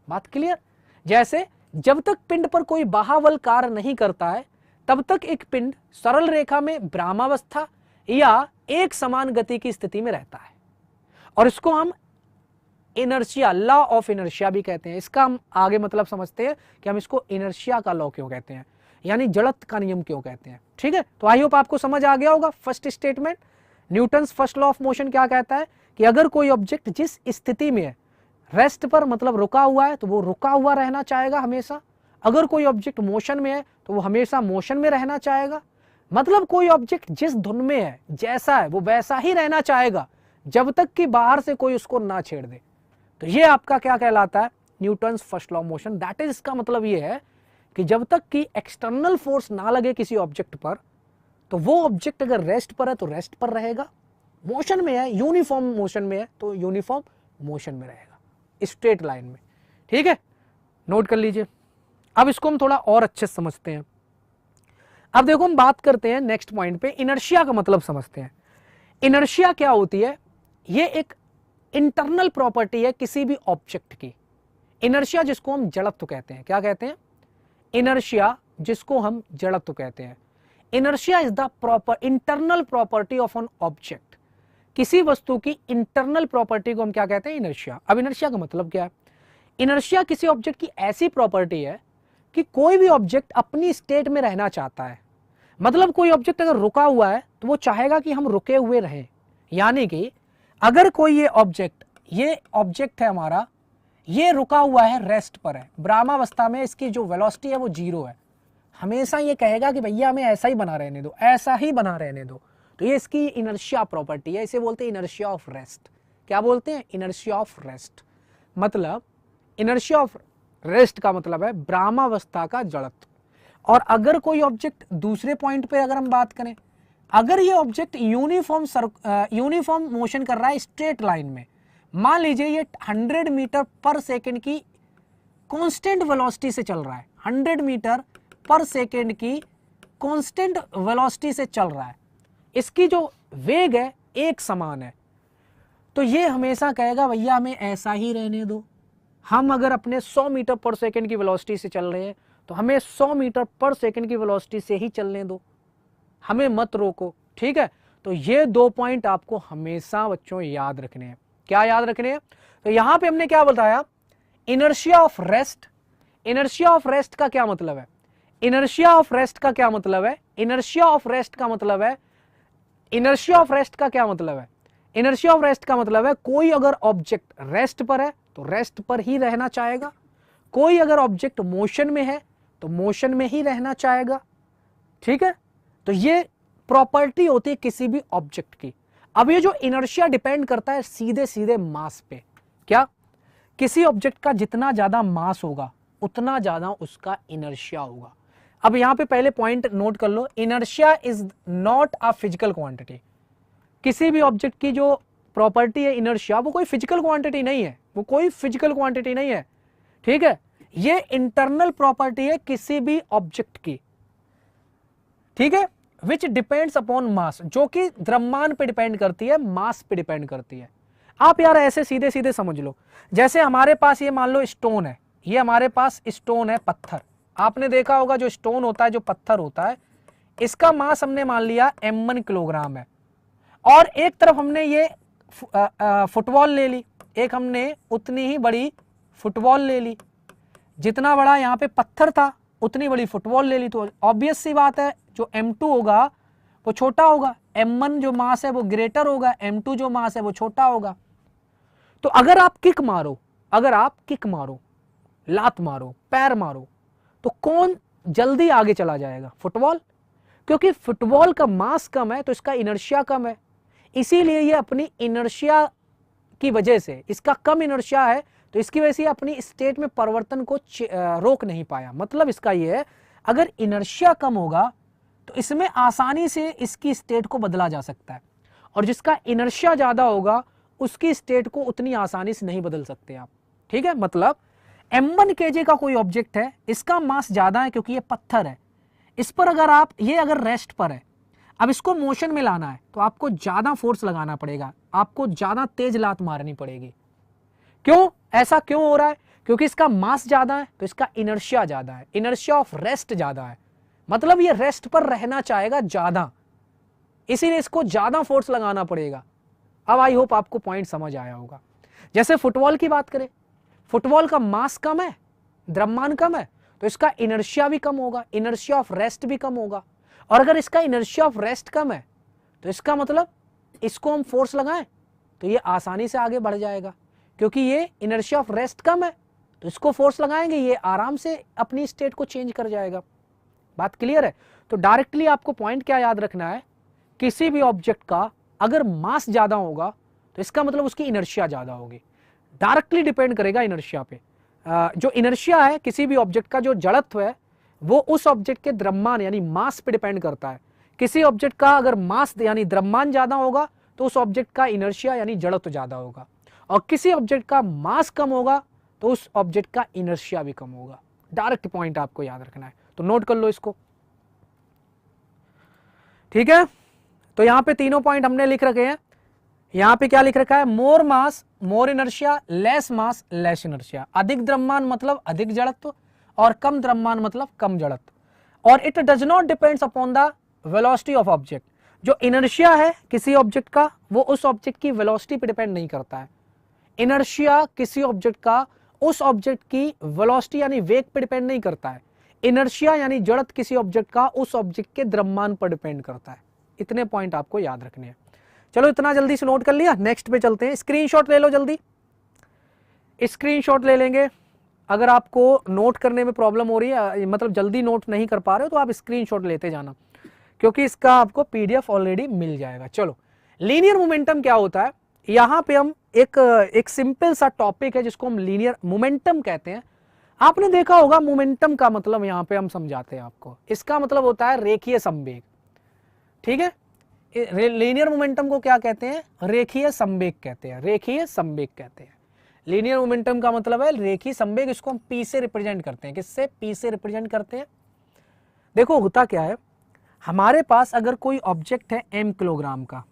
बात क्लियर? जैसे जब तक पिंड पर कोई बाह्य कार्य नहीं करता है, तब तक एक पिंड सरल रेखा में भ्रामावस्था या एक समान गति की स्थिति में रहता है, और इसको हम इनर्शिया, लॉ ऑफ इनर्शिया भी कहते हैं। इसका हम आगे मतलब समझते हैं कि हम इसको इनर्शिया का लॉ क्यों कहते हैं, यानी जड़त्व का नियम क्यों कहते हैं, ठीक है। तो आई होप आपको समझ आ गया होगा। First statement, Newton's first law of motion क्या कहता है कि अगर कोई ऑब्जेक्ट जिस स्थिति में है, रेस्ट पर मतलब रुका हुआ है, तो वो रुका हुआ रहना चाहेगा हमेशा। अगर कोई ऑब्जेक्ट मोशन में है तो वो हमेशा मोशन में रहना चाहेगा। मतलब कोई ऑब्जेक्ट जिस धुन में है, जैसा है, वो वैसा ही रहना चाहेगा जब तक कि बाहर से कोई उसको ना छेड़ दे। तो ये आपका क्या कहलाता है, Newton's first law of motion. That is, इसका मतलब ये है कि जब तक कि एक्सटर्नल फोर्स ना लगे किसी ऑब्जेक्ट पर, तो वो ऑब्जेक्ट अगर रेस्ट पर है तो रेस्ट पर रहेगा, मोशन में है, यूनिफॉर्म मोशन में है तो यूनिफॉर्म मोशन में रहेगा, स्ट्रेट लाइन में। ठीक है, नोट कर लीजिए। अब इसको हम थोड़ा और अच्छे से समझते हैं। अब देखो हम बात करते हैं नेक्स्ट पॉइंट पे, इनर्शिया का मतलब समझते हैं। इनर्शिया क्या होती है? ये एक इंटरनल प्रॉपर्टी है किसी भी ऑब्जेक्ट की। इनर्शिया जिसको हम जड़त्व कहते हैं, क्या कहते हैं? इनर्शिया जिसको हम जड़त्व कहते हैं। Inertia is the proper internal property of an object. किसी वस्तु की इंटरनल प्रॉपर्टी को हम क्या कहते हैं? इनर्शिया। अब इनर्शिया का मतलब क्या है? इनर्शिया किसी ऑब्जेक्ट की ऐसी प्रॉपर्टी है कि कोई भी ऑब्जेक्ट अपनी स्टेट में रहना चाहता है। मतलब कोई ऑब्जेक्ट अगर रुका हुआ है तो वो चाहेगा कि हम रुके हुए रहें। यानी कि अगर कोई ये ऑब्जेक्ट है हमारा, ये रुका हुआ है, रेस्ट पर है, ब्रह्मावस्था में इसकी जो वेलोसिटी है वो 0 है, हमेशा ये कहेगा कि भैया हमें ऐसा ही बना रहने दो, ऐसा ही बना रहने दो। तो ये इसकी इनर्शिया प्रॉपर्टी है, इसे बोलते हैं इनर्शिया ऑफ रेस्ट। क्या बोलते हैं? Inertia of rest. मतलब इनर्शिया ऑफ रेस्ट का मतलब है ब्रह्मावस्था का जड़त्व। और अगर कोई ऑब्जेक्ट दूसरे पॉइंट पे अगर हम बात करें, अगर ये ऑब्जेक्ट यूनिफॉर्म मोशन कर रहा है स्ट्रेट लाइन में, मान लीजिए ये 100 मीटर पर सेकेंड की कांस्टेंट वेलोसिटी से चल रहा है, 100 मीटर पर सेकेंड की कांस्टेंट वेलोसिटी से चल रहा है, इसकी जो वेग है एक समान है, तो ये हमेशा कहेगा भैया हमें ऐसा ही रहने दो। हम अगर अपने 100 मीटर पर सेकेंड की वेलोसिटी से चल रहे हैं तो हमें 100 मीटर पर सेकेंड की वेलोसिटी से ही चलने दो, हमें मत रोको। ठीक है, तो ये 2 पॉइंट आपको हमेशा बच्चों याद रखने हैं। क्या याद रखने हैं? तो यहां पे हमने क्या बताया? Inertia of rest. Inertia of rest का क्या मतलब है? इनर्शिया ऑफ रेस्ट का क्या मतलब है? इनर्शिया ऑफ रेस्ट का मतलब है, इनर्शिया ऑफ रेस्ट का क्या मतलब है? इनर्शिया ऑफ रेस्ट का मतलब है कोई अगर ऑब्जेक्ट रेस्ट पर है तो रेस्ट पर ही रहना चाहेगा, कोई अगर ऑब्जेक्ट मोशन में है तो मोशन में ही रहना चाहेगा। ठीक है, तो ये प्रॉपर्टी होती है किसी भी ऑब्जेक्ट की। अब ये जो इनर्शिया डिपेंड करता है सीधे सीधे मास पे। क्या? किसी ऑब्जेक्ट का जितना ज्यादा मास होगा उतना ज्यादा उसका इनर्शिया होगा। अब यहां पे पहले पॉइंट नोट कर लो, inertia is not a physical quantity. किसी भी ऑब्जेक्ट की जो प्रॉपर्टी है इनर्शिया, वो कोई फिजिकल क्वांटिटी नहीं है, वो कोई फिजिकल क्वांटिटी नहीं है। ठीक है, ये इंटरनल प्रॉपर्टी है किसी भी ऑब्जेक्ट की। ठीक है, विच डिपेंड्स अपॉन मास, जो कि द्रव्यमान पे डिपेंड करती है, मास पे डिपेंड करती है। आप यार ऐसे सीधे सीधे समझ लो, जैसे हमारे पास ये मान लो स्टोन है, ये हमारे पास स्टोन है, पत्थर। आपने देखा होगा जो स्टोन होता है, जो पत्थर होता है, इसका मास हमने मान लिया m1 किलोग्राम है। और एक तरफ हमने ये फुटबॉल ले ली, एक हमने उतनी ही बड़ी फुटबॉल ले ली, जितना बड़ा यहाँ पे पत्थर था उतनी बड़ी फुटबॉल ले ली। तो ऑब्वियस सी बात है जो m2 होगा वो छोटा होगा, m1 जो मास है वो ग्रेटर होगा, m2 जो मास है वो छोटा होगा। तो अगर आप किक मारो, अगर आप किक मारो, लात मारो, पैर मारो, तो कौन जल्दी आगे चला जाएगा? फुटबॉल, क्योंकि फुटबॉल का मास कम है तो इसका इनर्शिया कम है, इसीलिए ये अपनी इनर्शिया की वजह से, इसका कम इनर्शिया है तो इसकी वजह से अपनी स्टेट में परिवर्तन को रोक नहीं पाया। मतलब इसका ये है, अगर इनर्शिया कम होगा तो इसमें आसानी से इसकी स्टेट को बदला जा सकता है, और जिसका इनर्शिया ज्यादा होगा उसकी स्टेट को उतनी आसानी से नहीं बदल सकते आप। ठीक है, मतलब m1 kg का कोई ऑब्जेक्ट है, इसका मास ज्यादा है क्योंकि ये पत्थर है, इस पर अगर आप, ये अगर रेस्ट पर है, अब इसको मोशन में लाना है तो आपको ज्यादा फोर्स लगाना पड़ेगा, आपको ज्यादा तेज लात मारनी पड़ेगी। क्यों? ऐसा क्यों हो रहा है? क्योंकि इसका मास ज्यादा है तो इसका इनर्शिया ज्यादा है, इनर्शिया ऑफ रेस्ट ज्यादा है, मतलब ये रेस्ट पर रहना चाहेगा ज्यादा, इसीलिए इसको ज्यादा फोर्स लगाना पड़ेगा। अब आई होप आपको पॉइंट समझ आया होगा। जैसे फुटबॉल की बात करें, फुटबॉल का मास कम है, द्रव्यमान कम है, तो इसका इनर्शिया भी कम होगा, इनर्शिया ऑफ रेस्ट भी कम होगा। और अगर इसका इनर्शिया ऑफ रेस्ट कम है तो इसका मतलब इसको हम फोर्स लगाएं तो ये आसानी से आगे बढ़ जाएगा, क्योंकि ये इनर्शिया ऑफ रेस्ट कम है तो इसको फोर्स लगाएंगे, ये आराम से अपनी स्टेट को चेंज कर जाएगा। बात क्लियर है? तो डायरेक्टली आपको पॉइंट क्या याद रखना है, किसी भी ऑब्जेक्ट का अगर मास ज्यादा होगा तो इसका मतलब उसकी इनर्शिया ज्यादा होगी, डायरेक्टली डिपेंड करेगा इनर्शिया पे। जो इनर्शिया है किसी भी ऑब्जेक्ट का, जो जड़त्व है, वो उस ऑब्जेक्ट के द्रव्यमान यानी मास पे डिपेंड करता है। किसी ऑब्जेक्ट का अगर मास यानी द्रव्यमान ज्यादा होगा तो उस ऑब्जेक्ट का इनर्शिया यानी जड़त्व ज्यादा होगा, और किसी ऑब्जेक्ट का मास कम होगा तो उस ऑब्जेक्ट का इनर्शिया भी कम होगा। डायरेक्ट पॉइंट आपको याद रखना है, तो नोट कर लो इसको, ठीक है। तो यहां पे तीनों पॉइंट हमने लिख रखे हैं। यहां पे क्या लिख रखा है, more mass more inertia, less mass less inertia. अधिक द्रव्यमान मतलब अधिक जड़त्व और कम द्रव्यमान मतलब कम जड़त्व। और it does not depends upon the velocity of object. जो इनर्शिया है किसी ऑब्जेक्ट का वो उस ऑब्जेक्ट की वेलोसिटी पे डिपेंड नहीं करता है। इनर्शिया किसी ऑब्जेक्ट का उस ऑब्जेक्ट की वेलोसिटी यानी वेग पे डिपेंड नहीं करता है। इनर्शिया यानी जड़त्व किसी ऑब्जेक्ट का उस ऑब्जेक्ट के द्रव्यमान पर डिपेंड करता है। इतने पॉइंट आपको याद रखने हैं। चलो इतना जल्दी से नोट कर लिया, नेक्स्ट पे चलते हैं। स्क्रीनशॉट ले लो जल्दी, स्क्रीनशॉट ले लेंगे। अगर आपको नोट करने में प्रॉब्लम हो रही है, मतलब जल्दी नोट नहीं कर पा रहे हो, तो आप स्क्रीनशॉट लेते जाना, क्योंकि इसका आपको पीडीएफ ऑलरेडी मिल जाएगा। चलो, लीनियर मोमेंटम क्या होता है, यहां पे हम एक सिंपल सा टॉपिक है जिसको हम लीनियर मोमेंटम कहते हैं। आपने देखा होगा मोमेंटम का मतलब यहां पे हम समझाते हैं आपको। इसका मतलब होता है रेखीय संवेग, ठीक है। लीनियर मोमेंटम को क्या कहते हैं, रेखीय संवेग कहते हैं, रेखीय संवेग कहते हैं। लीनियर मोमेंटम का मतलब है रेखीय संवेग। इसको हम पी से रिप्रेजेंट करते हैं। किससे, पी से रिप्रेजेंट करते हैं। देखो होता क्या है, हमारे पास अगर कोई ऑब्जेक्ट है m किलोग्राम का,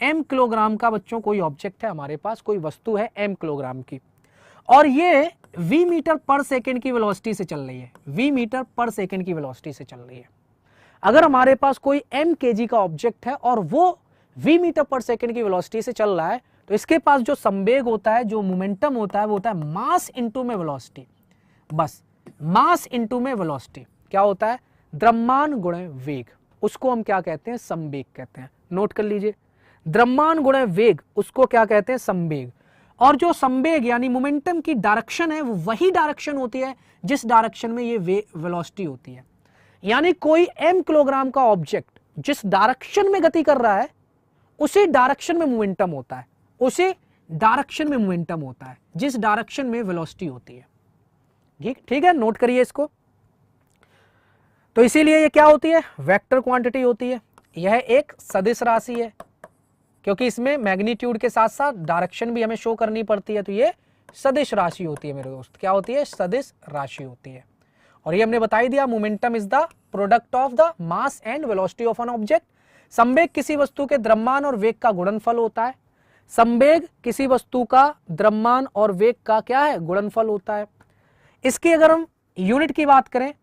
m किलोग्राम का बच्चों कोई ऑब्जेक्ट है हमारे पास, कोई वस्तु है m किलोग्राम की, और ये v मीटर पर सेकेंड की वेलोसिटी से चल रही है, v मीटर पर सेकेंड की वेलोसिटी से चल रही है। अगर हमारे पास कोई m kg का ऑब्जेक्ट है और वो v मीटर पर सेकेंड की वेलोसिटी से चल रहा है, तो इसके पास जो संवेग होता है, जो मोमेंटम होता है, वो होता है मास इंटू में वेलोसिटी। बस मास इंटू में वेलोसिटी क्या होता है, द्रव्यमान गुणे वेग। उसको हम क्या कहते हैं, संवेग कहते हैं। नोट कर लीजिए, द्रव्यमान गुणे वेग, उसको क्या कहते हैं, संवेग। और जो संवेग यानी मोमेंटम की डायरेक्शन है, वो वही डायरेक्शन होती है जिस डायरेक्शन में ये वेलोसिटी होती है। यानी कोई m किलोग्राम का ऑब्जेक्ट जिस डायरेक्शन में गति कर रहा है, उसी डायरेक्शन में मोमेंटम होता है, उसी डायरेक्शन में मोमेंटम होता है जिस डायरेक्शन में वेलोसिटी होती है। ठीक है, नोट करिए इसको। तो इसीलिए ये क्या होती है, वेक्टर क्वांटिटी होती है। यह एक सदिश राशि है, क्योंकि इसमें मैग्नीट्यूड के साथ साथ डायरेक्शन भी हमें शो करनी पड़ती है, तो ये सदिश राशि होती है मेरे दोस्त। क्या होती है, सदिश राशि होती है। और ये हमने बता ही दिया, momentum is the product of the mass and velocity of an object. संवेग किसी वस्तु के द्रव्यमान और वेग का गुणनफल होता है। संवेग किसी वस्तु का द्रव्यमान और वेग का क्या है, गुणनफल होता है। इसकी अगर हम यूनिट की बात करें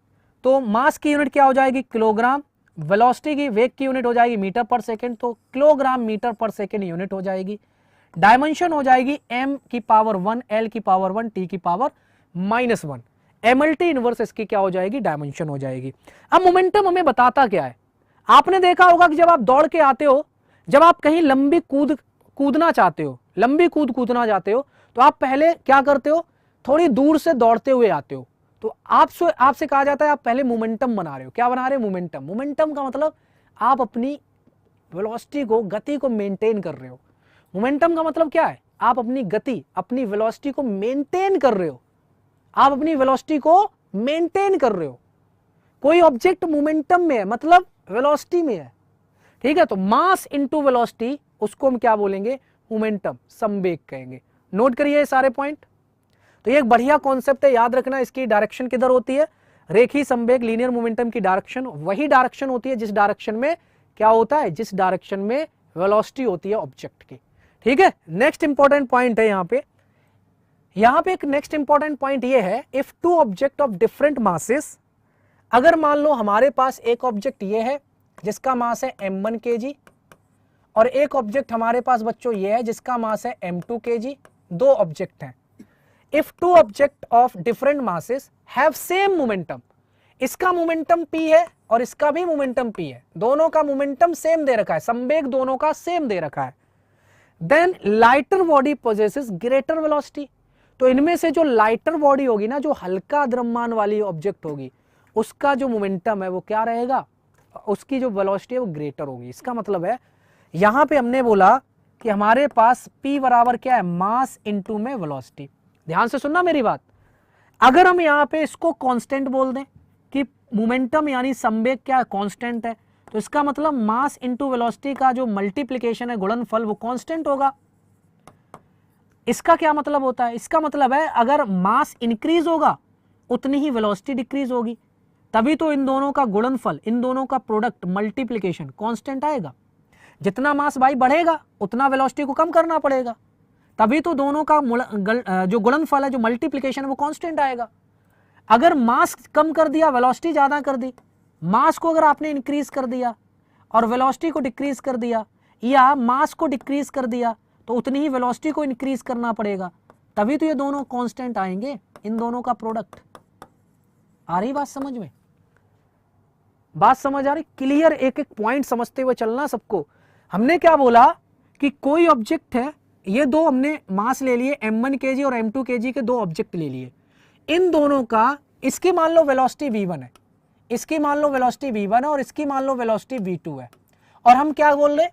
तो मास की यूनिट क्या हो जाएगी, किलोग्राम। वेलोसिटी की, वेग की यूनिट हो जाएगी मीटर पर सेकेंड, तो kilogram metre per second unit हो जाएगी। डायमेंशन हो जाएगी m की पावर 1, l की पावर 1, t की पावर -1। MLT इनवर्स इसकी क्या हो जाएगी, डायमेंशन हो जाएगी। अब मोमेंटम हमें बताता क्या है, आपने देखा होगा कि जब आप दौड़ के आते हो, जब आप कहीं लंबी कूदना चाहते हो, लंबी कूदना चाहते हो, तो आप पहले क्या करते हो, थोड़ी दूर से दौड़ते हुए आते हो। तो आपसे कहा जाता है आप पहले मोमेंटम बना रहे हो। क्या बना रहे हो, मोमेंटम। मोमेंटम का मतलब आप अपनी वेलोसिटी को, गति को मेंटेन कर रहे हो। मोमेंटम का मतलब क्या है, आप अपनी गति, अपनी वेलोसिटी को मेंटेन कर रहे हो। आप अपनी वेलोसिटी को मेंटेन कर रहे हो। कोई ऑब्जेक्ट मोमेंटम में है मतलब वेलोसिटी में है, ठीक है। तो मास इंटू वेलोसिटी, उसको हम क्या बोलेंगे, मोमेंटम, संवेग कहेंगे। नोट करिए सारे पॉइंट। तो ये एक बढ़िया कॉन्सेप्ट है, याद रखना। इसकी डायरेक्शन किधर होती है, रेखीय संवेग, लीनियर मोमेंटम की डायरेक्शन वही डायरेक्शन होती है जिस डायरेक्शन में क्या होता है, जिस डायरेक्शन में वेलोसिटी होती है ऑब्जेक्ट की, ठीक है। नेक्स्ट इंपॉर्टेंट पॉइंट है यहाँ पे एक नेक्स्ट इंपॉर्टेंट पॉइंट ये है, if two object of different masses, अगर मान लो हमारे पास एक ऑब्जेक्ट ये है जिसका मास है m1 kg, और एक ऑब्जेक्ट हमारे पास बच्चों ये है जिसका मास है m2 kg। दो ऑब्जेक्ट हैं। If two object of different masses have same momentum, इसका मोमेंटम p है और इसका भी मोमेंटम p है, दोनों का मोमेंटम सेम दे रखा है, संवेग दोनों का सेम दे रखा है। Then lighter body possesses greater velocity, तो इनमें से जो लाइटर बॉडी होगी ना, जो हल्का द्रव्यमान वाली ऑब्जेक्ट होगी, उसका जो मोमेंटम है वो क्या रहेगा, उसकी जो वेलोसिटी है वो ग्रेटर होगी। इसका मतलब है यहां पे हमने बोला कि हमारे पास p बराबर क्या है, मास इंटू में वेलोसिटी। ध्यान से सुनना मेरी बात। अगर हम यहाँ पे इसको कांस्टेंट बोल दें कि मोमेंटम यानी संवेग क्या है, कांस्टेंट है, तो इसका मतलब मास इंटू वेलोसिटी का जो मल्टीप्लिकेशन है, गुणनफल, वो कांस्टेंट होगा। इसका क्या मतलब होता है? इसका मतलब है अगर मास इंक्रीज होगा उतनी ही वेलोसिटी डिक्रीज होगी, तभी तो इन दोनों का गुणनफल, इन दोनों का प्रोडक्ट मल्टीप्लिकेशन कांस्टेंट आएगा। जितना मास भाई बढ़ेगा उतना वेलोसिटी को कम करना पड़ेगा, तभी तो दोनों का जो गुणनफल है, जो मल्टीप्लिकेशन है, वो कांस्टेंट आएगा। अगर मास कम कर दिया, वेलोसिटी ज्यादा कर दी, मास को अगर आपने इंक्रीज कर दिया और वेलोसिटी को डिक्रीज कर दिया, या मास को डिक्रीज कर दिया, तो उतनी ही वेलोसिटी को इंक्रीज करना पड़ेगा, तभी तो ये दोनों कांस्टेंट आएंगे, इन दोनों का प्रोडक्ट। आ रही बात समझ में? बात समझ आ रही? क्लियर, एक एक पॉइंट समझते हुए चलना सबको। हमने क्या बोला कि कोई ऑब्जेक्ट है, ये दो हमने मास ले लिए, m1 kg और m2 kg के दो ऑब्जेक्ट ले लिए। इन दोनों का, इसकी मान लो वेलोसिटी v1 है, इसकी मान लो वेलोसिटी v1 है, और इसकी मान लो वेलोसिटी v2 है। और हम क्या बोल रहे,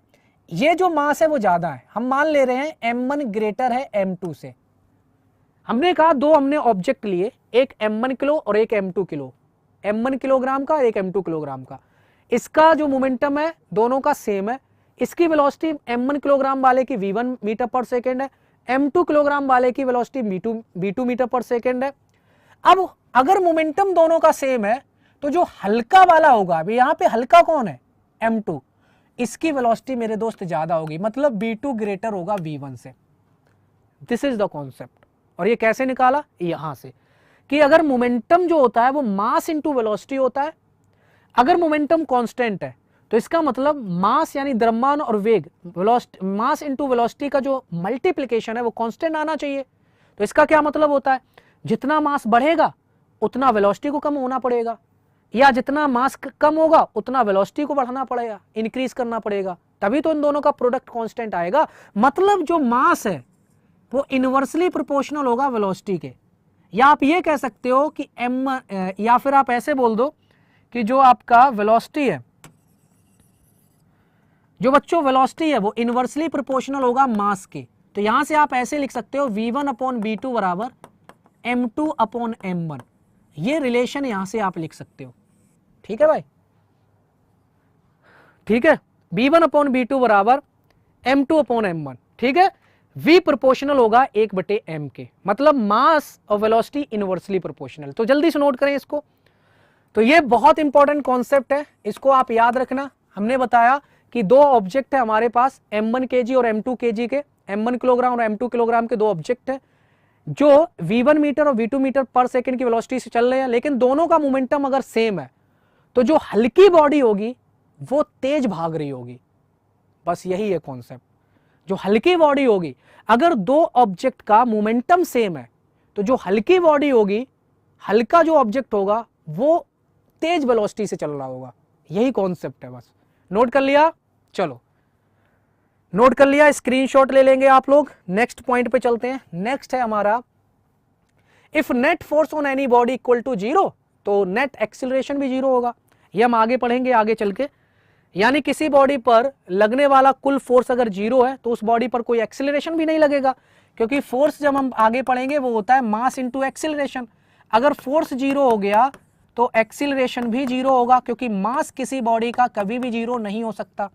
ये जो मास है वो ज्यादा है, हम मान ले रहे हैं m1 ग्रेटर है m2 से। हमने कहा दो हमने ऑब्जेक्ट लिए, एक m1 किलो और एक m2 किलो, m1 किलोग्राम का, एक m2 किलोग्राम का। इसका जो मोमेंटम है दोनों का सेम है। इसकी वेलोसिटी m1 किलोग्राम वाले की v1 मीटर पर सेकेंड है, m2 किलोग्राम वाले की velocity v2 metre per second है। अब अगर मोमेंटम दोनों का सेम है तो जो हल्का वाला होगा, अभी यहां पे हल्का कौन है, m2, इसकी वेलोसिटी मेरे दोस्त ज्यादा होगी, मतलब v2 ग्रेटर होगा v1 से। This is the concept. और ये कैसे निकाला, यहां से, कि अगर मोमेंटम जो होता है वो मास इंटू वेलोसिटी होता है। अगर मोमेंटम कांस्टेंट है तो इसका मतलब मास यानी द्रव्यमान और वेग, वेलोसिटी, मास इंटू वेलोसिटी का जो मल्टीप्लिकेशन है वो कांस्टेंट आना चाहिए। तो इसका क्या मतलब होता है, जितना मास बढ़ेगा उतना वेलोसिटी को कम होना पड़ेगा, या जितना मास कम होगा उतना वेलोसिटी को बढ़ाना पड़ेगा, इंक्रीज करना पड़ेगा, तभी तो इन दोनों का प्रोडक्ट कांस्टेंट आएगा। मतलब जो मास है वो इनवर्सली प्रोपोर्शनल होगा वेलोसिटी के। या आप ये कह सकते हो कि या फिर आप ऐसे बोल दो कि जो आपका वेलोसिटी है, जो बच्चों वेलोसिटी है वो इनवर्सली प्रोपोर्शनल होगा मास के। तो यहां से आप ऐसे लिख सकते हो v1 अपॉन v2 बराबर m2 अपॉन m1। ये रिलेशन यहां से आप लिख सकते हो। ठीक है भाई, ठीक है, v1 अपॉन v2 बराबर m2 अपॉन m1। ठीक है, v प्रोपोर्शनल होगा 1/m के, मतलब मास और वेलोसिटी इनवर्सली प्रोपोर्शनल। तो जल्दी से नोट करें इसको। तो ये बहुत इंपॉर्टेंट कॉन्सेप्ट है, इसको आप याद रखना। हमने बताया कि दो ऑब्जेक्ट है हमारे पास, m1 kg और m2 kg के, m1 किलोग्राम और m2 किलोग्राम के दो ऑब्जेक्ट है, जो v1 मीटर और v2 मीटर पर सेकंड की वेलोसिटी से चल रहे हैं। लेकिन दोनों का मोमेंटम अगर सेम है तो जो हल्की बॉडी होगी वो तेज भाग रही होगी। बस यही है कॉन्सेप्ट। जो हल्की बॉडी होगी, अगर दो ऑब्जेक्ट का मोमेंटम सेम है तो जो हल्की बॉडी होगी, हल्का जो ऑब्जेक्ट होगा वो तेज वेलोसिटी से चल रहा होगा। यही कॉन्सेप्ट है, बस नोट कर लिया। चलो नोट कर लिया, स्क्रीनशॉट ले लेंगे आप लोग। नेक्स्ट पॉइंट पे चलते हैं। नेक्स्ट है हमारा, if net force on any body equal to 0 तो नेट एक्सीलरेशन भी 0 होगा। ये हम आगे पढ़ेंगे आगे चल के। यानी किसी बॉडी पर लगने वाला कुल फोर्स अगर 0 है तो उस बॉडी पर कोई एक्सीलरेशन भी नहीं लगेगा, क्योंकि फोर्स जब हम आगे पढ़ेंगे वो होता है मास इंटू एक्सीलरेशन। अगर फोर्स 0 हो गया तो एक्सीलरेशन भी 0 होगा, क्योंकि मास किसी बॉडी का कभी भी 0 नहीं हो सकता।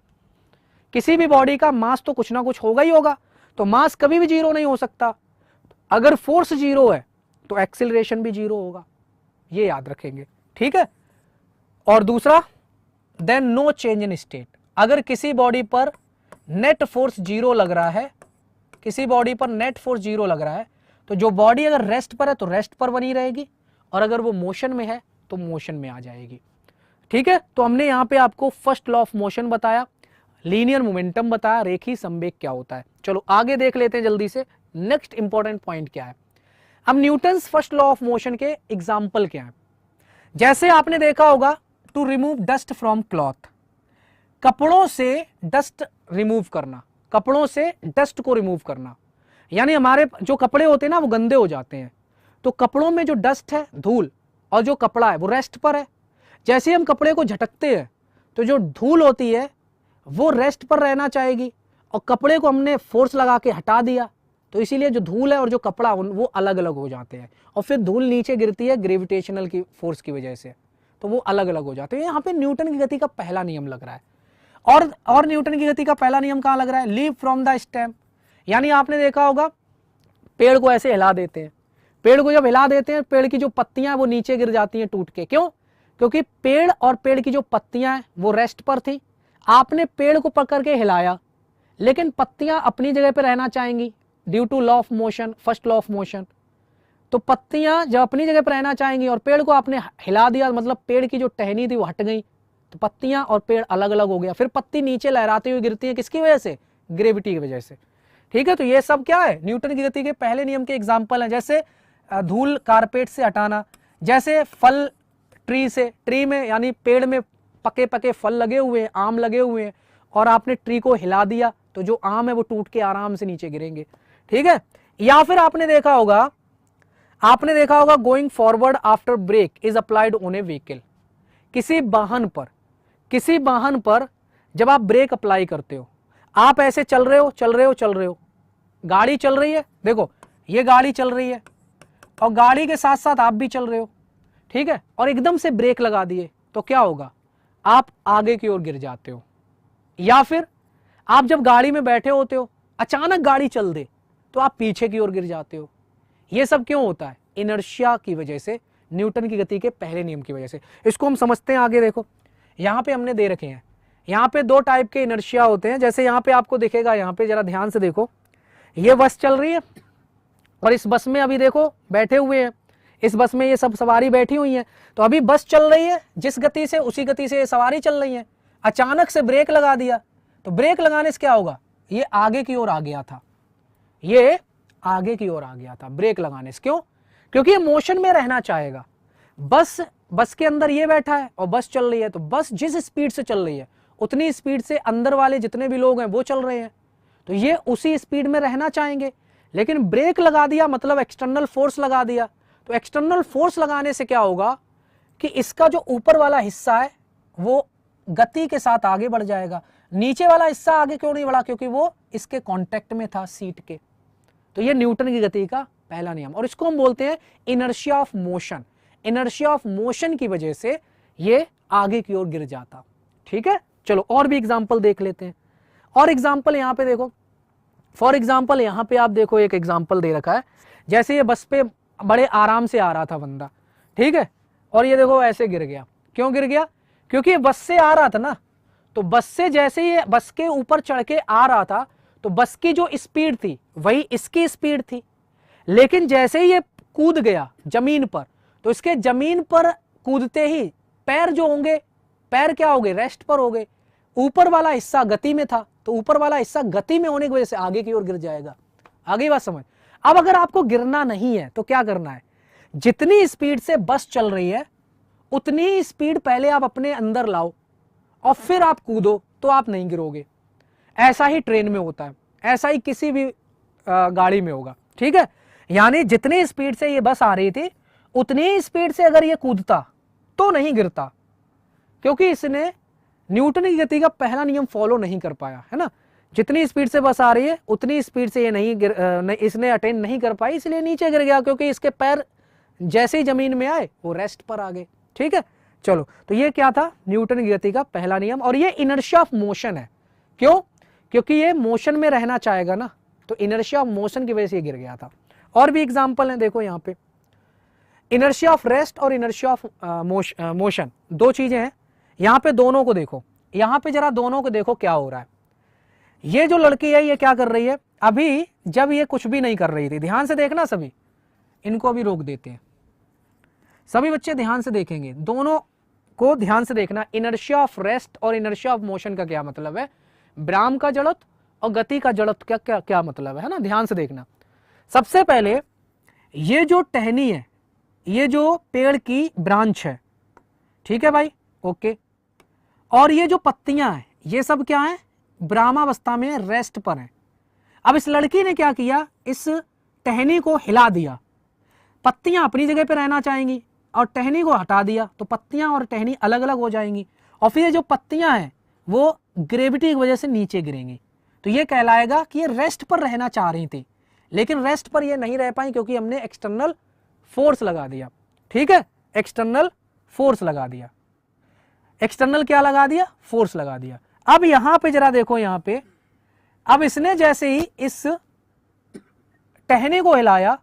किसी भी बॉडी का मास तो कुछ ना कुछ होगा ही होगा, तो मास कभी भी 0 नहीं हो सकता। अगर फोर्स 0 है तो एक्सीलरेशन भी 0 होगा, ये याद रखेंगे। ठीक है, और दूसरा, then no change in state. अगर किसी बॉडी पर नेट फोर्स 0 लग रहा है, किसी बॉडी पर नेट फोर्स 0 लग रहा है, तो जो बॉडी अगर रेस्ट पर है तो रेस्ट पर बनी रहेगी, और अगर वो मोशन में है तो मोशन में आ जाएगी। ठीक है, तो हमने यहां पे आपको फर्स्ट लॉ ऑफ मोशन बताया, लीनियर मोमेंटम बताया, रेखीय संवेग क्या होता है। चलो आगे देख लेते हैं जल्दी से, नेक्स्ट इंपॉर्टेंट पॉइंट क्या है। अब Newton's first law of motion के एग्जाम्पल क्या है। जैसे आपने देखा होगा, to remove dust from cloth, कपड़ों से डस्ट रिमूव करना, कपड़ों से डस्ट को रिमूव करना। यानी हमारे जो कपड़े होते हैं ना वो गंदे हो जाते हैं, तो कपड़ों में जो डस्ट है, धूल, और जो कपड़ा है वो रेस्ट पर है। जैसे ही हम कपड़े को झटकते हैं तो जो धूल होती है वो रेस्ट पर रहना चाहेगी, और कपड़े को हमने फोर्स लगा के हटा दिया, तो इसीलिए जो धूल है और जो कपड़ा वो अलग अलग हो जाते हैं, और फिर धूल नीचे गिरती है ग्रेविटेशनल की फोर्स की वजह से, तो वो अलग अलग हो जाते हैं। यहाँ पे न्यूटन की गति का पहला नियम लग रहा है। और न्यूटन की गति का पहला नियम कहाँ लग रहा है, लीव फ्रॉम द स्टेम। यानी आपने देखा होगा पेड़ को ऐसे हिला देते हैं, पेड़ को जब हिला देते हैं पेड़ की जो पत्तियां वो नीचे गिर जाती हैं टूट के। क्यों? क्योंकि पेड़ और पेड़ की जो पत्तियां हैं वो रेस्ट पर थी, आपने पेड़ को पकड़ के हिलाया, लेकिन पत्तियां अपनी जगह पे रहना चाहेंगी due to law of motion, first law of motion. तो पत्तियां जब अपनी जगह पर रहना चाहेंगी और पेड़ को आपने हिला दिया, मतलब पेड़ की जो टहनी थी वो हट गई, तो पत्तियां और पेड़ अलग अलग हो गया। फिर पत्ती नीचे लहराती हुई गिरती है, किसकी वजह से? ग्रेविटी की वजह से। ठीक है, तो ये सब क्या है? न्यूटन की गति के पहले नियम के एग्जाम्पल है। जैसे धूल कारपेट से हटाना, जैसे फल ट्री में यानी पेड़ में पके पके फल लगे हुए हैं, आम लगे हुए हैं, और आपने ट्री को हिला दिया तो जो आम है वो टूट के आराम से नीचे गिरेंगे। ठीक है, या फिर आपने देखा होगा going forward after brake is applied on a vehicle. किसी वाहन पर जब आप ब्रेक अप्लाई करते हो, आप ऐसे चल रहे हो, गाड़ी चल रही है, देखो ये गाड़ी चल रही है और गाड़ी के साथ साथ आप भी चल रहे हो, ठीक है, और एकदम से ब्रेक लगा दिए तो क्या होगा? आप आगे की ओर गिर जाते हो। या फिर आप जब गाड़ी में बैठे होते हो, अचानक गाड़ी चल दे तो आप पीछे की ओर गिर जाते हो। ये सब क्यों होता है? इनर्शिया की वजह से, न्यूटन की गति के पहले नियम की वजह से। इसको हम समझते हैं आगे। देखो यहां पे हमने दे रखे हैं, यहां पे दो टाइप के इनर्शिया होते हैं। जैसे यहां पे आपको दिखेगा, यहां पे जरा ध्यान से देखो, ये बस चल रही है और इस बस में अभी देखो बैठे हुए हैं, इस बस में ये सब सवारी बैठी हुई है। तो अभी बस चल रही है, जिस गति से उसी गति से ये सवारी चल रही है। अचानक से ब्रेक लगा दिया तो ब्रेक लगाने से क्या होगा? ये आगे की ओर आ गया था, ये आगे की ओर आ गया था ब्रेक लगाने से। क्यों? क्योंकि ये मोशन में रहना चाहेगा। बस के अंदर ये बैठा है और बस चल रही है, तो बस जिस स्पीड से चल रही है उतनी स्पीड से अंदर वाले जितने भी लोग हैं वो चल रहे हैं, तो ये उसी स्पीड में रहना चाहेंगे। लेकिन ब्रेक लगा दिया मतलब एक्सटर्नल फोर्स लगा दिया, तो एक्सटर्नल फोर्स लगाने से क्या होगा कि इसका जो ऊपर वाला हिस्सा है वो गति के साथ आगे बढ़ जाएगा। नीचे वाला हिस्सा आगे क्यों नहीं बढ़ा? क्योंकि वो इसके कांटेक्ट में था, सीट के। तो ये न्यूटन की गति का पहला नियम, और इसको हम बोलते हैं inertia of motion. Inertia of motion की वजह से ये आगे की ओर गिर जाता। ठीक है, चलो और भी एग्जांपल देख लेते हैं। और एग्जांपल यहां पे देखो, फॉर एग्जांपल यहां पे आप देखो एक एग्जांपल दे रखा है। जैसे ये बस पे बड़े आराम से आ रहा था बंदा, ठीक है, और ये देखो ऐसे गिर गया। क्यों गिर गया? क्योंकि ये बस से आ रहा था ना, तो बस से जैसे ये बस के ऊपर चढ़ के आ रहा था तो बस की जो स्पीड थी वही इसकी स्पीड थी। लेकिन जैसे ही ये कूद गया जमीन पर, तो इसके जमीन पर कूदते ही पैर जो होंगे, पैर क्या हो गए? रेस्ट पर हो गए। ऊपर वाला हिस्सा गति में था, तो ऊपर वाला हिस्सा गति में होने की वजह से आगे की ओर गिर जाएगा। आगे बात समझ। अब अगर आपको गिरना नहीं है तो क्या करना है? जितनी स्पीड से बस चल रही है उतनी स्पीड पहले आप अपने अंदर लाओ और फिर आप कूदो, तो आप नहीं गिरोगे। ऐसा ही ट्रेन में होता है, ऐसा ही किसी भी गाड़ी में होगा। ठीक है, यानी जितनी स्पीड से ये बस आ रही थी उतनी स्पीड से अगर ये कूदता तो नहीं गिरता, क्योंकि इसने न्यूटन की गति का पहला नियम फॉलो नहीं कर पाया, है ना। जितनी स्पीड से बस आ रही है उतनी स्पीड से ये इसने अटेन नहीं कर पाई, इसलिए नीचे गिर गया, क्योंकि इसके पैर जैसे ही जमीन में आए वो रेस्ट पर आ गए। ठीक है, चलो, तो ये क्या था? न्यूटन की गति का पहला नियम, और ये इनर्शिया ऑफ मोशन है। क्यों? क्योंकि ये मोशन में रहना चाहेगा ना, तो इनर्शिया ऑफ मोशन की वजह से ये गिर गया था। और भी एग्जांपल हैं, देखो यहाँ पे इनर्शिया ऑफ रेस्ट और इनर्शिया ऑफ मोशन, दो चीजें हैं। यहाँ पे दोनों को देखो, यहाँ पे जरा दोनों को देखो क्या हो रहा है। ये जो लड़की है ये क्या कर रही है? अभी जब ये कुछ भी नहीं कर रही थी, ध्यान से देखना सभी, इनको अभी रोक देते हैं, सभी बच्चे ध्यान से देखेंगे, दोनों को ध्यान से देखना। इनर्शिया ऑफ रेस्ट और इनर्शिया ऑफ मोशन का क्या मतलब है, ब्राम का जड़त्व और गति का जड़त्व क्या क्या क्या मतलब है ना, ध्यान से देखना। सबसे पहले ये जो टहनी है, ये जो पेड़ की ब्रांच है, ठीक है भाई, ओके, और ये जो पत्तियां हैं ये सब क्या है? ब्राह्मावस्था में रेस्ट पर है। अब इस लड़की ने क्या किया? इस टहनी को हिला दिया, पत्तियां अपनी जगह पे रहना चाहेंगी, और टहनी को हटा दिया तो पत्तियां और टहनी अलग अलग हो जाएंगी, और फिर ये जो पत्तियां हैं वो ग्रेविटी की वजह से नीचे गिरेंगी। तो ये कहलाएगा कि ये रेस्ट पर रहना चाह रही थी, लेकिन रेस्ट पर ये नहीं रह पाई क्योंकि हमने एक्सटर्नल फोर्स लगा दिया। ठीक है, एक्सटर्नल फोर्स लगा दिया, एक्सटर्नल क्या लगा दिया? फोर्स लगा दिया। अब यहां पे जरा देखो, यहां पे अब इसने जैसे ही इस टहने को हिलाया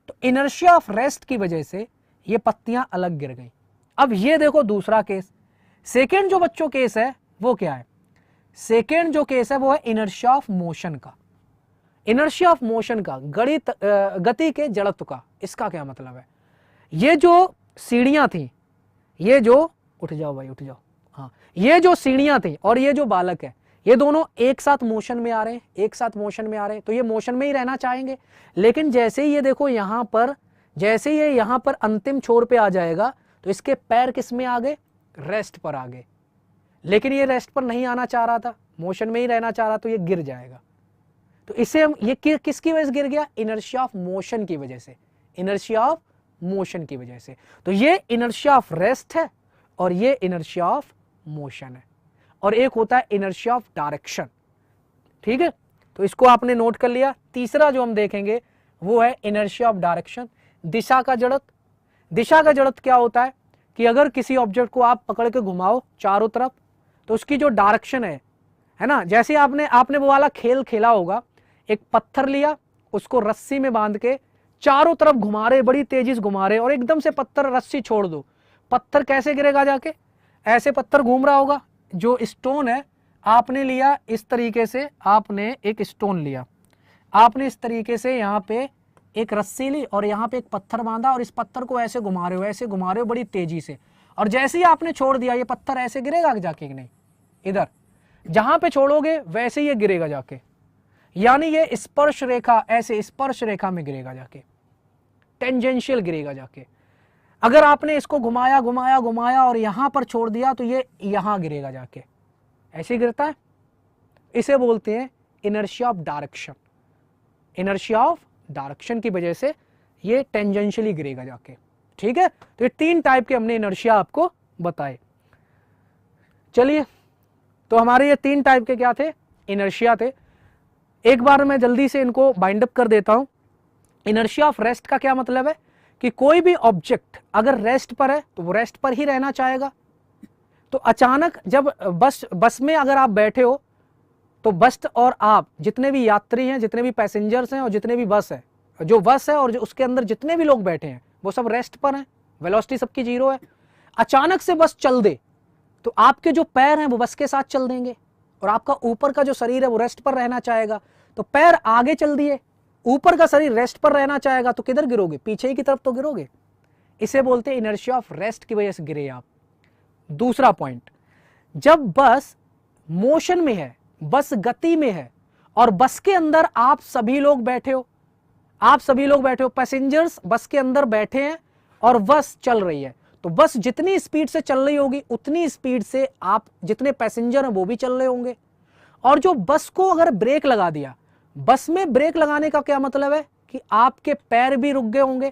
तो इनर्शिया ऑफ रेस्ट की वजह से ये पत्तियां अलग गिर गई। अब ये देखो दूसरा केस। सेकेंड जो बच्चों केस है वो क्या है? सेकेंड जो केस है वो है इनर्शिया ऑफ मोशन का। इनर्शिया ऑफ मोशन का, गति के जड़त्व का। इसका क्या मतलब है? ये जो सीढ़ियां थी, ये जो, उठ जाओ भाई उठ जाओ, हाँ, ये जो सीढ़ियां थी और ये जो बालक है, ये दोनों एक साथ मोशन में आ रहे हैं, एक साथ मोशन में आ रहे हैं, तो ये मोशन में ही रहना चाहेंगे। लेकिन जैसे ही ये देखो यहां पर, जैसे ये यहां पर अंतिम छोर पे आ जाएगा तो इसके पैर किस में आ गए? रेस्ट पर आ गए। लेकिन ये रेस्ट पर नहीं आना चाह रहा था, मोशन में ही रहना चाह रहा, तो ये गिर जाएगा। तो इसे हम, ये किसकी वजह से गिर गया? इनर्शिया ऑफ मोशन की वजह से, इनर्शिया ऑफ मोशन की वजह से। तो ये इनर्शिया ऑफ रेस्ट है और ये इनर्शिया ऑफ मोशन है, और एक होता है इनर्शिया ऑफ डायरेक्शन। ठीक है, तो इसको आपने नोट कर लिया। तीसरा जो हम देखेंगे वो है इनर्शिया ऑफ डायरेक्शन, दिशा का जड़त्व। दिशा का जड़त्व क्या होता है कि अगर किसी ऑब्जेक्ट को आप पकड़ के घुमाओ चारों तरफ, तो उसकी जो डायरेक्शन है ना, जैसे आपने वो वाला खेल खेला होगा, एक पत्थर लिया, उसको रस्सी में बांध के चारों तरफ घुमा रहे, बड़ी तेजी से घुमा रहे, और एकदम से पत्थर, रस्सी छोड़ दो, पत्थर कैसे गिरेगा जाके? ऐसे पत्थर घूम रहा होगा। जो स्टोन है आपने लिया इस तरीके से, आपने एक स्टोन लिया, आपने इस तरीके से यहाँ पे एक रस्सी ली और यहाँ पे एक पत्थर बांधा, और इस पत्थर को ऐसे घुमा रहे हो, ऐसे घुमा रहे हो बड़ी तेजी से, और जैसे ही आपने छोड़ दिया, ये पत्थर ऐसे गिरेगा जाके कि नहीं? इधर जहां पे छोड़ोगे वैसे ये गिरेगा जाके, यानी ये स्पर्श रेखा, ऐसे स्पर्श रेखा में गिरेगा जाके, टेंजेंशियल गिरेगा जाके। अगर आपने इसको घुमाया घुमाया घुमाया और यहां पर छोड़ दिया तो ये यहां गिरेगा जाके, ऐसे गिरता है। इसे बोलते हैं inertia of direction. Inertia of direction की वजह से ये टेंजेंशियली गिरेगा जाके। ठीक है, तो ये तीन टाइप के हमने इनर्शिया आपको बताए। चलिए, तो हमारे ये तीन टाइप के क्या थे? इनर्शिया थे। एक बार मैं जल्दी से इनको बाइंड अप कर देता हूं। इनर्शिया ऑफ रेस्ट का क्या मतलब है कि कोई भी ऑब्जेक्ट अगर रेस्ट पर है तो वो रेस्ट पर ही रहना चाहेगा। तो अचानक जब बस में अगर आप बैठे हो, तो बस और आप, जितने भी यात्री हैं, जितने भी पैसेंजर्स हैं और जितने भी बस है, जो बस है और जो उसके अंदर जितने भी लोग बैठे हैं, वो सब रेस्ट पर हैं, वेलोसिटी सबकी 0 है। अचानक से बस चल दे तो आपके जो पैर हैं वो बस के साथ चल देंगे, और आपका ऊपर का जो शरीर है वो रेस्ट पर रहना चाहेगा। तो पैर आगे चल दिए, ऊपर का शरीर रेस्ट पर रहना चाहेगा, तो किधर गिरोगे? पीछे ही की तरफ तो गिरोगे। इसे बोलते हैं इनर्शिया ऑफ रेस्ट की वजह से गिरे आप। दूसरा पॉइंट, जब बस मोशन में है, बस गति में है, और बस के अंदर आप सभी लोग बैठे हो, पैसेंजर्स बस के अंदर बैठे हैं और बस चल रही है, तो बस जितनी स्पीड से चल रही होगी उतनी स्पीड से आप, जितने पैसेंजर हैं वो भी चल रहे होंगे। और जो बस को अगर ब्रेक लगा दिया, बस में ब्रेक लगाने का क्या मतलब है कि आपके पैर भी रुक गए होंगे।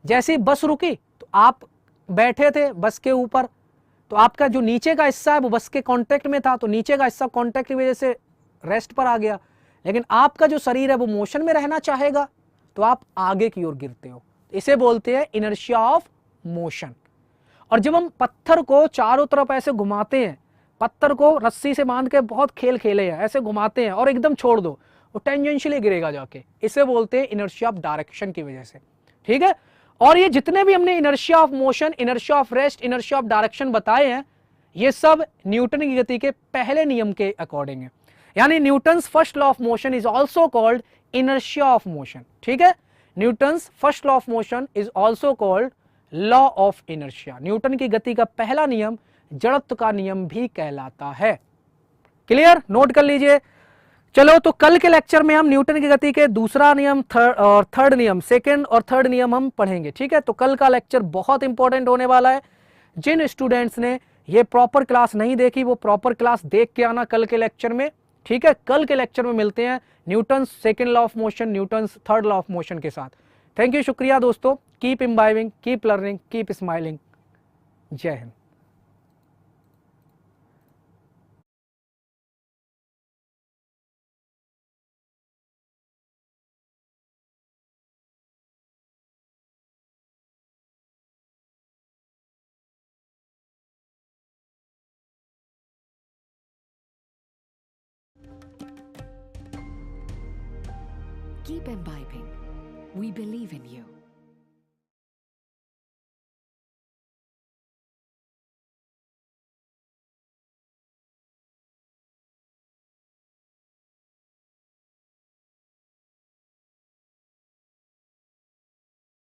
जैसे ही बस रुकी तो आप बैठे थे बस के ऊपर, तो आपका जो नीचे का हिस्सा है वो बस के कांटेक्ट में था, तो नीचे का हिस्सा कांटेक्ट की वजह से रेस्ट पर आ गया। लेकिन आपका जो शरीर है वो मोशन में रहना चाहेगा, तो आप आगे की ओर गिरते हो। इसे बोलते हैं इनर्शिया ऑफ मोशन। और जब हम पत्थर को चारों तरफ ऐसे घुमाते हैं, पत्थर को रस्सी से बांध के बहुत खेल खेले हैं, ऐसे घुमाते हैं और एकदम छोड़ दो, वो टेंजेंशियली गिरेगा जाके। इसे बोलते हैं इनर्शिया ऑफ डायरेक्शन की वजह से। ठीक है, और ये जितने भी हमने inertia of motion, inertia of rest, inertia of direction बताए हैं, ये सब न्यूटन की गति के पहले नियम के अकॉर्डिंग है। यानी Newton's first law of motion is also called inertia of motion. ठीक है, Newton's first law of motion is also called law of inertia. Newton की गति का पहला नियम जड़त्व का नियम भी कहलाता है। क्लियर, नोट कर लीजिए। चलो, तो कल के लेक्चर में हम न्यूटन की गति के दूसरा नियम और थर्ड नियम, सेकंड और थर्ड नियम हम पढ़ेंगे। ठीक है, तो कल का लेक्चर बहुत इंपॉर्टेंट होने वाला है। जिन स्टूडेंट्स ने ये प्रॉपर क्लास नहीं देखी वो प्रॉपर क्लास देख के आना कल के लेक्चर में। ठीक है, कल के लेक्चर में मिलते हैं Newton second law of motion, Newton third law of motion के साथ। थैंक यू, शुक्रिया दोस्तों। Keep imbibing, keep learning, keep smiling. जय Hind. Keep imbibing, We believe in you.